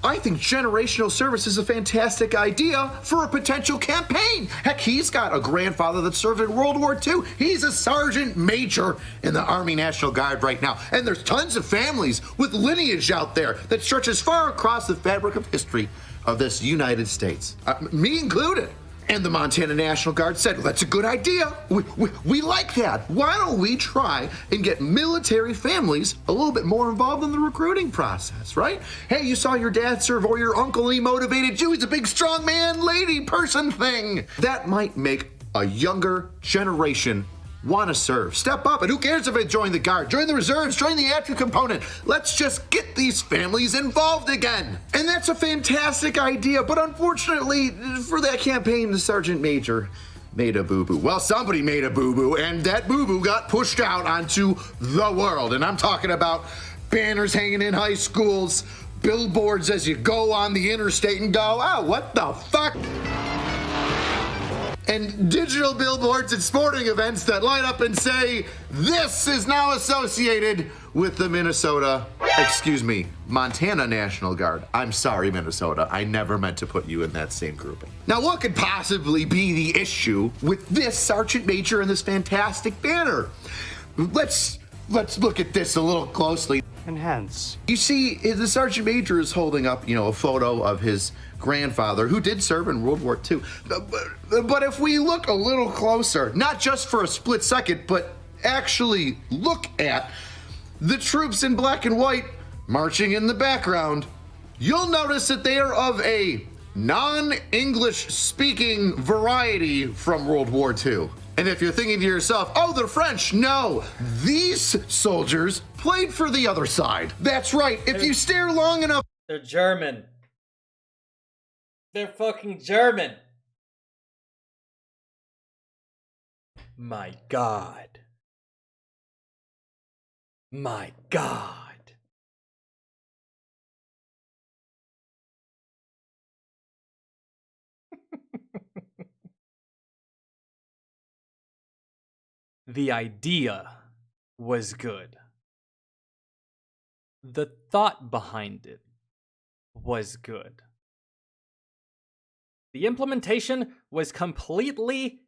I think generational service is a fantastic idea for a potential campaign. Heck, he's got a grandfather that served in World War II. He's a sergeant major in the Army National Guard right now. And there's tons of families with lineage out there that stretches far across the fabric of history of this United States, me included. And the Montana National Guard said, well, that's a good idea. We like that. Why don't we try and get military families a little bit more involved in the recruiting process, right? Hey, you saw your dad serve or your uncle and he motivated you. He's a big, strong man, lady person thing. That might make a younger generation want to serve. Step up, and who cares if they join the Guard, join the reserves, join the active component. Let's just get these families involved again. And that's a fantastic idea, but unfortunately for that campaign, the Sergeant Major made a boo-boo. Well, somebody made a boo-boo, and that boo-boo got pushed out onto the world. And I'm talking about banners hanging in high schools, billboards as you go on the interstate and go, oh, what the fuck? And digital billboards at sporting events that light up and say, this is now associated with the Montana National Guard. I'm sorry, Minnesota. I never meant to put you in that same grouping. Now, what could possibly be the issue with this Sergeant Major and this fantastic banner? Let's look at this a little closely. Enhance. You see, the Sergeant Major is holding up, a photo of his grandfather who did serve in World War II. But if we look a little closer, not just for a split second, but actually look at the troops in black and white marching in the background, you'll notice that they are of a non-English speaking variety from World War II. And if you're thinking to yourself, oh, they're French, no, these soldiers played for the other side. That's right, if you stare long enough. They're German. They're fucking German. My God. My God. The idea was good. The thought behind it was good. The implementation was completely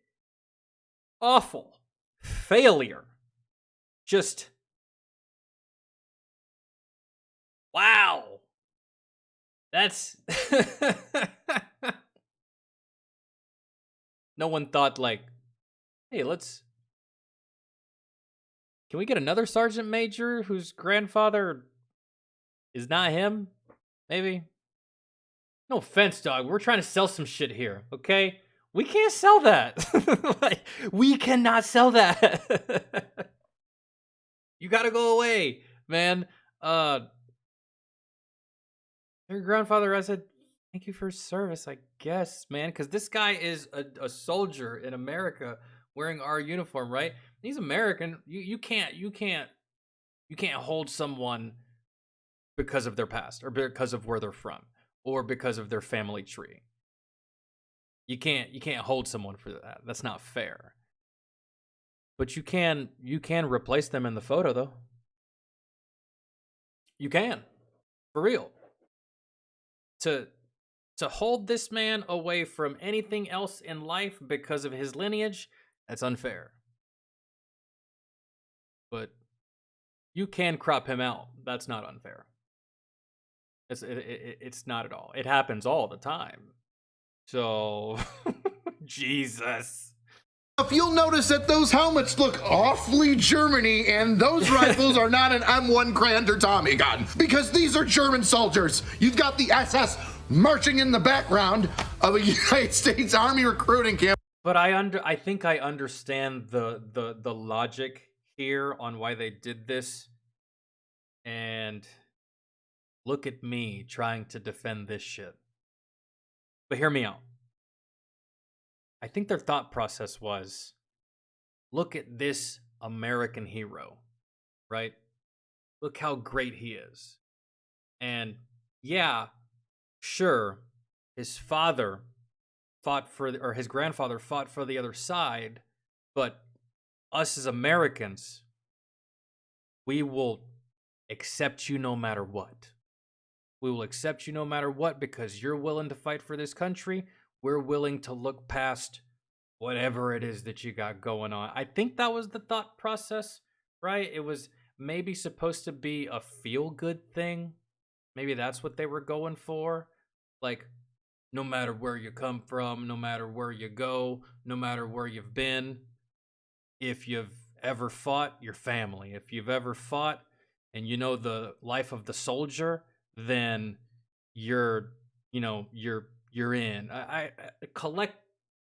awful. Failure. Just wow. That's no one thought like, hey, can we get another Sergeant Major whose grandfather is not him? Maybe? No offense, dog. We're trying to sell some shit here, okay? We can't sell that. Like, we cannot sell that. You gotta go away, man. Your grandfather, I said, thank you for his service, I guess, man. Because this guy is a soldier in America wearing our uniform, right? He's American. You can't hold someone because of their past or because of where they're from or because of their family tree. You can't hold someone for that. That's not fair. But you can replace them in the photo though. You can. For real. To hold this man away from anything else in life because of his lineage, that's unfair. but you can crop him out. That's not unfair. It's not at all. It happens all the time. So, Jesus. If you'll notice that those helmets look awfully Germany, and those rifles are not an M1 Grande or Tommy gun, because these are German soldiers. You've got the SS marching in the background of a United States Army recruiting camp. But I think I understand the logic here on why they did this. And look at me trying to defend this shit. But hear me out. I think their thought process was, look at this American hero, right? Look how great he is. And yeah, sure, his father fought for, or his grandfather fought for the other side, but us as Americans, we will accept you no matter what. We will accept you no matter what because you're willing to fight for this country. We're willing to look past whatever it is that you got going on. I think that was the thought process, right? It was maybe supposed to be a feel-good thing. Maybe that's what they were going for. Like, no matter where you come from, no matter where you go, no matter where you've been, if you've ever fought, your family. If you've ever fought and you know the life of the soldier, then you're in. I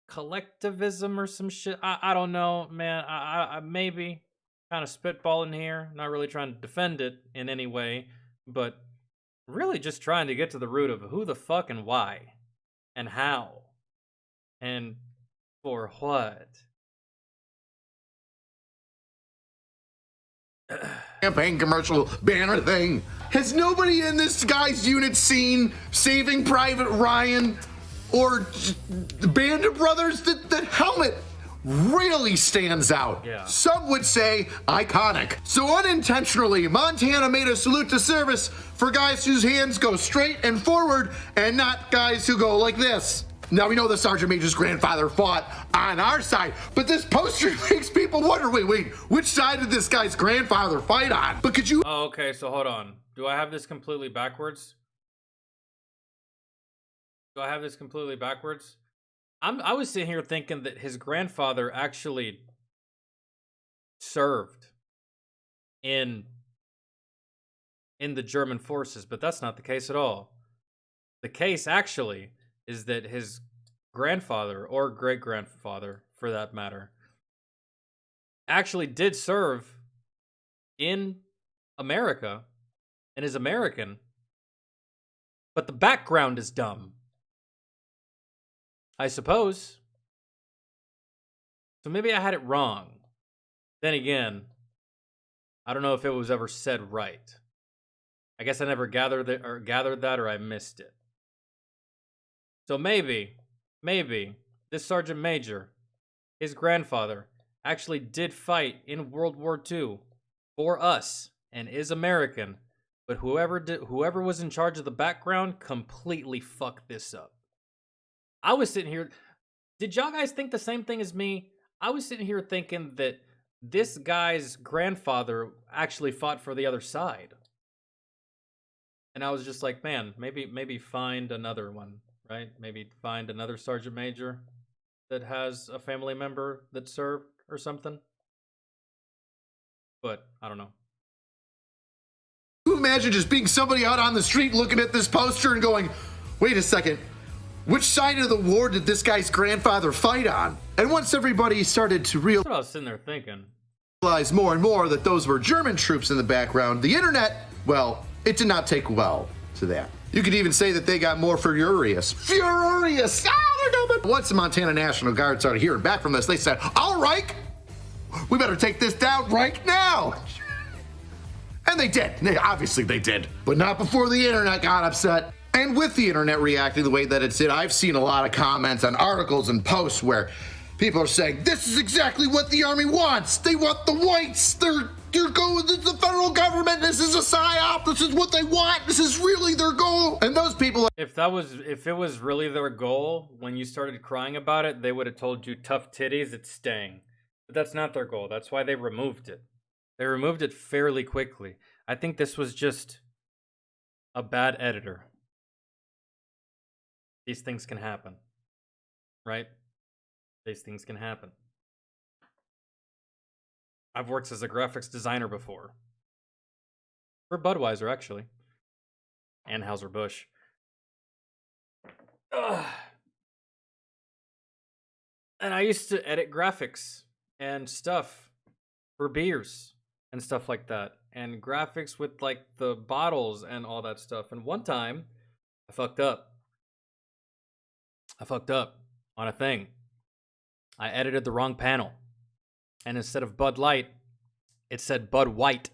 collectivism or some shit. I don't know, man. I maybe kind of spitballing here, not really trying to defend it in any way, but really just trying to get to the root of who the fuck and why and how and for what. Campaign commercial banner thing. Has nobody in this guy's unit seen Saving Private Ryan or the Band of Brothers? The helmet really stands out. Yeah. Some would say iconic. So unintentionally, Montana made a salute to service for guys whose hands go straight and forward and not guys who go like this. Now, we know the Sergeant Major's grandfather fought on our side, but this poster makes people wonder, wait, which side did this guy's grandfather fight on? But could you... Oh, okay, so hold on. Do I have this completely backwards? I was sitting here thinking that his grandfather actually served in the German forces, but that's not the case at all. The case actually is that his grandfather, or great-grandfather for that matter, actually did serve in America and is American, but the background is dumb, I suppose. So maybe I had it wrong. Then again, I don't know if it was ever said right. I guess I never gathered that, or I missed it. So maybe this Sergeant Major, his grandfather, actually did fight in World War II for us and is American, but whoever was in charge of the background completely fucked this up. I was sitting here, did y'all guys think the same thing as me? I was sitting here thinking that this guy's grandfather actually fought for the other side. And I was just like, man, maybe find another one. Right? Maybe find another Sergeant Major that has a family member that served or something. But I don't know. Can you imagine just being somebody out on the street looking at this poster and going, wait a second, which side of the war did this guy's grandfather fight on? And once everybody started to That's what I was sitting there thinking. realize more and more that those were German troops in the background, the internet, well, it did not take well to that. You could even say that they got more furious. Furious! Ah, they're dumb. Once the Montana National Guard started hearing back from this, they said, all right, we better take this down right now. And they did. Obviously they did. But not before the internet got upset. And with the internet reacting the way that it did, I've seen a lot of comments on articles and posts where people are saying, this is exactly what the Army wants. They want the whites. They're going to the federal government. This is a psyop. This is what they want. This is really their goal. And those people... If it was really their goal, when you started crying about it, they would have told you tough titties, it's staying. But that's not their goal. That's why they removed it. They removed it fairly quickly. I think this was just a bad editor. These things can happen, right? These things can happen. I've worked as a graphics designer before. For Budweiser, actually. Anheuser-Busch. And I used to edit graphics and stuff for beers and stuff like that. And graphics with like the bottles and all that stuff. And one time, I fucked up. I fucked up on a thing. I edited the wrong panel. And instead of Bud Light, it said Bud White.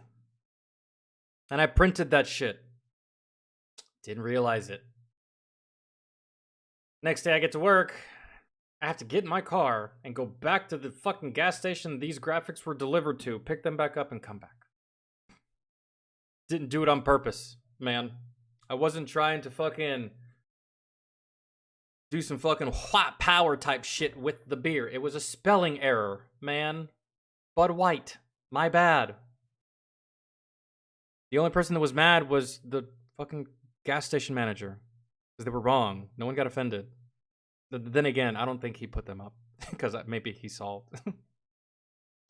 And I printed that shit. Didn't realize it. Next day I get to work. I have to get in my car and go back to the fucking gas station these graphics were delivered to, pick them back up and come back. Didn't do it on purpose, man. I wasn't trying to fucking do some fucking hot power type shit with the beer. It was a spelling error, man. Bud White. My bad. The only person that was mad was the fucking gas station manager. Because they were wrong. No one got offended. Then again, I don't think he put them up. Because maybe he saw.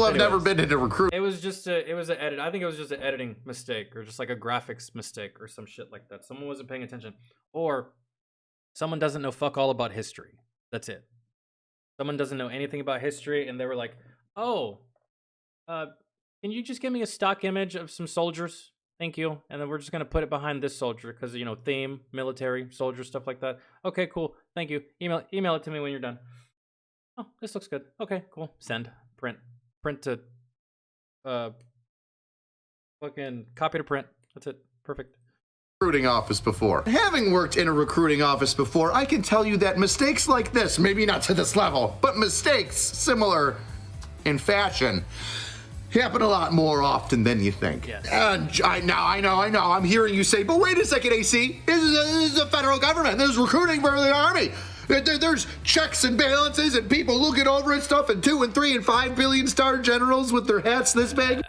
I've never been into recruit. It was just an edit. I think it was just an editing mistake. Or just like a graphics mistake. Or some shit like that. Someone wasn't paying attention. Or someone doesn't know fuck all about history. That's it. Someone doesn't know anything about history. And they were like, oh, can you just give me a stock image of some soldiers? Thank you. And then we're just going to put it behind this soldier because, you know, theme, military, soldier, stuff like that. Okay, cool. Thank you. Email it to me when you're done. Oh, this looks good. Okay, cool. Send. Print. Print to, fucking copy to print. That's it. Perfect. Recruiting office before. Having worked in a recruiting office before, I can tell you that mistakes like this, maybe not to this level, but mistakes similar in fashion happen a lot more often than you think. Yes. I know. I'm hearing you say, but wait a second, AC. This is the federal government. This is recruiting for the army. There's checks and balances and people looking over and stuff and 2 and 3 and 5 billion star generals with their hats this big.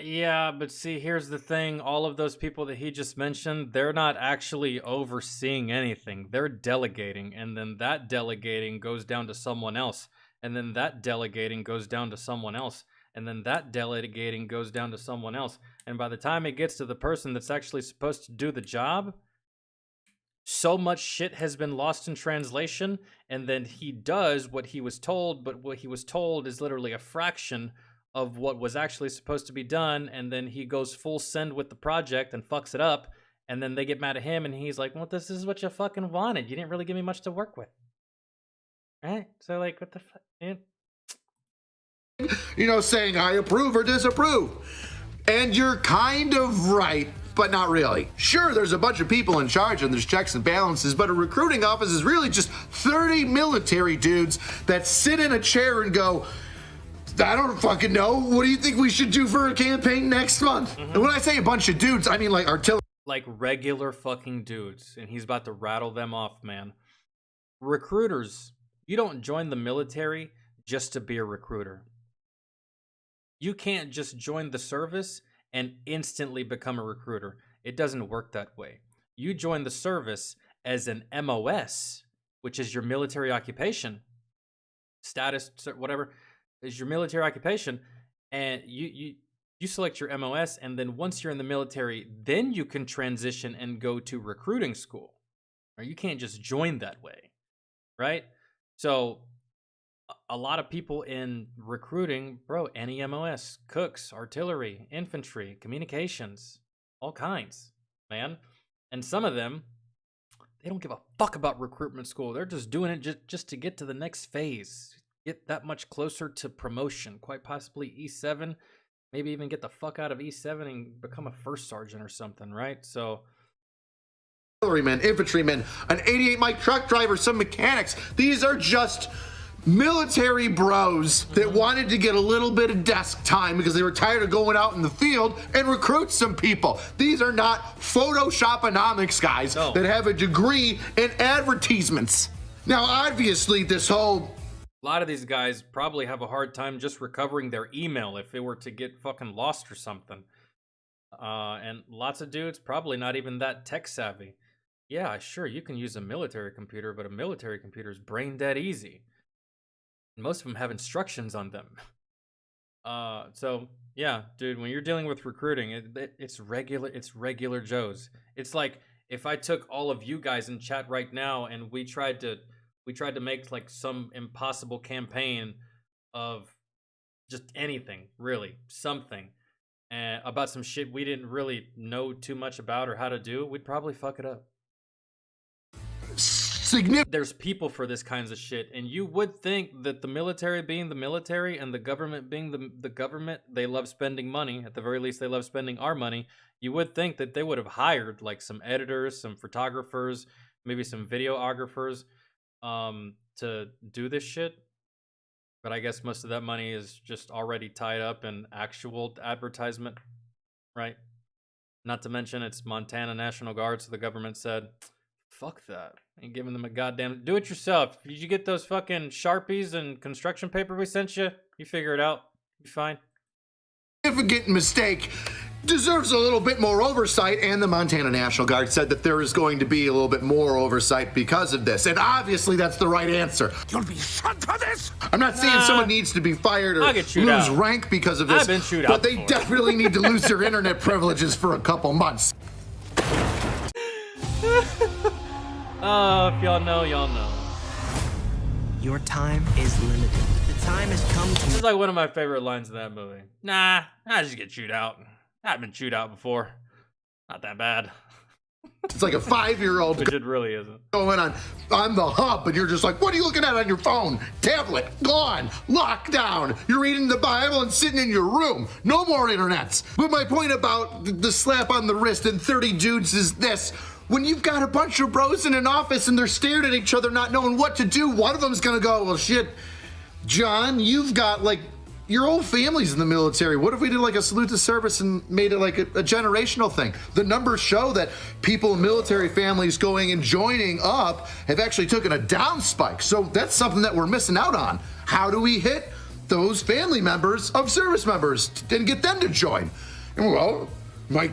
Yeah, but see, here's the thing. All of those people that he just mentioned, they're not actually overseeing anything. They're delegating, and then that delegating goes down to someone else. And then that delegating goes down to someone else. And then that delegating goes down to someone else. And by the time it gets to the person that's actually supposed to do the job, so much shit has been lost in translation. And then he does what he was told, but what he was told is literally a fraction of what was actually supposed to be done. And then he goes full send with the project and fucks it up. And then they get mad at him and he's like, well, this is what you fucking wanted. You didn't really give me much to work with. Right? So like, what the fuck, man? You know, saying I approve or disapprove. And you're kind of right, but not really. Sure, there's a bunch of people in charge and there's checks and balances, but a recruiting office is really just 30 military dudes that sit in a chair and go, I don't fucking know. What do you think we should do for a campaign next month? And when I say a bunch of dudes, I mean like artillery. Like regular fucking dudes. And he's about to rattle them off, man. Recruiters, you don't join the military just to be a recruiter. You can't just join the service and instantly become a recruiter. It doesn't work that way. You join the service as an MOS, which is your military occupation, status, whatever, is your military occupation, and you select your MOS, and then once you're in the military, then you can transition and go to recruiting school. Or you can't just join that way, right? So a lot of people in recruiting, bro, any MOS, cooks, artillery, infantry, communications, all kinds, man. And some of them, they don't give a fuck about recruitment school. They're just doing it just to get to the next phase, get that much closer to promotion, quite possibly E7, maybe even get the fuck out of E7 and become a first sergeant or something, right? So artillerymen, infantrymen, an 88 Mike truck driver, some mechanics. These are just military bros that wanted to get a little bit of desk time because they were tired of going out in the field and recruit some people. These are not Photoshoponomics guys that have a degree in advertisements. Now, obviously, this whole A lot of these guys probably have a hard time just recovering their email if it were to get fucking lost or something. And lots of dudes probably not even that tech savvy. Yeah, sure, you can use a military computer, but a military computer is brain dead easy. Most of them have instructions on them. So yeah, dude, when you're dealing with recruiting, it's regular Joes. It's like if I took all of you guys in chat right now and we tried to make like some impossible campaign of just anything, really, something, about some shit we didn't really know too much about or how to do, we'd probably fuck it up. There's people for this kinds of shit, and you would think that the military being the military and the government being the government, they love spending money. At the very least, they love spending our money. You would think that they would have hired like some editors, some photographers, maybe some videographers to do this shit. But I guess most of that money is just already tied up in actual advertisement, right? Not to mention it's Montana National Guard, so the government said, fuck that. Ain't giving them a goddamn... Do it yourself. Did you get those fucking Sharpies and construction paper we sent you? You figure it out. You'll be fine. Significant mistake deserves a little bit more oversight, and the Montana National Guard said that there is going to be a little bit more oversight because of this, and obviously that's the right answer. You'll be shot for this. I'm not saying someone needs to be fired or lose rank because of this, I've been chewed but out they before. definitely need to lose their internet privileges for a couple months. Oh, if y'all know, y'all know. Your time is limited. The time has come to... This is like one of my favorite lines in that movie. Nah, I just get chewed out. I've been chewed out before. Not that bad. It's like a 5-year-old Which it really isn't. going on the hub, and you're just like, what are you looking at on your phone? Tablet, gone, lockdown. You're reading the Bible and sitting in your room. No more internets. But my point about the slap on the wrist and 30 dudes is this. When you've got a bunch of bros in an office and they're staring at each other not knowing what to do, one of them's gonna go, well, shit, John, you've got, like, your whole family's in the military. What if we did, like, a salute to service and made it, like, a generational thing? The numbers show that people in military families going and joining up have actually taken a down spike. So that's something that we're missing out on. How do we hit those family members of service members and get them to join? And, well, my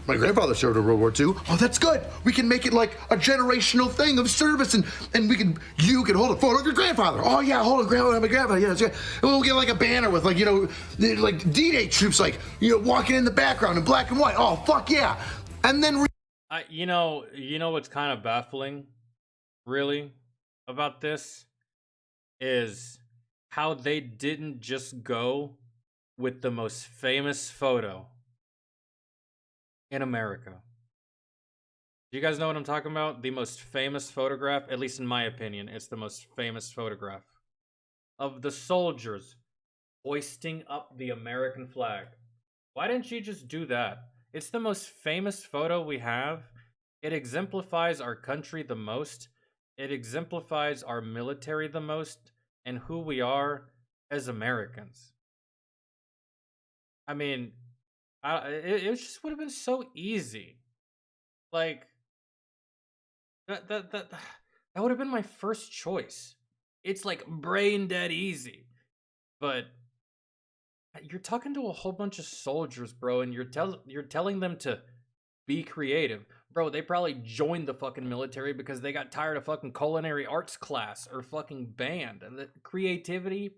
grandfather served in World War II. Oh, that's good. We can make it like a generational thing of service, and you can hold a photo of your grandfather. Oh yeah, hold my grandfather. Yeah, and we'll get like a banner with like, you know, like D-Day troops, like, you know, walking in the background in black and white. Oh fuck yeah. And then you know what's kind of baffling, really, about this is how they didn't just go with the most famous photo in America. Do you guys know what I'm talking about? The most famous photograph, at least in my opinion, it's the most famous photograph of the soldiers hoisting up the American flag. Why didn't you just do that? It's the most famous photo we have. It exemplifies our country the most. It exemplifies our military the most and who we are as Americans. I mean, it just would have been so easy. Like that would have been my first choice. It's like brain dead easy. But you're talking to a whole bunch of soldiers, bro, and you're telling them to be creative. Bro, they probably joined the fucking military because they got tired of fucking culinary arts class or fucking band. And the creativity,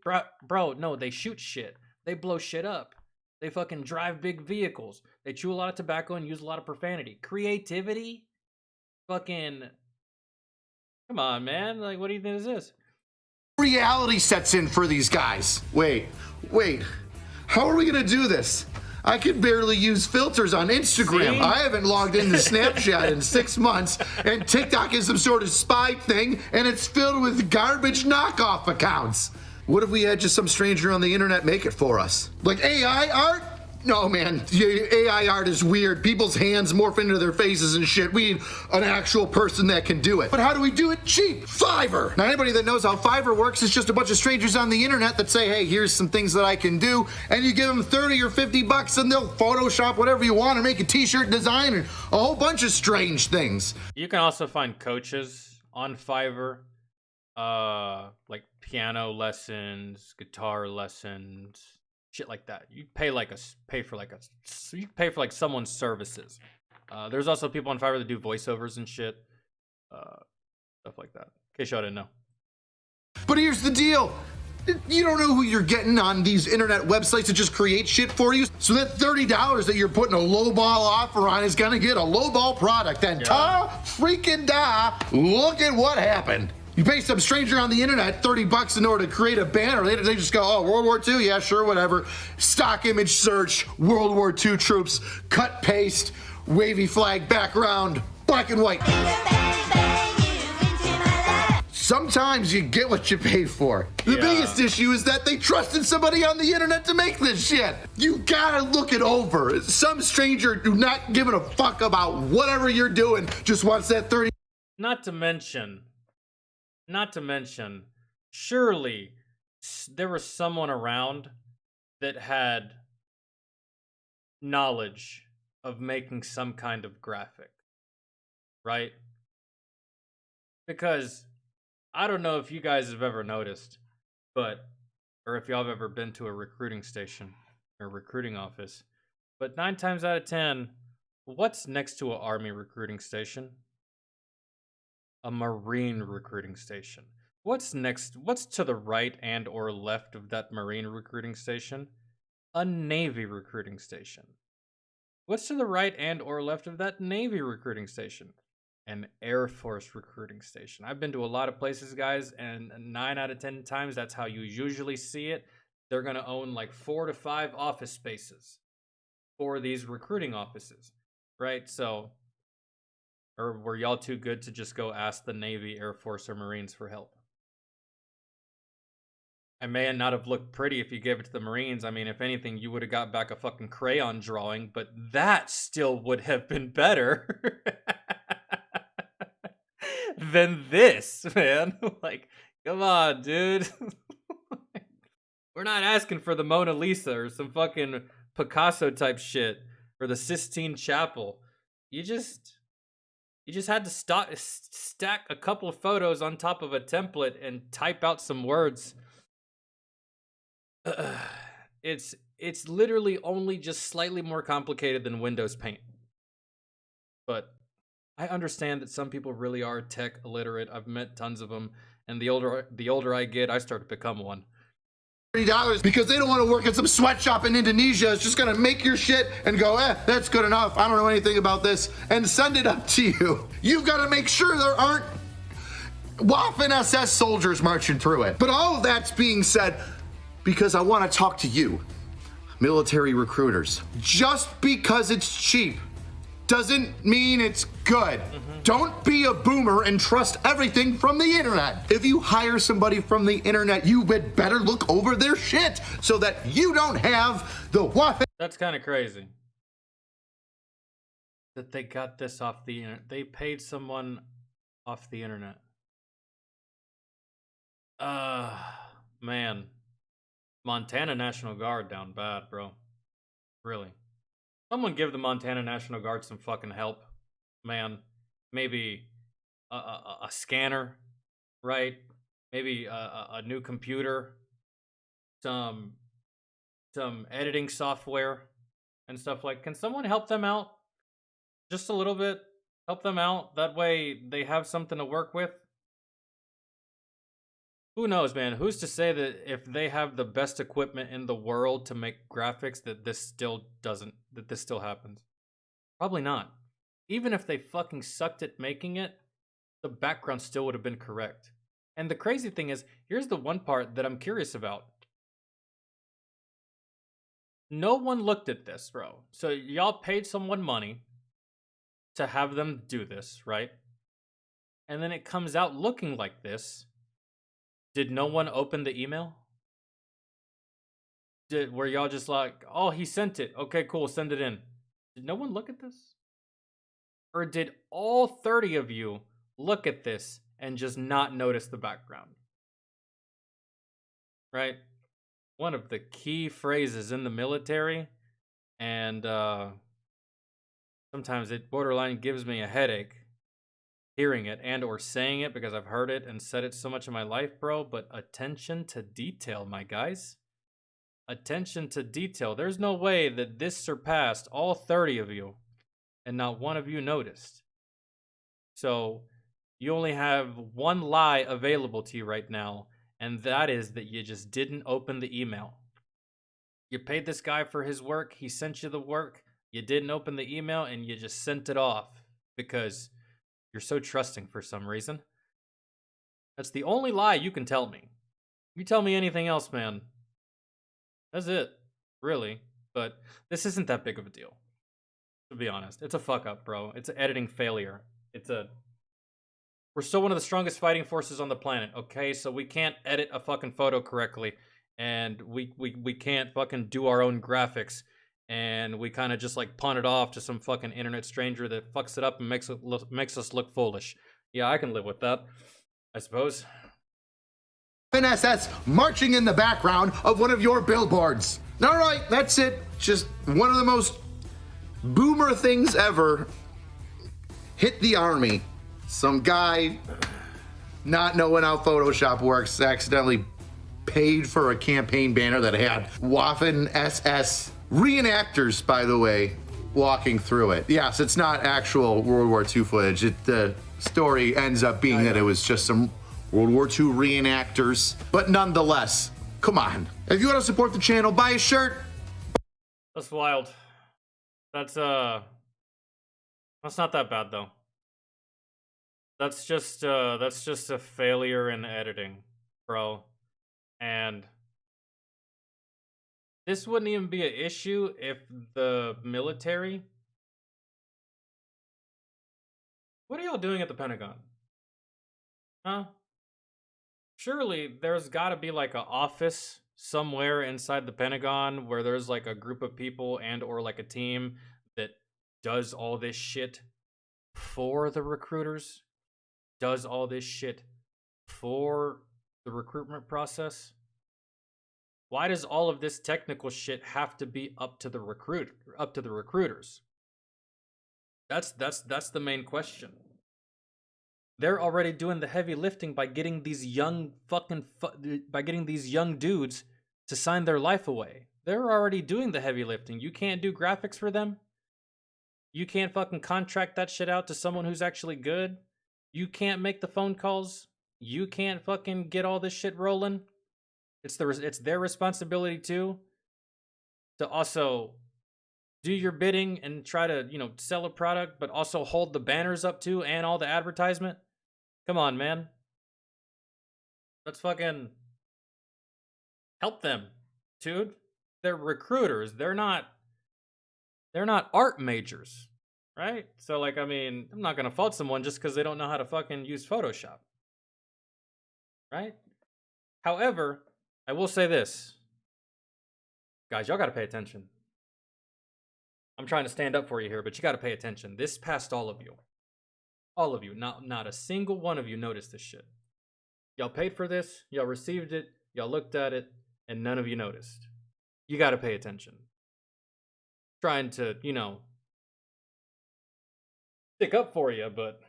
bro, no, they shoot shit. They blow shit up. They fucking drive big vehicles. They chew a lot of tobacco and use a lot of profanity. Creativity? Fucking... Come on, man. Like, what do you think this is? reality sets in for these guys. Wait. How are we gonna do this? I can barely use filters on Instagram. See? I haven't logged into Snapchat in 6 months, and TikTok is some sort of spy thing, and it's filled with garbage knockoff accounts. What if we had just some stranger on the internet make it for us? Like AI art? No, man, AI art is weird. People's hands morph into their faces and shit. We need an actual person that can do it. But how do we do it cheap? Fiverr. Now, anybody that knows how Fiverr works, it's just a bunch of strangers on the internet that say, hey, here's some things that I can do. And you give them 30 or 50 bucks and they'll Photoshop whatever you want or make a t-shirt design and a whole bunch of strange things. You can also find coaches on Fiverr like piano lessons, guitar lessons, shit like that. You pay for someone's services. There's also people on Fiverr that do voiceovers and shit, stuff like that. In case y'all didn't know. But here's the deal. You don't know who you're getting on these internet websites that just create shit for you. So that $30 that you're putting a lowball offer on is gonna get a lowball product. And ta-freaking-da, look at what happened. You pay some stranger on the internet $30 in order to create a banner. They just go, oh, World War II, yeah, sure, whatever. Stock image search, World War II troops, cut, paste, wavy flag background, black and white. Sometimes you get what you pay for. The biggest issue is that they trusted somebody on the internet to make this shit. You gotta look it over. Some stranger who not giving a fuck about whatever you're doing just wants that 30. Not to mention, surely there was someone around that had knowledge of making some kind of graphic, right? Because I don't know if you guys have ever noticed, or if y'all have ever been to a recruiting station or recruiting office, but 9 times out of 10, what's next to an Army recruiting station? A Marine recruiting station. What's next? What's to the right and or left of that Marine recruiting station? A Navy recruiting station. What's to the right and or left of that Navy recruiting station? An Air Force recruiting station. I've been to a lot of places, guys, and 9 out of 10 times, that's how you usually see it. They're going to own like 4 to 5 office spaces for these recruiting offices, right? So, or were y'all too good to just go ask the Navy, Air Force, or Marines for help? I may not have looked pretty if you gave it to the Marines. I mean, if anything, you would have got back a fucking crayon drawing, but that still would have been better than this, man. Like, come on, dude. We're not asking for the Mona Lisa or some fucking Picasso type shit or the Sistine Chapel. You just had to stack a couple of photos on top of a template and type out some words. It's literally only just slightly more complicated than Windows Paint. But I understand that some people really are tech illiterate. I've met tons of them, and the older I get, I start to become one. $30 because they don't want to work at some sweatshop in Indonesia. It's just gonna make your shit and go, that's good enough. I don't know anything about this, and send it up to you. You've got to make sure there aren't Waffen SS soldiers marching through it. But all of that's being said because I want to talk to you, military recruiters. Just because it's cheap doesn't mean it's good. Don't be a boomer and trust everything from the internet. If you hire somebody from the internet, you would better look over their shit so that you don't have the Waffen. That's kind of crazy that they got this off the internet. They paid someone off the internet. Man. Montana National Guard down bad, bro. Really. Someone give the Montana National Guard some fucking help, man. Maybe a scanner, right? Maybe a new computer, some editing software and stuff like. Can someone help them out? Just a little bit. Help them out. That way they have something to work with. Who knows, man? Who's to say that if they have the best equipment in the world to make graphics that this still happens? Probably not. Even if they fucking sucked at making it, the background still would have been correct. And the crazy thing is, here's the one part that I'm curious about. No one looked at this, bro. So y'all paid someone money to have them do this, right? And then it comes out looking like this. Did no one open the email? Were y'all just like, oh, he sent it. Okay, cool, send it in. Did no one look at this? Or did all 30 of you look at this and just not notice the background? Right? One of the key phrases in the military, and sometimes it borderline gives me a headache, hearing it and or saying it because I've heard it and said it so much in my life, bro, but attention to detail, my guys. Attention to detail. There's no way that this surpassed all 30 of you and not one of you noticed. So you only have one lie available to you right now, and that is that you just didn't open the email. You paid this guy for his work. He sent you the work. You didn't open the email, and you just sent it off because you're so trusting for some reason. That's the only lie you can tell me. You tell me anything else, man. That's it, really. But this isn't that big of a deal, to be honest. It's a fuck up, bro. It's an editing failure. We're still one of the strongest fighting forces on the planet, okay? So we can't edit a fucking photo correctly, and we can't fucking do our own graphics, and we kind of just like pawn it off to some fucking internet stranger that fucks it up and makes us look foolish. Yeah, I can live with that, I suppose. NSS marching in the background of one of your billboards. All right, that's it. Just one of the most boomer things ever. Hit the army. Some guy, not knowing how Photoshop works, accidentally paid for a campaign banner that had Waffen SS reenactors, by the way, walking through it. Yes, it's not actual World War II footage. The story ends up being that it was just some World War II reenactors. But nonetheless, come on. If you want to support the channel, buy a shirt. That's wild. That's not that bad though. That's just a failure in editing, bro. And this wouldn't even be an issue if the military... What are y'all doing at the Pentagon? Huh? Surely there's gotta be like an office somewhere inside the Pentagon where there's like a group of people and or like a team that does all this shit for the recruiters, does all this shit for the recruitment process. Why does all of this technical shit have to be up to the recruiters? That's the main question. They're already doing the heavy lifting by getting these young dudes to sign their life away. They're already doing the heavy lifting. You can't do graphics for them. You can't fucking contract that shit out to someone who's actually good. You can't make the phone calls. You can't fucking get all this shit rolling. It's their responsibility too to also do your bidding and try to, sell a product, but also hold the banners up too and all the advertisement. Come on, man. Let's fucking help them, dude. They're recruiters. They're not art majors, right? So, like, I mean, I'm not gonna fault someone just because they don't know how to fucking use Photoshop, right? However, I will say this. Guys, y'all gotta pay attention. I'm trying to stand up for you here, but you gotta pay attention. This passed all of you. All of you. Not a single one of you noticed this shit. Y'all paid for this, y'all received it, y'all looked at it, and none of you noticed. You gotta pay attention. Trying to, stick up for you, but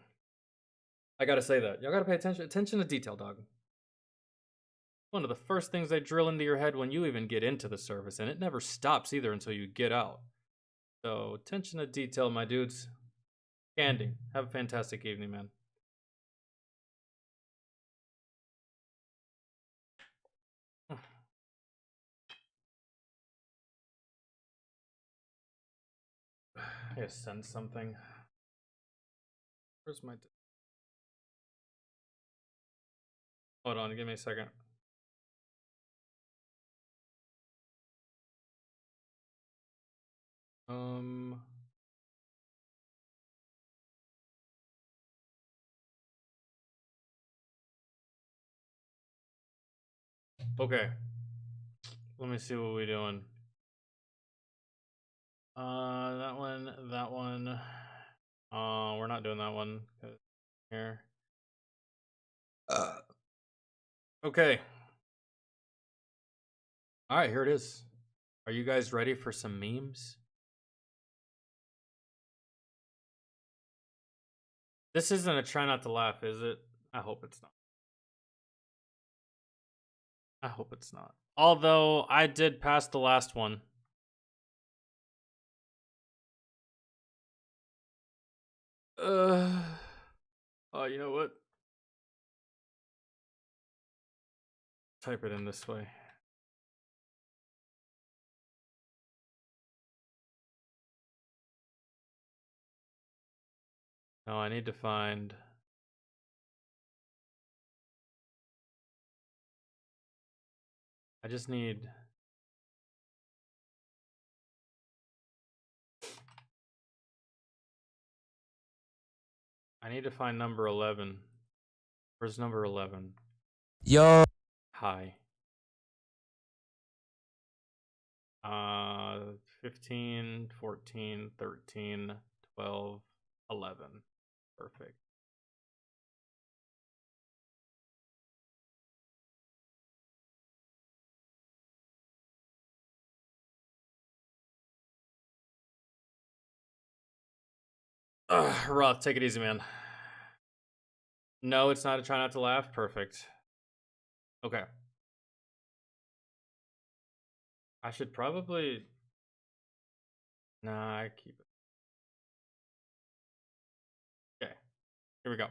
I gotta say that. Y'all gotta pay attention. Attention to detail, dog. One of the first things they drill into your head when you even get into the service, and it never stops either until you get out. So, attention to detail, my dudes. Candy, have a fantastic evening, man. I gotta send something. Where's my... Hold on, give me a second. Okay. Let me see what we're doing. That one. We're not doing that one. Here. Okay. All right, here it is. Are you guys ready for some memes? This isn't a try not to laugh, is it? I hope it's not. I hope it's not. Although I did pass the last one. Oh, you know what? Type it in this way. No, I need to find... I just need... I need to find number 11. Where's number 11? Yo. Hi. 15, 14, 13, 12, 11. Perfect. Roth, take it easy, man. No, it's not a try not to laugh. Perfect. Okay. I should probably... Nah, I keep it. Okay. Here we go.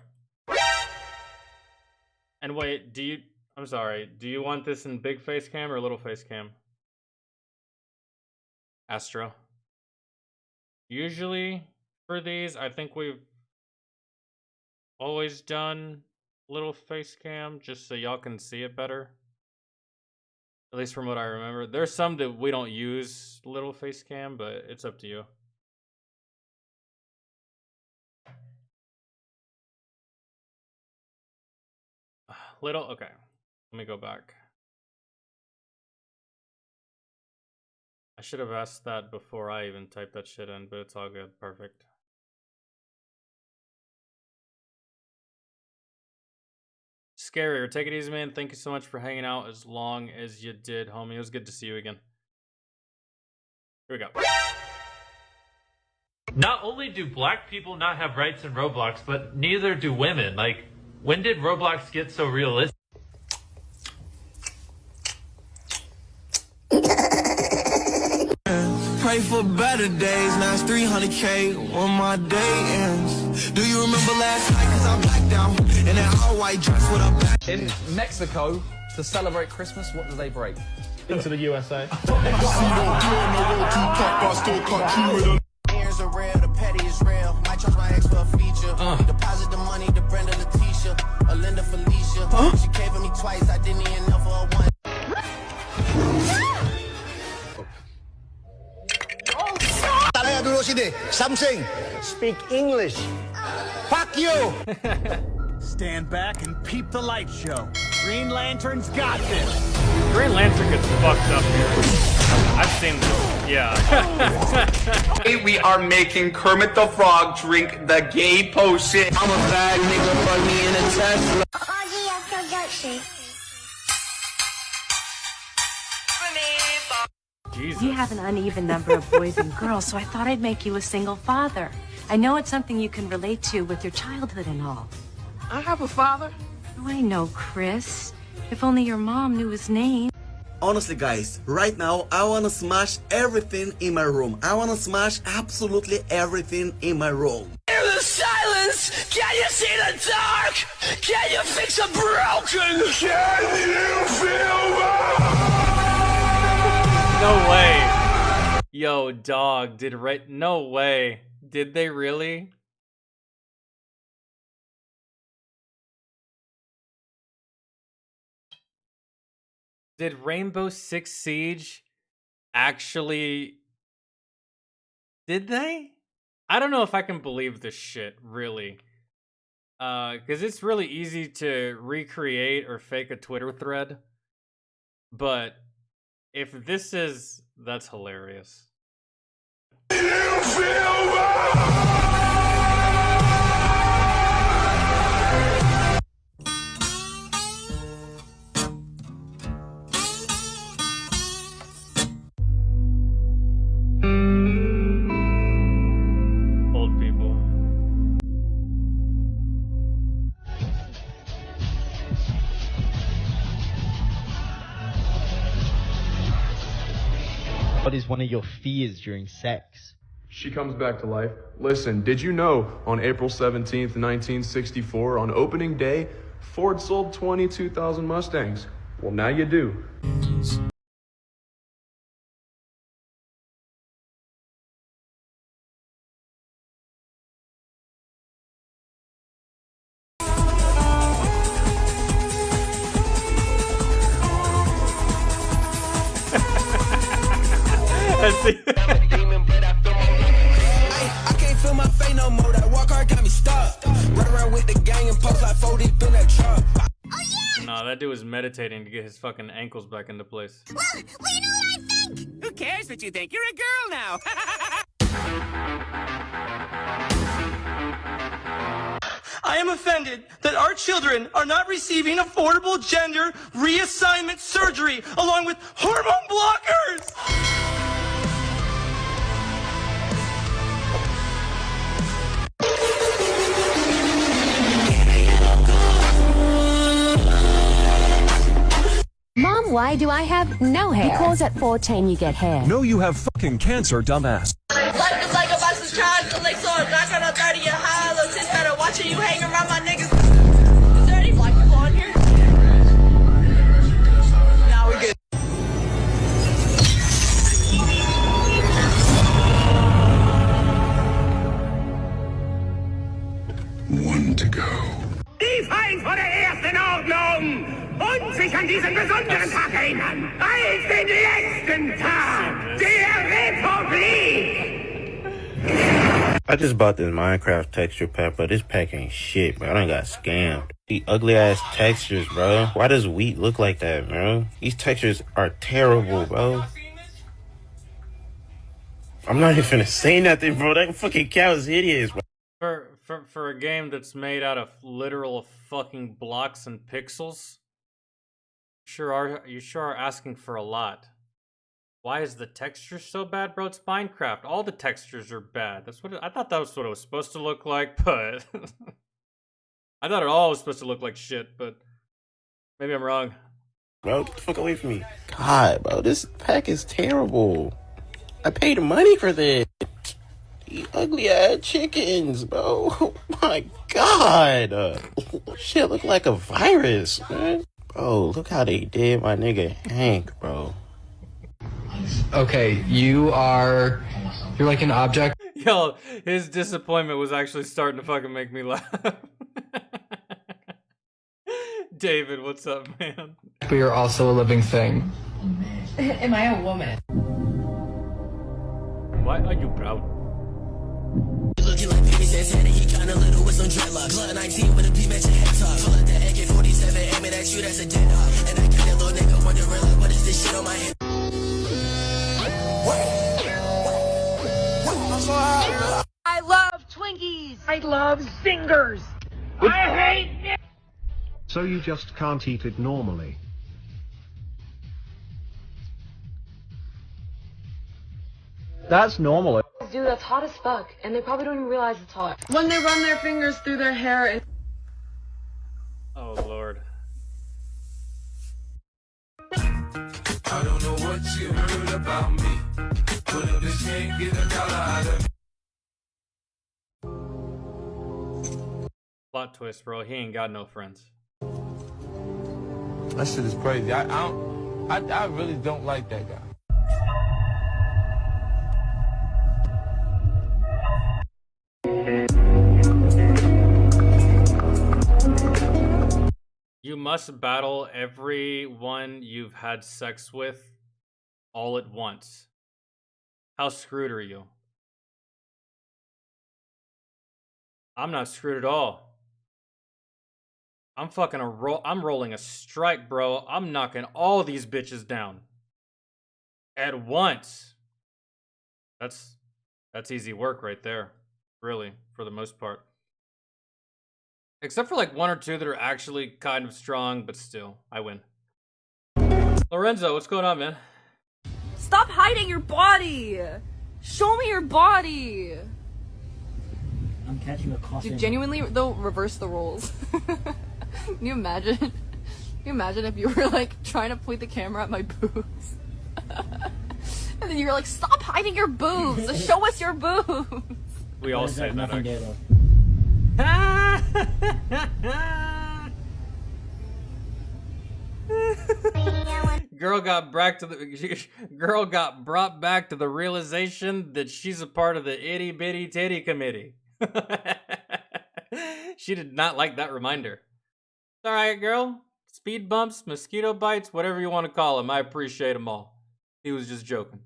And wait, do you... I'm sorry. Do you want this in big face cam or little face cam? Astro. Usually... For these, I think we've always done little face cam just so y'all can see it better. At least from what I remember. There's some that we don't use little face cam, but it's up to you. Little, okay. Let me go back. I should have asked that before I even typed that shit in, but it's all good. Perfect. Scarier, take it easy, man. Thank you so much for hanging out as long as you did, homie. It was good to see you again. Here we go. Not only do black people not have rights in Roblox, but neither do women. Like, when did Roblox get so realistic? Pray for better days, now it's 300K when my day ends. Do you remember last night, cause I blacked out in that all-white dress with a back. In Mexico, to celebrate Christmas, what do they break? Into the USA. Ears are real, the petty is real. Might charge my ex for a feature. Deposit the money to Brenda Leticia, or Linda Felicia. She gave me twice, I didn't even know for a one. Something. Speak English. Fuck you. Stand back and peep the light show. Green Lantern's got this. Green Lantern gets fucked up here. I've seen this. Yeah. We are making Kermit the Frog drink the gay potion. I'm a bad nigga, fuck me in a Tesla. Jesus. You have an uneven number of boys and girls, so I thought I'd make you a single father. I know it's something you can relate to with your childhood and all. I have a father. Oh, I know, Chris. If only your mom knew his name. Honestly, guys, right now, I want to smash everything in my room. I want to smash absolutely everything in my room. Hear the silence! Can you see the dark? Can you fix a broken? Can you feel No way. Yo, dog, no way. Did they really? Did Rainbow Six Siege actually... Did they? I don't know if I can believe this shit, really. Because it's really easy to recreate or fake a Twitter thread. But if this is... That's hilarious. What is one of your fears during sex? She comes back to life. Listen, did you know on April 17th, 1964, on opening day, Ford sold 22,000 Mustangs? Well, now you do. I can't feel my face no more. That walk hard got me stuck. Run around with the gang and post like 4 deep in that truck. Nah, that dude was meditating to get his fucking ankles back into place. Well, you know what I think? Who cares what you think? You're a girl now. I am offended that our children are not receiving affordable gender reassignment surgery along with hormone blockers. Mom, why do I have no hair? Because at 14 you get hair. No, you have fucking cancer, dumbass. Life is like a box of trying to lick, so I'm not gonna 30 your high. Little sis better watching you hang around my niggas. Is there any black people on here? Now we good. One to go. Die Feind vor der ersten Ordnung und sich an diesen besonderen Tag erinnern, als den letzten Tag der Republik! I just bought this Minecraft texture pack, but this pack ain't shit, bro. I done got scammed. The ugly ass textures, bro. Why does wheat look like that, bro? These textures are terrible, bro. I'm not even finna say nothing, bro. That fucking cow is hideous, bro. For a game that's made out of literal fucking blocks and pixels, you sure are asking for a lot. Why is the texture so bad, bro? It's Minecraft. All the textures are bad. That's what I thought that was what it was supposed to look like, but I thought it all was supposed to look like shit, but maybe I'm wrong. Bro, get the fuck away from me. God, bro, this pack is terrible. I paid money for this. You ugly ass chickens, bro. Oh my god. Shit look like a virus, man. Bro, look how they did my nigga Hank, bro. Okay, you're like an object. Yo, his disappointment was actually starting to fucking make me laugh. David, what's up, man? But you're also a living thing. Am I a woman? Why are you proud? Looking like Baby Santana, he kinda little with some dreadlocks. Blood 19 with a P-match and head top. Pull out the AK-47, aiming at you, that's a dead hawk. And I got that little nigga wondering like, what is this shit on my head? I love Twinkies. I love Zingers. I hate it. So you just can't eat it normally. That's normal. Dude, that's hot as fuck, and they probably don't even realize it's hot. When they run their fingers through their hair and... Oh, Lord. I don't know what you heard about me, but if this can't get a dollar out of me. Plot twist, bro. He ain't got no friends. That shit is crazy. I really don't like that guy. You must battle everyone you've had sex with all at once. How screwed are you? I'm not screwed at all. I'm fucking I'm rolling a strike, bro. I'm knocking all these bitches down at once. That's easy work right there. Really, for the most part. Except for like one or two that are actually kind of strong, but still, I win. Lorenzo, what's going on, man? Stop hiding your body! Show me your body! I'm catching a coffin. Dude, genuinely, though, reverse the roles. Can you imagine? Can you imagine if you were like trying to point the camera at my boobs? And then you're like, stop hiding your boobs. Show us your boobs. We all say that. Nothing gay Girl got brought back to the realization that she's a part of the itty bitty titty committee. She did not like that reminder. It's all right, girl. Speed bumps, mosquito bites, whatever you want to call them. I appreciate them all. He was just joking.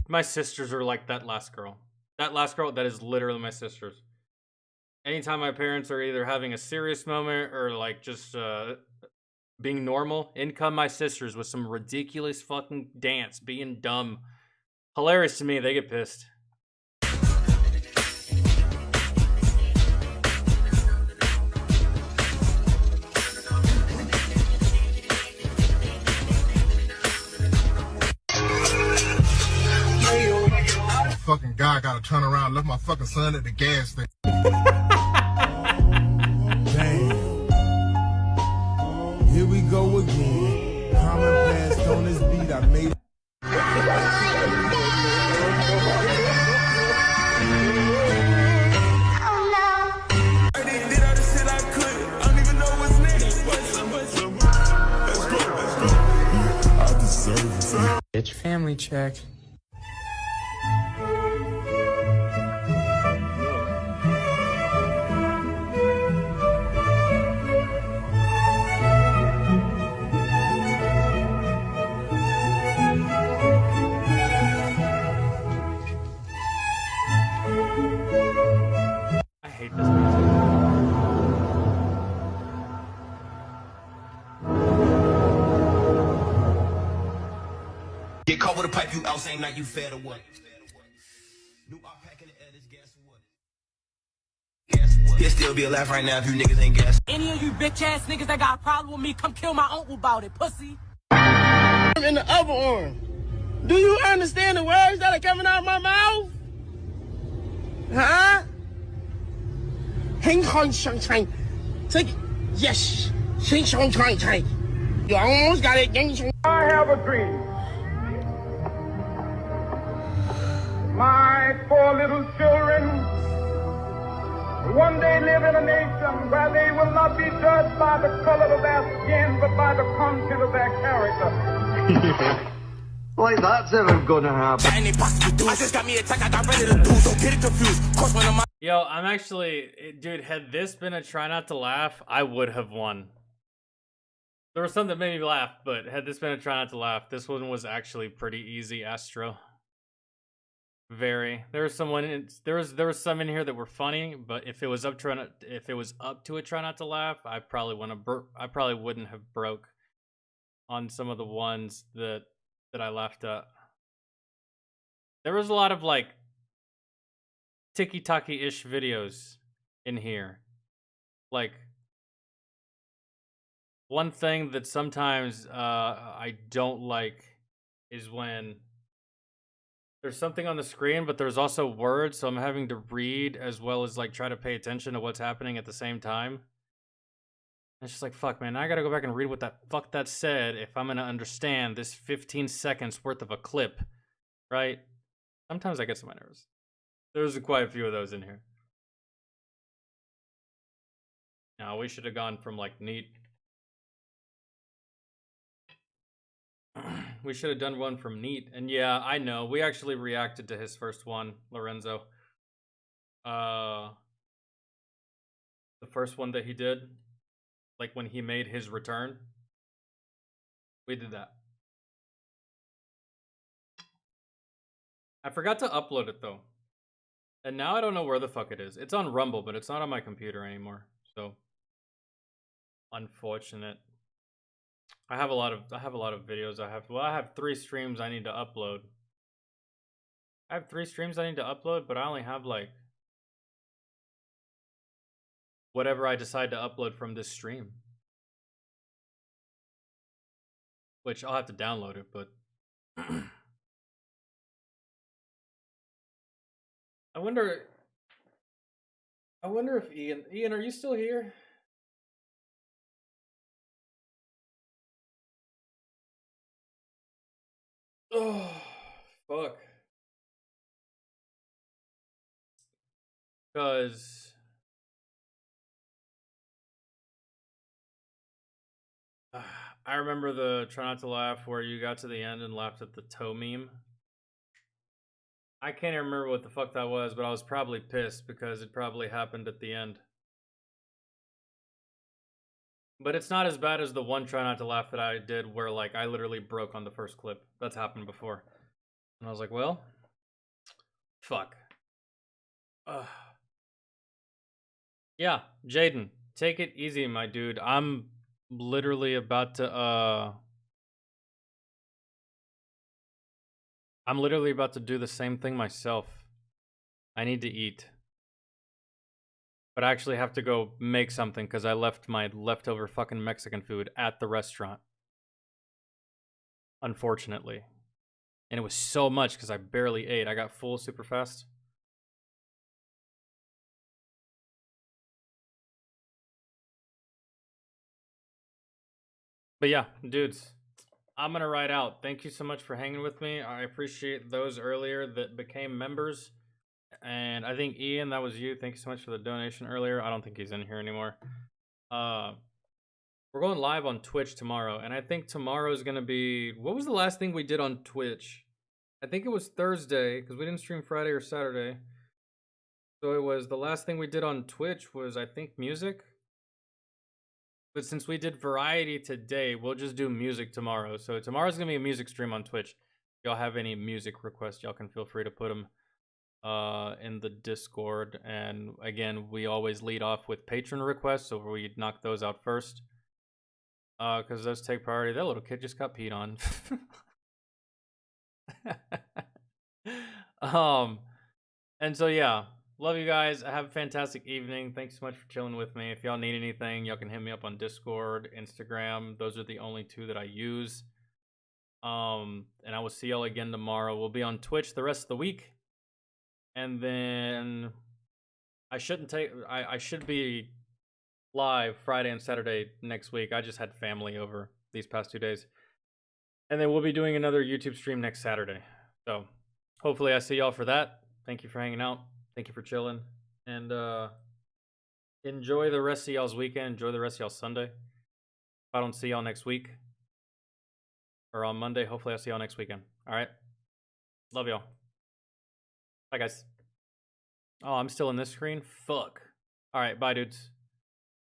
My sisters are like that last girl. That last girl, that is literally my sisters. Anytime my parents are either having a serious moment or like just being normal, in come my sisters with some ridiculous fucking dance, being dumb. Hilarious to me, they get pissed. Fucking guy gotta turn around and look my fucking son at the gas station. Damn. Here we go again. Common passed on this beat. I made it. Bitch, family check. I hate this music. Get caught with a pipe, you out saying like you fed or what? He'll still be alive right now if you niggas ain't gas. Any of you bitch ass niggas that got a problem with me, come kill my uncle about it, pussy. In the upper arm. Do you understand the words that are coming out of my mouth? Huh? Hing Kong Shang Chang. Take it. Yes. Hing Shang Chang Chang. You almost got it. I have a dream. My 4 little children one day live in a nation where they will not be judged by the color of their skin, but by the content of their character. Like that's ever gonna happen. I just got me attack. I got ready to do. Don't get it confused. Course one of my. Yo, I'm actually, dude, had this been a try not to laugh, I would have won. There was something that made me laugh, but had this been a try not to laugh, this one was actually pretty easy, Astro. Very. There was someone. There was some in here that were funny, but if it was up to a try not to laugh, I probably wouldn't have broke on some of the ones that I laughed at. There was a lot of like tiki-taki-ish videos in here. Like one thing that sometimes I don't like is when there's something on the screen, but there's also words, so I'm having to read as well as like try to pay attention to what's happening at the same time. It's just like, fuck, man, I gotta go back and read what that fuck that said if I'm gonna understand this 15 seconds worth of a clip, right? Sometimes I get some nervous. There's quite a few of those in here. Now, we should have gone from like neat We should have done one from Neat. And yeah, I know. We actually reacted to his first one, Lorenzo. The first one that he did, like when he made his return. We did that. I forgot to upload it though. And now I don't know where the fuck it is. It's on Rumble, but it's not on my computer anymore. So unfortunate. I have a lot of videos I have 3 streams I need to upload. I have 3 streams I need to upload, but I only have like whatever I decide to upload from this stream. Which I'll have to download it, but I wonder if Ian, are you still here? Oh, fuck. Because I remember the Try Not to Laugh where you got to the end and laughed at the toe meme. I can't even remember what the fuck that was, but I was probably pissed because it probably happened at the end. But it's not as bad as the one Try Not to Laugh that I did where like I literally broke on the first clip. That's happened before. And I was like, well, fuck. Yeah, Jaden, take it easy, my dude. I'm literally about to do the same thing myself. I need to eat. But I actually have to go make something because I left my leftover fucking Mexican food at the restaurant. Unfortunately. And it was so much because I barely ate. I got full super fast. But yeah, dudes, I'm gonna ride out. Thank you so much for hanging with me. I appreciate those earlier that became members. And I think Ian, that was you. Thank you so much for the donation earlier. I don't think he's in here anymore. We're going live on Twitch tomorrow. And I think tomorrow is gonna be... What was the last thing we did on Twitch? I think it was Thursday, because we didn't stream Friday or Saturday. So it was... The last thing we did on Twitch was, I think, music. But since we did variety today, we'll just do music tomorrow. So tomorrow's gonna be a music stream on Twitch. If y'all have any music requests, y'all can feel free to put them in the Discord. And again, we always lead off with patron requests, so we knock those out first. Because those take priority. That little kid just got peed on. And so yeah. Love you guys. Have a fantastic evening. Thanks so much for chilling with me. If y'all need anything, y'all can hit me up on Discord, Instagram. Those are the only 2 that I use. And I will see y'all again tomorrow. We'll be on Twitch the rest of the week. And then I should be live Friday and Saturday next week. I just had family over these past 2 days. And then we'll be doing another YouTube stream next Saturday. So hopefully I see y'all for that. Thank you for hanging out. Thank you for chilling, and enjoy the rest of y'all's weekend. Enjoy the rest of y'all's Sunday. If I don't see y'all next week, or on Monday, hopefully I'll see y'all next weekend. All right? Love y'all. Bye, guys. Oh, I'm still in this screen? Fuck. All right, bye, dudes.